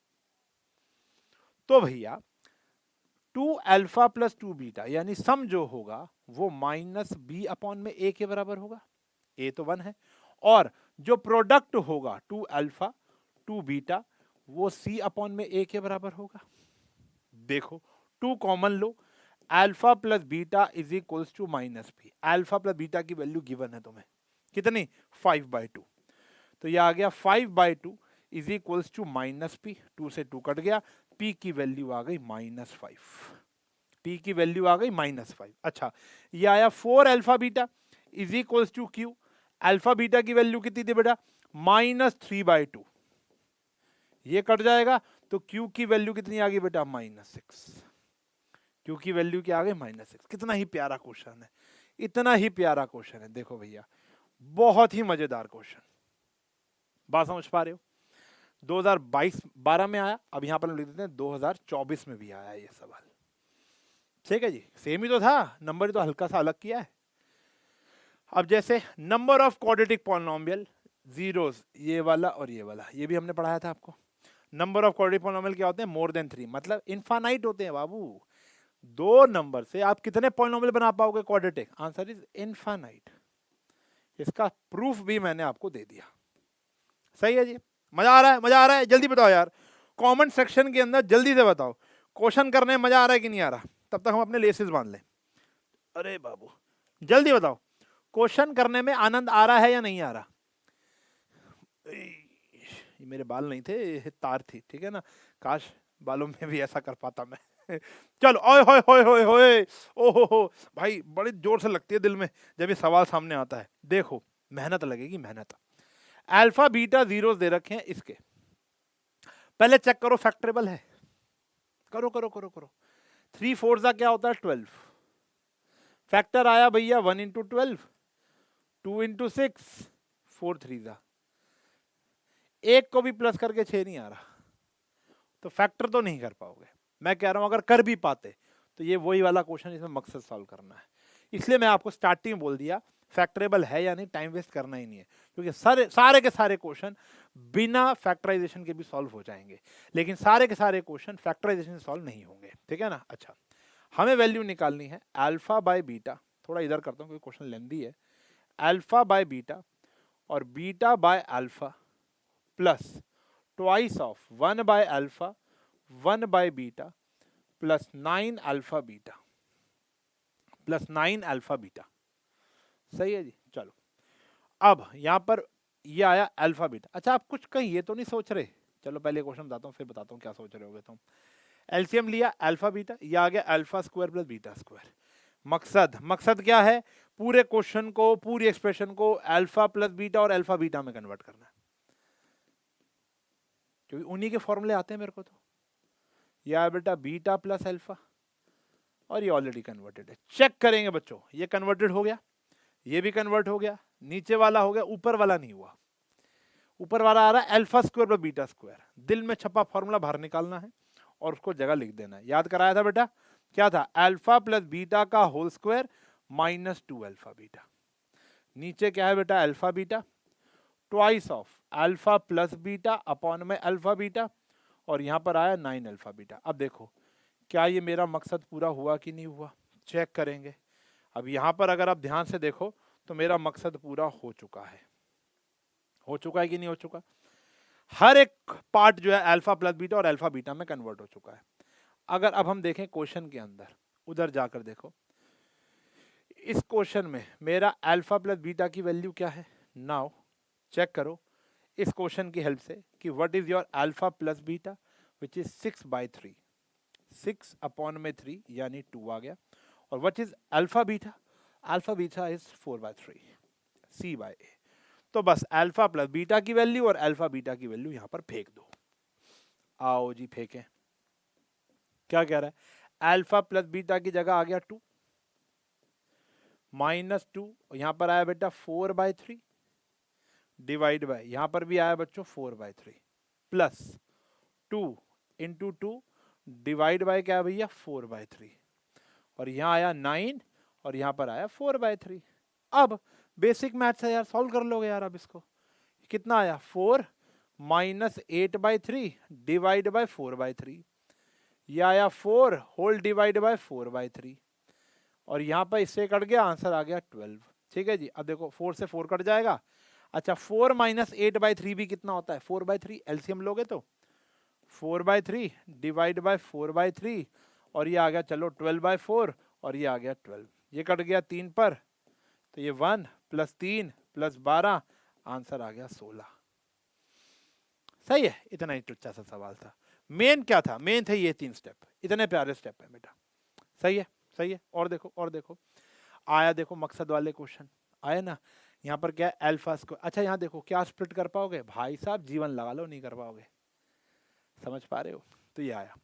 तो भैया 2 अल्फा प्लस 2 बीटा यानी सम जो होगा वो माइनस बी अपॉन में ए के बराबर होगा, ए तो 1 है, और जो प्रोडक्ट होगा 2 अल्फा 2 बीटा वो सी अपॉन में ए के बराबर होगा। देखो 2 कॉमन लो, alpha plus beta is equals to minus B, alpha plus beta की वैल्यू गिवन है तुम्हें, कितनी, 5/2, तो ये आ गया 5/2 is equals to minus P, 2 से 2 कट गया, p की वैल्यू आ गई -5, p की वैल्यू आ गई -5। अच्छा, ये आया 4 alpha beta is equals to Q, alpha beta की वैल्यू कितनी थी बेटा, -3/2, ये कट जाएगा, तो q की वैल्यू कितनी आ गई बेटा, -6, q की वैल्यू क्या आ गई, -6। कितना ही प्यारा क्वेश्चन है, इतना ही प्यारा क्वेश्चन है, देखो भैया बहुत ही मजेदार क्वेश्चन, बात समझ पा रहे हो। 2022-12 में आया, अब यहां पर हम लिख देते हैं 2024 में भी आया ये सवाल। ठीक है जी, सेम ही तो था, नंबर तो हल्का सा अलग किया है। अब जैसे number of quadratic polynomial zeros, ये वाला और ये वाला, ये भी हमने पढ़ाया था आपको। नंबर ऑफ क्वाड्रेटिक पॉलिनोमियल क्या होते हैं, मोर देन 3, मतलब इनफाइनाइट होते हैं बाबू। 2 नंबर से आप कितने पॉलिनोमियल बना पाओगे क्वाड्रेटिक, आंसर इज इनफाइनाइट। इसका प्रूफ भी मैंने आपको दे दिया। सही है जी, मजा आ रहा है, मजा आ रहा है, जल्दी बताओ यार, कमेंट सेक्शन के अंदर जल्दी से बताओ, क्वेश्चन करने में मजा आ रहा है कि नहीं आ रहा, तब तक हम अपने लेसेस बांध लें। अरे बाबू जल्दी बताओ, क्वेश्चन करने में आनंद आ रहा है या नहीं आ रहा। ये मेरे बाल नहीं थे, ये तार थी, ठीक है ना, काश बालों में भी ऐसा कर पाता मैं। चलो, ओए होए होए होए होए, ओहो हो भाई, बड़ी जोर से लगती है दिल में जब ये सवाल सामने आता है। देखो मेहनत लगेगी, मेहनत। अल्फा बीटा जीरोस दे रखे हैं इसके, पहले चेक करो फैक्टरेबल है, करो करो करो करो। 3 4 क्या होता है 12, फैक्टर आया भैया 1 इंटू 12, 2 इंटू 6, 4 3 एक को भी प्लस करके 6 नहीं आ रहा, तो फैक्टर तो नहीं कर पाओगे। मैं कह रहा हूं अगर कर भी पाते तो ये वही वाला क्वेश्चन, इसमें मकसद सॉल्व करना है, इसलिए मैं आपको स्टार्टिंग में बोल दिया फैक्टरेबल है या नहीं, टाइम वेस्ट करना ही नहीं है, क्योंकि सारे के सारे क्वेश्चन बिना फैक्टराइजेशन के भी सॉल्व हो जाएंगे, लेकिन सारे के सारे क्वेश्चन फैक्टराइजेशन से सॉल्व नहीं होंगे। ठीक है ना। अच्छा, हमें वैल्यू निकालनी है अल्फा बाय बीटा, थोड़ा इधर करता हूँ क्योंकि क्वेश्चन लेंथी है, अल्फा बाय बीटा और beta by alpha plus twice of 1 by alpha 1 by beta plus 9 alpha beta, plus 9 alpha beta. सही है जी। चलो अब यहां पर ये आया अल्फा बीटा। अच्छा आप कुछ कहीं ये तो नहीं सोच रहे, चलो पहले क्वेश्चन बताता हूँ फिर बताता हूँ क्या सोच रहे होगे तुम। एलसीएम लिया अल्फा बीटा, ये आ गया alpha square plus beta square. मकसद क्या है, पूरे क्वेश्चन को, पूरी एक्सप्रेशन को अल्फा प्लस बीटा और अल्फा बीटा में कन्वर्ट करना है, क्योंकि उन्हीं के फॉर्मूले आते हैं मेरे को। तो यह बेटा बीटा प्लस अल्फा, और ये ऑलरेडी कन्वर्टेड है। चेक करेंगे बच्चों, ये कन्वर्टेड हो गया, ये भी कन्वर्ट हो गया, नीचे वाला हो गया, ऊपर वाला नहीं हुआ। ऊपर वाला आ रहा है alpha square plus beta square. दिल में छपा फॉर्मूला बाहर निकालना है और उसको जगह लिख देना है। याद कराया था बेटा, क्या था, अल्फा प्लस बीटा का whole square minus 2 alpha beta. नीचे क्या है बेटा, alpha beta twice of alpha plus beta upon में अल्फा बीटा, और यहां पर आया 9 अल्फा बीटा। अब देखो क्या ये मेरा मकसद पूरा हुआ कि नहीं हुआ, चेक करेंगे। अब यहां पर अगर आप ध्यान से देखो तो मेरा मकसद पूरा हो चुका है। हो चुका है कि नहीं हो चुका, हर एक पार्ट जो है अल्फा प्लस बीटा और अल्फा बीटा में कन्वर्ट हो चुका है। अगर अब हम देखें क्वेश्चन के अंदर, उधर जाकर देखो, इस क्वेश्चन में मेरा अल्फा प्लस बीटा की वैल्यू क्या है। नाउ चेक करो इस क्वेश्चन की हेल्प से कि what is your alpha plus beta, which is 6/3, 6 upon में 3 यानी 2 आ गया। और what is alpha beta is 4/3 C/A। तो बस अल्फा प्लस बीटा की वैल्यू और अल्फा बीटा की वैल्यू यहां पर फेंक दो। आओ जी फेंकें। क्या कह रहा है, अल्फा प्लस बीटा की जगह आ गया 2 माइनस 2, यहां पर आया बेटा 4/3 डिवाइड बाय, यहां पर भी आया बच्चों 4/3 प्लस 2 इंटू 2 डिवाइड बाय क्या है भैया 4/3, और यहां आया 9 और यहां पर आया 4/3। अब बेसिक मैथ्स है यार, सॉल्व कर लोगे यार। अब इसको कितना आया 4 माइनस 8/3 डिवाइड बाय 4/3, यह आया 4 होल डिवाइड बाय 4/3, और यहां पर इससे कट गया, आंसर आ गया 12। ठीक है जी। अब देखो 4 से 4 कट जाएगा। अच्छा 4 माइनस 8/3 भी कितना होता है 4/3, एलसीएम लोगे तो 4/3 डिवाइड बाय 4/3, और ये आ गया चलो 12/4, और ये आ गया 12। ये कट गया 3 पर, तो ये 1 प्लस 3 प्लस 12, आंसर आ गया 16। सही है, इतना ही टुच्चा सा सवाल था। मेन क्या था, मेन थे ये 3 स्टेप, इतने प्यारे स्टेप है बेटा। सही है, सही है। और देखो, और देखो आया, देखो मकसद वाले क्वेश्चन आए ना, यहाँ पर क्या है अल्फा स्क्वायर। अच्छा यहाँ देखो क्या स्प्लिट कर पाओगे भाई साहब, जीवन लगा लो, नहीं कर पाओगे। समझ पा रहे हो, तो ये आया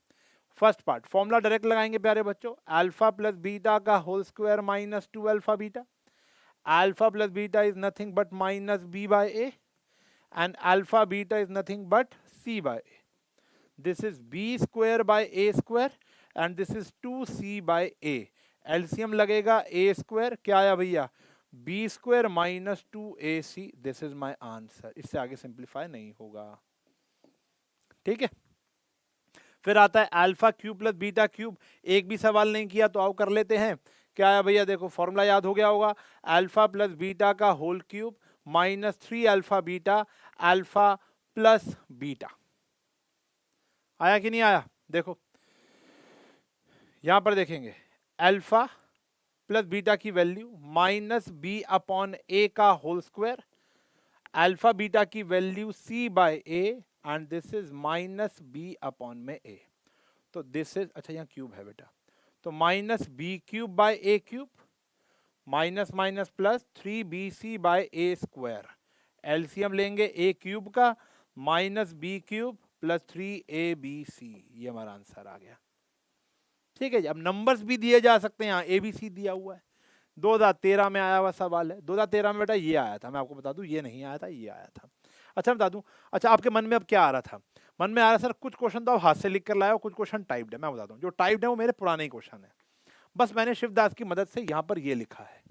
फर्स्ट पार्ट। फॉर्मूला डायरेक्ट लगाएंगे प्यारे बच्चों, अल्फा प्लस बीटा का whole square minus 2 alpha beta. Alpha plus beta is nothing but minus B/A, and alpha beta is nothing but C/A. This is B square by A square and this is 2C/A. LCM लगेगा A square, क्या आया भैया B square minus 2AC. This is my answer. इससे आगे simplify नहीं होगा। ठीक है, फिर आता है alpha cube plus beta cube. एक भी सवाल नहीं किया तो आओ कर लेते हैं। क्या आया भैया, देखो फॉर्मूला याद हो गया होगा, अल्फा प्लस बीटा का whole cube minus 3 alpha beta alpha plus beta. आया कि नहीं आया, देखो यहां पर देखेंगे अल्फा प्लस बीटा की value minus B upon A का होल स्क्वायर, अल्फा बीटा की value C/A, and this is minus B upon में A। तो दिस इज, अच्छा यहाँ क्यूब है बेटा, तो minus B cube by A cube minus minus plus 3BC/A square. LCM लेंगे A क्यूब का minus B cube plus 3ABC, ये हमारा आंसर आ गया। ठीक है जी। अब नंबर्स भी दिए जा सकते हैं, यहाँ ABC दिया हुआ है, 2013 में आया हुआ सवाल है। 2013 में बेटा ये आया था, मैं आपको बता दूं, ये नहीं आया था, ये आया था। अच्छा बता दूं, अच्छा आपके मन में अब क्या आ रहा था, मन में आ रहा सर कुछ क्वेश्चन तो आप हाथ से लिख कर लाए हो, कुछ क्वेश्चन टाइप्ड है। मैं बता दूं जो टाइप्ड है वो मेरे पुराने ही क्वेश्चन है, बस मैंने शिवदास की मदद से यहाँ पर ये लिखा है,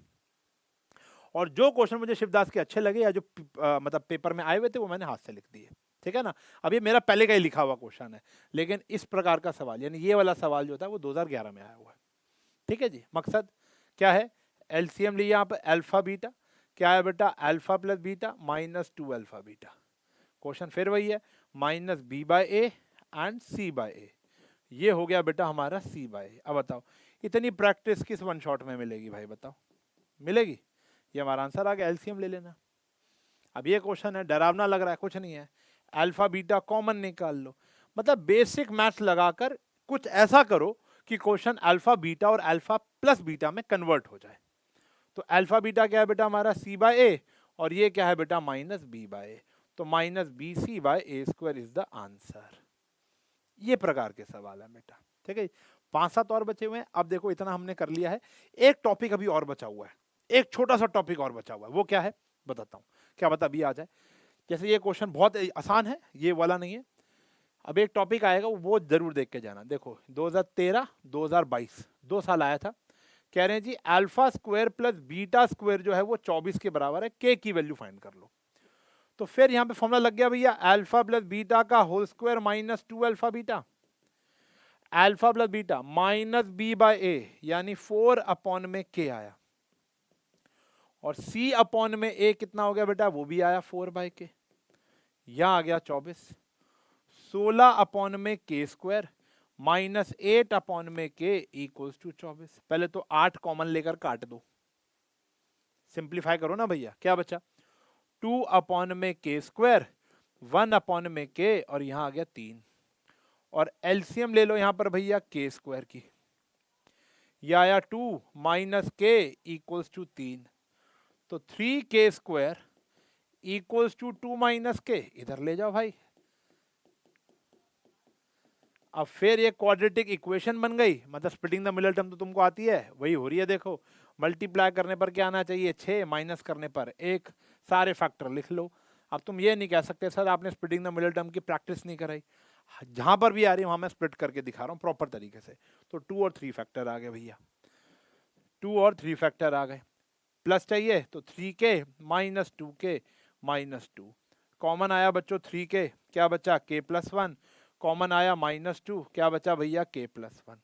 और जो क्वेश्चन मुझे शिवदास के अच्छे लगे या जो मतलब पेपर में आए हुए थे वो मैंने हाथ से लिख दिए। ठीक है ना, अब ये मेरा पहले का ही लिखा हुआ क्वेश्चन है, लेकिन इस प्रकार का सवाल यानी ये वाला सवाल जो था वो 2011 में आया हुआ है। ठीक है जी। मकसद क्या है, एलसीएम लिया यहाँ पर अल्फा बीटा, क्या है बेटा alpha plus beta minus 2 alpha beta. Question फिर वही है, माइनस B/A एंड C/A। ये हो गया बेटा हमारा सी बाय ए। अब बताओ इतनी प्रैक्टिस किस वन शॉट में मिलेगी भाई, बताओ मिलेगी? ये हमारा आंसर आ गया, एलसीएम ले लेना। अब ये क्वेश्चन है, डरावना लग रहा है, कुछ नहीं है, अल्फा बीटा कॉमन निकाल लो। मतलब बेसिक मैथ्स लगाकर कुछ ऐसा करो कि क्वेश्चन अल्फा बीटा और अल्फा प्लस बीटा में कन्वर्ट हो जाए। तो अल्फा बीटा क्या है बेटा हमारा सी बाय ए, और ये क्या है बेटा माइनस बी बाय ए, तो minus B C by A square is the answer. ये प्रकार के सवाल है बेटा, ठीक है। 5-7 और बचे हुए हैं। अब देखो इतना हमने कर लिया है, एक टॉपिक अभी और बचा हुआ है, एक छोटा सा टॉपिक और बचा हुआ है, वो क्या है बताता हूँ, क्या पता अभी आ जाए। जैसे ये क्वेश्चन बहुत आसान है, ये वाला नहीं है। अब एक टॉपिक आएगा वो जरूर देख के जाना। देखो 2013 2022 2 साल आया था। कह रहे हैं जी alpha square plus beta square जो है वो 24 के बराबर है, के की वैल्यू फाइंड कर लो। तो फिर यहाँ पे फॉर्मूला लग गया भैया, अल्फा प्लस बीटा का whole square minus 2 alpha beta, alpha plus beta minus b by a यानी 4 अपॉन में के आया, और सी अपॉन में ए कितना हो गया बेटा, वो भी आया 4 बाय के, यहां आ गया 24। 16 अपॉन में के स्क्वायर माइनस 8 अपॉन में के इक्वल्स टू 24। पहले तो 8 कॉमन लेकर काट दो, सिंप्लीफाई करो ना भैया, क्या बचा 2 अपॉन में के स्क्वायर 1 अपॉन में के, और यहां आ गया 3, और एलसीएम ले लो यहां पर भैया के स्क्वायर की, यह आया 2 माइनस के इक्वल्स टू 3, तो 3 के स्क्वायर इक्वल्स टू 2 माइनस के, इधर ले जाओ भाई। अब फिर ये क्वाड्रेटिक इक्वेशन बन गई, मतलब स्प्लिटिंग द मिडल टर्म तो तुमको आती है, वही हो रही है। देखो मल्टीप्लाई करने पर क्या आना चाहिए 6, माइनस करने पर 1, सारे फैक्टर लिख लो। अब तुम ये नहीं कह सकते सर आपने स्प्लिटिंग द मिडल टर्म की प्रैक्टिस नहीं कराई, जहां पर भी आ रही है वहां मैं स्प्लिट करके दिखा रहा हूँ प्रॉपर तरीके से। तो 2 और 3 फैक्टर आ गए भैया, 2 और 3 फैक्टर आ गए। प्लस चाहिए तो 3 के माइनस 2 के माइनस 2, कॉमन आया बच्चों 3 के, क्या बचा के प्लस 1, कॉमन आया माइनस 2, क्या बचा भैया के प्लस 1।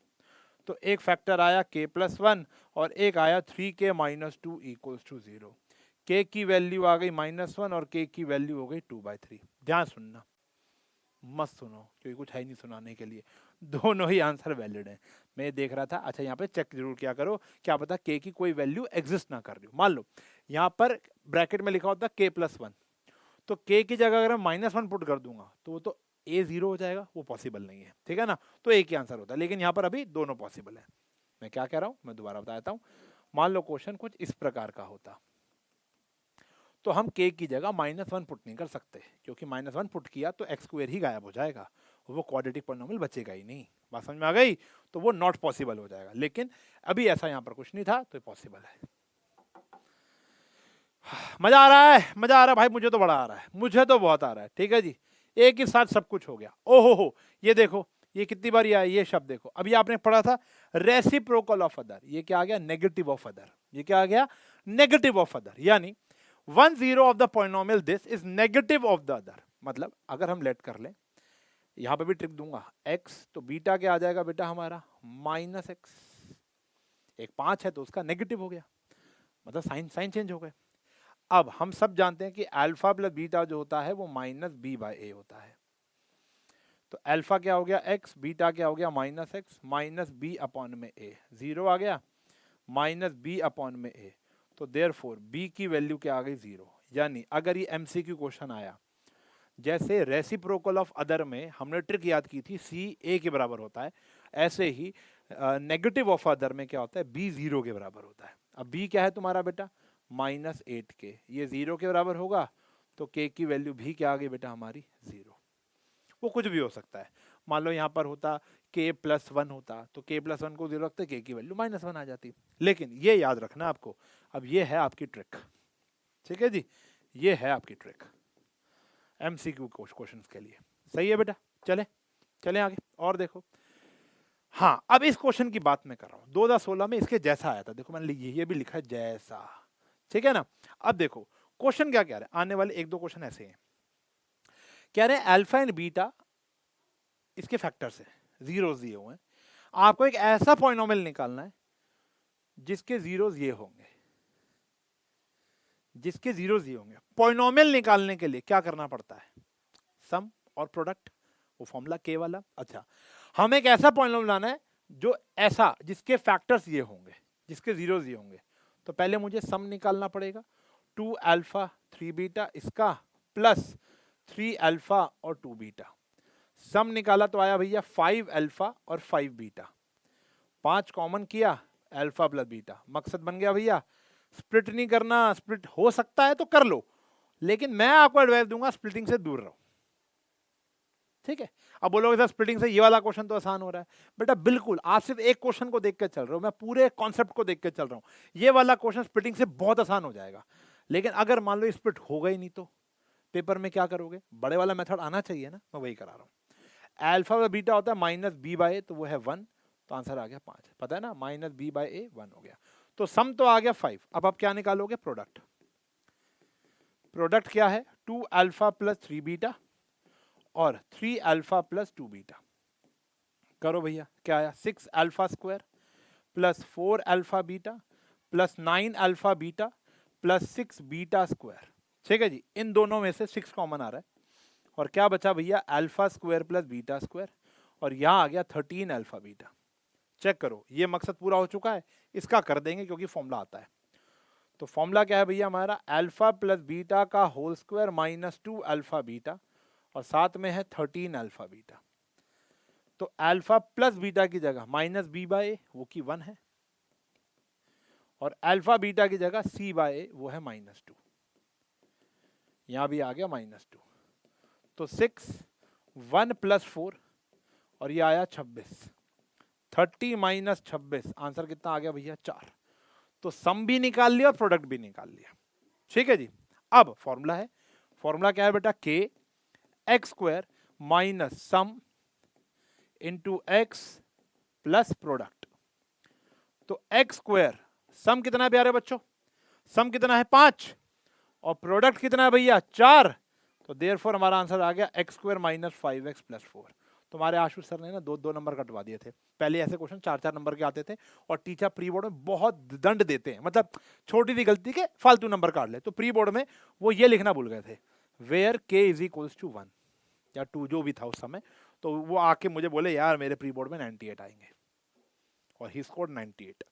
तो एक फैक्टर आया के प्लस 1 और एक आया 3 के माइनस 2 इक्वल्स टू 0। के की वैल्यू आ गई -1 और के की वैल्यू हो गई 2/3। ध्यान सुनना, मत सुनो क्योंकि कुछ है नहीं सुनाने के लिए, दोनों ही आंसर वैलिड हैं। मैं देख रहा था, अच्छा यहाँ पे चेक जरूर क्या करो, क्या पता के की कोई वैल्यू एग्जिस्ट ना कर रही हो। मान लो यहाँ पर ब्रैकेट में लिखा होता के प्लस 1, तो के की जगह अगर मैं -1 पुट कर दूंगा तो वो तो ए 0 हो जाएगा, वो पॉसिबल नहीं है, ठीक है ना। तो एक ही आंसर होता है, लेकिन यहाँ पर अभी दोनों पॉसिबल है। मैं क्या कह रहा हूँ मैं दोबारा बता देता हूँ। मान लो क्वेश्चन कुछ इस प्रकार का होता, तो हम के की जगह -1 पुट नहीं कर सकते, क्योंकि -1 पुट किया तो एक्स स्क्वायर ही गायब हो जाएगा, वो क्वाड्रेटिक पॉलिनोमियल बचेगा ही नहीं। बात समझ में आ गई? तो वो नॉट पॉसिबल हो जाएगा, लेकिन अभी ऐसा यहाँ पर कुछ नहीं था तो पॉसिबल है। मजा आ रहा है, मजा आ रहा है भाई, मुझे तो बड़ा आ रहा है, मुझे तो बहुत आ रहा है, ठीक है जी। एक ही साथ सब कुछ हो गया। ओहो हो, ये देखो ये कितनी बार आया ये शब्द, देखो अभी आपने पढ़ा था रेसिप्रोकल ऑफ अदर, ये क्या आ गया नेगेटिव ऑफ अदर, ये क्या आ गया नेगेटिव ऑफ अदर, यानी 1/0 of the polynomial this is negative of the other. मतलब अगर हम लेट कर लें, यहां पे भी ट्रिक दूंगा, x तो बीटा क्या आ जाएगा बेटा हमारा -x, एक 5 है तो उसका नेगेटिव हो गया, मतलब साइन साइन चेंज हो गए। अब हम सब जानते हैं कि अल्फा प्लस बीटा जो होता है वो -b/a होता है, तो अल्फा क्या हो गया x, बीटा क्या हो गया -x माइनस b अपॉन में a, 0 आ गया -b अपॉन में a, तो देयरफॉर b की वैल्यू क्या आ गई 0। यानी अगर ये MCQ क्वेश्चन आया, जैसे रेसिप्रोकल ऑफ अदर में हमने ट्रिक याद की थी c a के बराबर होता है, ऐसे ही नेगेटिव ऑफ अदर में क्या होता है b 0 के बराबर होता है। अब b क्या है तुम्हारा बेटा -8k, ये 0 के बराबर होगा तो k की वैल्यू भी क्या आ गई बेटा हमारी 0। वो कुछ भी हो सकता है, मान लो यहाँ पर होता k प्लस 1 होता तो k प्लस 1 को 0 रखते k की वैल्यू -1 आ जाती। लेकिन ये याद रखना आपको, अब ये है आपकी ट्रिक, ठीक है जी, ये है आपकी ट्रिक MCQ क्वेश्चंस के लिए। सही है बेटा, चले चले आगे और देखो। हाँ अब इस क्वेश्चन की बात मैं कर रहा हूँ, 2016 में इसके जैसा आया था, देखो मैंने ये भी लिखा है जैसा, ठीक है ना। अब देखो क्वेश्चन क्या कह रहे हैं, आने वाले 1-2 क्वेश्चन ऐसे हैं, कह रहे हैं अल्फा एंड बीटा इसके फैक्टर्स है, जीरोस दिए हुए हैं, आपको एक ऐसा पॉलिनोमियल निकालना है जिसके जीरोस ये होंगे, जिसके जीरोस ये होंगे। पॉलिनोमियल निकालने के लिए क्या करना पड़ता है, सम और प्रोडक्ट, वो फॉर्मूला के वाला। अच्छा हमें एक ऐसा पॉलिनोमियल लाना है जो ऐसा, जिसके फैक्टर्स ये होंगे, जिसके जीरोस ये होंगे। तो पहले मुझे सम निकालना पड़ेगा, 2 अल्फा 3 बीटा इसका प्लस 3 अल्फा और 2 बीटा। सम निकाला तो आया भैया 5 अल्फा और 5 बीटा। 5 कॉमन किया, अल्फा प्लस बीटा, मकसद बन गया भैया। स्प्लिट नहीं करना, स्प्लिट हो सकता है तो कर लो, लेकिन मैं आपको एडवाइस दूंगा स्प्लिटिंग से दूर रहो, ठीक है। अब बोलोगे सर स्प्लिटिंग से ये वाला क्वेश्चन तो आसान हो रहा है। बेटा बिल्कुल, आप सिर्फ एक क्वेश्चन को देख के चल रहे हो, मैं पूरे कॉन्सेप्ट को देख के चल रहा हूं। ये वाला क्वेश्चन स्प्लिटिंग से बहुत आसान हो जाएगा, लेकिन अगर मान लो स्प्लिट हो गई नहीं तो पेपर में क्या करोगे? बड़े वाला मेथड आना चाहिए ना, मैं वही करा रहा हूँ। अल्फा और बीटा होता है माइनस बी बाई ए, तो वो है 1, तो आंसर आ गया 5, पता है ना, माइनस बी बाई ए 1 हो गया। तो सम तो आ गया 5। अब आप क्या निकालोगे? प्रोडक्ट। प्रोडक्ट क्या है? 2 अल्फा प्लस 3 बीटा और 3 अल्फा प्लस 2 बीटा। करो भैया, क्या आया? 6 alpha square plus 4 alpha beta plus 9 alpha beta plus 6 beta square. ठीक है जी, इन दोनों में से 6 कॉमन आ रहा है, और क्या बचा भैया? Alpha square plus beta square, और यहाँ आ गया 13 अल्फा बीटा। चेक करो, ये मकसद पूरा हो चुका है। इसका कर देंगे क्योंकि फॉर्मूला आता है। तो फॉर्मूला क्या है भैया हमारा? अल्फा प्लस बीटा का whole square minus 2 alpha beta, और साथ में है 13 अल्फा बीटा। तो अल्फा प्लस बीटा की जगह माइनस बी बाई ए, वो की 1 है, और अल्फा बीटा की जगह सी बाई ए, वो है -2। यहां भी आ गया -2। तो 6 1 प्लस 4, और ये आया 26। 30 माइनस 26, आंसर कितना आ गया भैया? 4। तो सम भी निकाल लिया और प्रोडक्ट भी निकाल लिया। ठीक है जी। अब फॉर्मूला है, फॉर्मूला क्या है बेटा? के x square minus sum into x plus product. तो एक्स स्क्वायर, सम कितना है प्यारे बच्चों? सम कितना है? 5, और प्रोडक्ट कितना है भैया? 4। तो देयरफॉर हमारा आंसर आ गया x square minus 5x plus 4। तुम्हारे आशुष सर ने ना 2-2 नंबर कटवा दिए थे। पहले ऐसे क्वेश्चन 4-4 नंबर के आते थे, और टीचर प्री बोर्ड में बहुत दंड देते हैं, मतलब छोटी सी गलती के फालतू नंबर काट ले। तो प्री बोर्ड में वो ये लिखना भूल गए थे, where k is equals to 1 या 2, जो भी था उस समय। तो वो आके मुझे बोले यार मेरे प्री बोर्ड में 98 आएंगे, और ही स्कोर्ड 98।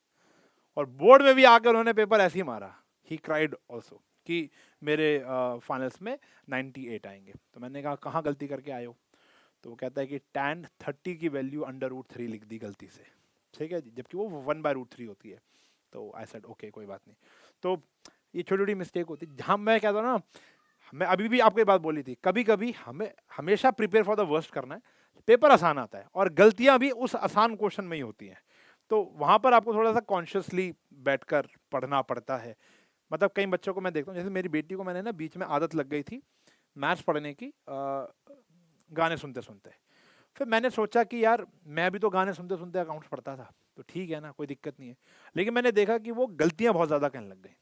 और बोर्ड में भी आकर उन्होंने पेपर ऐसे ही मारा, ही क्राइड ऑल्सो, कि मेरे फाइनल्स में 98 आएंगे। तो मैंने कहा कहाँ गलती करके आए हो? तो वो कहता है कि tan 30 की वैल्यू √3 लिख दी गलती से, ठीक है जी, जबकि वो 1/√3 होती है। तो आई सेड ओके, कोई बात नहीं। तो ये छोटी छोटी मिस्टेक होती है। जहाँ मैं कहता हूँ ना, मैं अभी भी आपको ये बात बोली थी, कभी कभी हमें हमेशा प्रिपेयर फॉर द वर्स्ट करना है। पेपर आसान आता है, और गलतियाँ भी उस आसान क्वेश्चन में ही होती हैं। तो वहाँ पर आपको थोड़ा सा कॉन्शियसली बैठकर पढ़ना पड़ता है। मतलब कई बच्चों को मैं देखता हूँ, जैसे मेरी बेटी को मैंने ना बीच में आदत लग गई थी मैथ्स पढ़ने की, गाने सुनते सुनते। फिर मैंने सोचा कि यार मैं भी तो गाने सुनते सुनते अकाउंट्स पढ़ता था, तो ठीक है ना, कोई दिक्कत नहीं है। लेकिन मैंने देखा कि वो गलतियां बहुत ज़्यादा करने लग गई।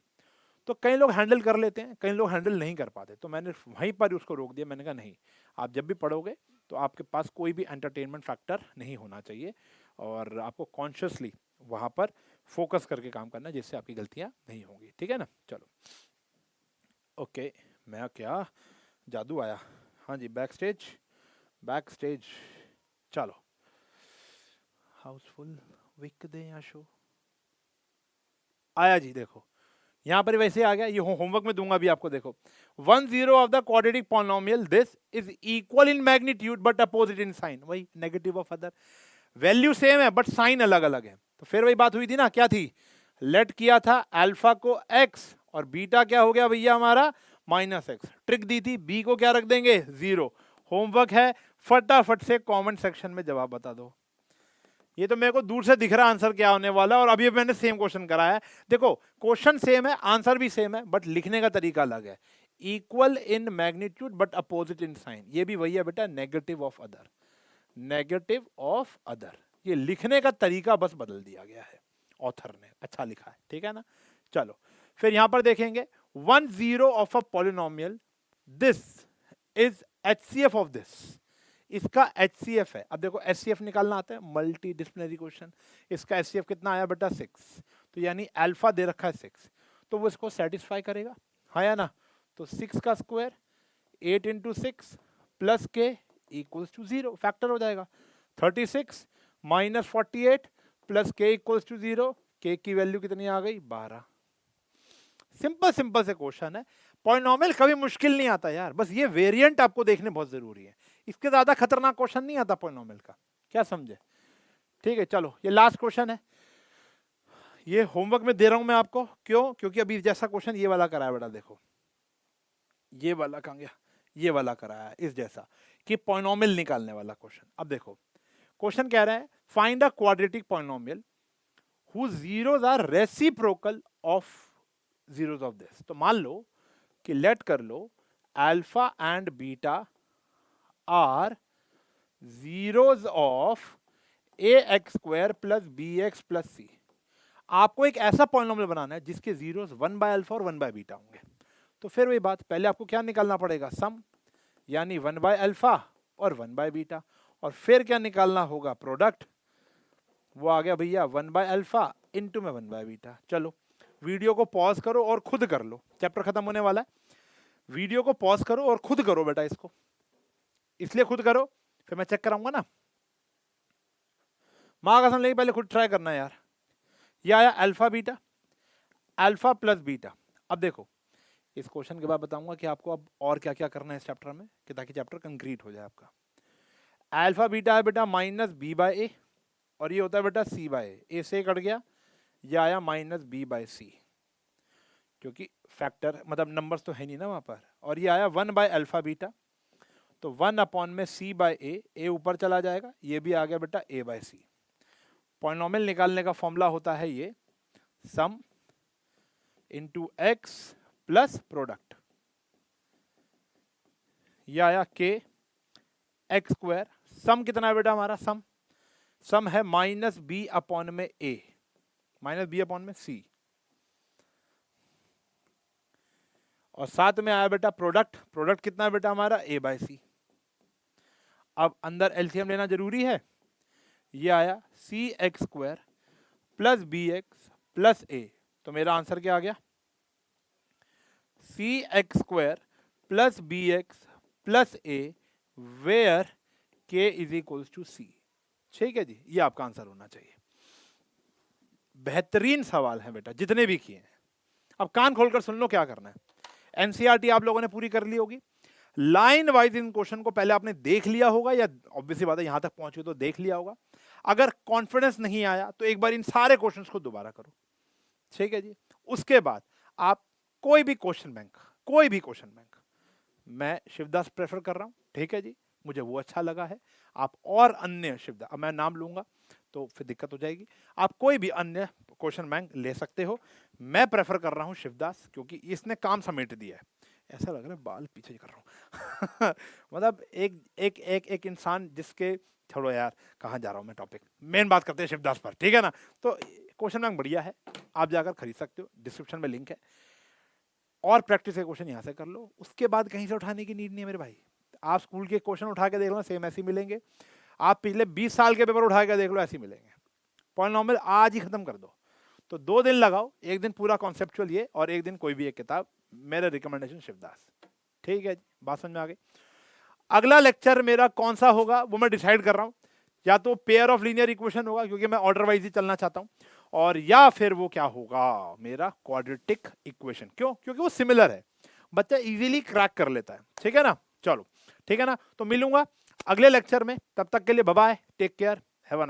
तो कई लोग हैंडल कर लेते हैं, कई लोग हैंडल नहीं कर पाते। तो मैंने वहीं पर उसको रोक दिया। मैंने कहा नहीं, आप जब भी पढ़ोगे तो आपके पास कोई भी एंटरटेनमेंट फैक्टर नहीं होना चाहिए, और आपको कॉन्शियसली वहाँ पर फोकस करके काम करना है, जिससे आपकी गलतियाँ नहीं होंगी। ठीक है ना? चलो ओके, मैं क्या जादू आया? हाँ जी, बैक स्टेज। चलो, हाउसफुल विक दे या शो आया जी। देखो यहां पर वैसे आ गया, ये होमवर्क में दूंगा भी आपको। देखो 1/0 of the quadratic polynomial this is equal in magnitude but opposite in sign. वही negative of other, value same है बट साइन अलग अलग है। तो फिर वही बात हुई थी ना, क्या थी? लेट किया था अल्फा को x, और बीटा क्या हो गया भैया हमारा? -x। ट्रिक दी थी, b को क्या रख देंगे? 0। होमवर्क है, फटाफट से कमेंट सेक्शन में जवाब बता दो। ये तो मेरे को दूर से दिख रहा आंसर क्या होने वाला है, और अभी मैंने सेम क्वेश्चन कराया है। देखो क्वेश्चन सेम है, आंसर भी सेम है, बट लिखने का तरीका अलग है। Equal in magnitude but opposite in sign, ये भी वही है बेटा, negative of other. Negative of other, ये लिखने का तरीका बस बदल दिया गया है, ऑथर ने अच्छा लिखा है। ठीक है ना? चलो फिर यहां पर देखेंगे 1/0 of a polynomial, this is HCF of this. इसका HCF है। अब देखो HCF निकालना आता है, मल्टी डिस्प्लिनरी क्वेश्चन। इसका HCF कितना आया बेटा? 6। तो यानी अल्फा दे रखा है 6, तो वो इसको सेटिस्फाई करेगा, हाँ या ना? तो 6 का square 8 × 6 plus K equals to 0, factor हो जाएगा। 36 माइनस 48 प्लस k इक्वल्स टू 0, k की वैल्यू कितनी आ गई 12। सिंपल सिंपल से क्वेश्चन है। पॉलिनोमियल कभी मुश्किल नहीं आता यार, बस ये वेरिएंट आपको देखने बहुत जरूरी है, इसके ज्यादा खतरनाक क्वेश्चन नहीं आता पॉलिनोमियल का, क्या समझे? ठीक है, चलो ये लास्ट क्वेश्चन है, ये होमवर्क में दे रहा हूं मैं आपको, क्यों? क्योंकि अभी जैसा क्वेश्चन ये वाला कराया बेटा, देखो ये वाला कहां गया, ये वाला कराया इस जैसा कि पॉलिनोमियल निकालने वाला क्वेश्चन। अब देखो क्वेश्चन कह रहा है find a quadratic polynomial whose zeros are reciprocal of zeros of this। तो मान लो कि लेट कर लो alpha and beta are zeros of a x square plus b x plus c. आपको एक ऐसा पॉलिनोमियल बनाना है जिसके जीरोज 1 बाय अल्फा और 1 बाय बीटा होंगे। तो फिर वही बात, पहले आपको क्या निकालना पड़ेगा, सम, यानी 1 बाय अल्फा और 1 बाय बीटा, और फिर क्या निकालना होगा, प्रोडक्ट, वो आ गया भैया 1 बाय अल्फा इंटू में 1 बाय बीटा। चलो वीडियो को पॉज करो और खुद कर लो, चैप्टर खत्म होने वाला है, वीडियो को पॉज करो और खुद करो बेटा इसको, इसलिए खुद करो फिर मैं चेक कराऊंगा ना, माँ कसम लेके पहले खुद ट्राई करना यार। ये आया alpha beta, alpha plus beta. अब देखो इस क्वेश्चन के बाद बताऊंगा कि आपको अब और क्या क्या करना है इस चैप्टर में, कि ताकि चैप्टर कंक्रीट हो जाए आपका। अल्फा बीटा है बेटा माइनस बी बाय ए, और ये होता है बेटा सी बाय ए से कट गया, ये आया माइनस बी बाय सी, क्योंकि फैक्टर मतलब नंबर्स तो है नहीं ना वहां पर, और ये आया 1 बाय अल्फा बीटा, तो 1 अपॉन में सी बाय ए ऊपर चला जाएगा, ये भी आ गया बेटा ए बाय सी। पॉलिनोमियल निकालने का फॉर्मूला होता है ये सम इंटू एक्स प्लस प्रोडक्ट, ये आया के एक्स स्क्वायर, सम कितना है बेटा हमारा, सम है माइनस बी अपॉन में ए, माइनस बी अपॉन में सी, और साथ में आया बेटा प्रोडक्ट, प्रोडक्ट कितना है बेटा हमारा ए बाय सी। अब अंदर एलसीएम लेना जरूरी है, ये आया c x square plus b x plus a, तो मेरा आंसर क्या आ गया, c x square plus b x plus a where k is equals to c. ठीक है जी, ये आपका आंसर होना चाहिए। बेहतरीन सवाल है बेटा जितने भी किए हैं। अब कान खोलकर सुन लो क्या करना है। एनसीईआरटी आप लोगों ने पूरी कर ली होगी, लाइन वाइज इन क्वेश्चन को पहले आपने देख लिया होगा, या ऑब्वियसली बात है यहां तक पहुंचे तो देख लिया होगा। अगर कॉन्फिडेंस नहीं आया तो एक बार इन सारे क्वेश्चंस को दोबारा करो, ठीक है जी। उसके बाद आप कोई भी क्वेश्चन बैंक, कोई भी क्वेश्चन बैंक, मैं शिवदास प्रेफर कर रहा हूं, ठीक है जी, मुझे वो अच्छा लगा है। आप और अन्य शिवदास, अब मैं नाम लूंगा तो फिर दिक्कत हो जाएगी, आप कोई भी अन्य क्वेश्चन बैंक ले सकते हो। मैं प्रेफर कर रहा हूं शिवदास, क्योंकि इसने काम समेट दिया है। ऐसा लग रहा है बाल पीछे कर रहा हूं मतलब एक इंसान जिसके, छोड़ो यार कहाँ जा रहा हूं मैं, टॉपिक मेन बात करते हैं शिवदास पर, ठीक है ना। तो क्वेश्चन बैंक बढ़िया है, आप जाकर खरीद सकते हो, डिस्क्रिप्शन में लिंक है, और प्रैक्टिस के क्वेश्चन यहाँ से कर लो। उसके बाद कहीं से उठाने की नीड नहीं है मेरे भाई। आप स्कूल के क्वेश्चन उठा के देख लो, सेम ऐसे मिलेंगे। आप पिछले 20 साल के पेपर उठा के देख लो, ऐसे मिलेंगे। पॉलिनोमियल आज ही खत्म कर दो, तो 2 दिन लगाओ, एक दिन पूरा कॉन्सेप्चुअल ये, और एक दिन कोई भी एक किताब, मेरा रिकमेंडेशन शिवदास, ठीक है। बात समझ में आ गई। अगला लेक्चर मेरा कौन सा होगा वो मैं डिसाइड कर रहा हूँ, या तो पेयर ऑफ लीनियर इक्वेशन होगा, क्योंकि मैं ऑर्डर वाइज ही चलना चाहता हूँ, और या फिर वो क्या होगा मेरा क्वाड्रेटिक इक्वेशन। क्यों? क्योंकि वो सिमिलर है, बच्चा इजीली क्रैक कर लेता है, ठीक है ना। चलो ठीक है ना, तो मिलूंगा अगले लेक्चर में, तब तक के लिए bye bye, take care, have a nice day.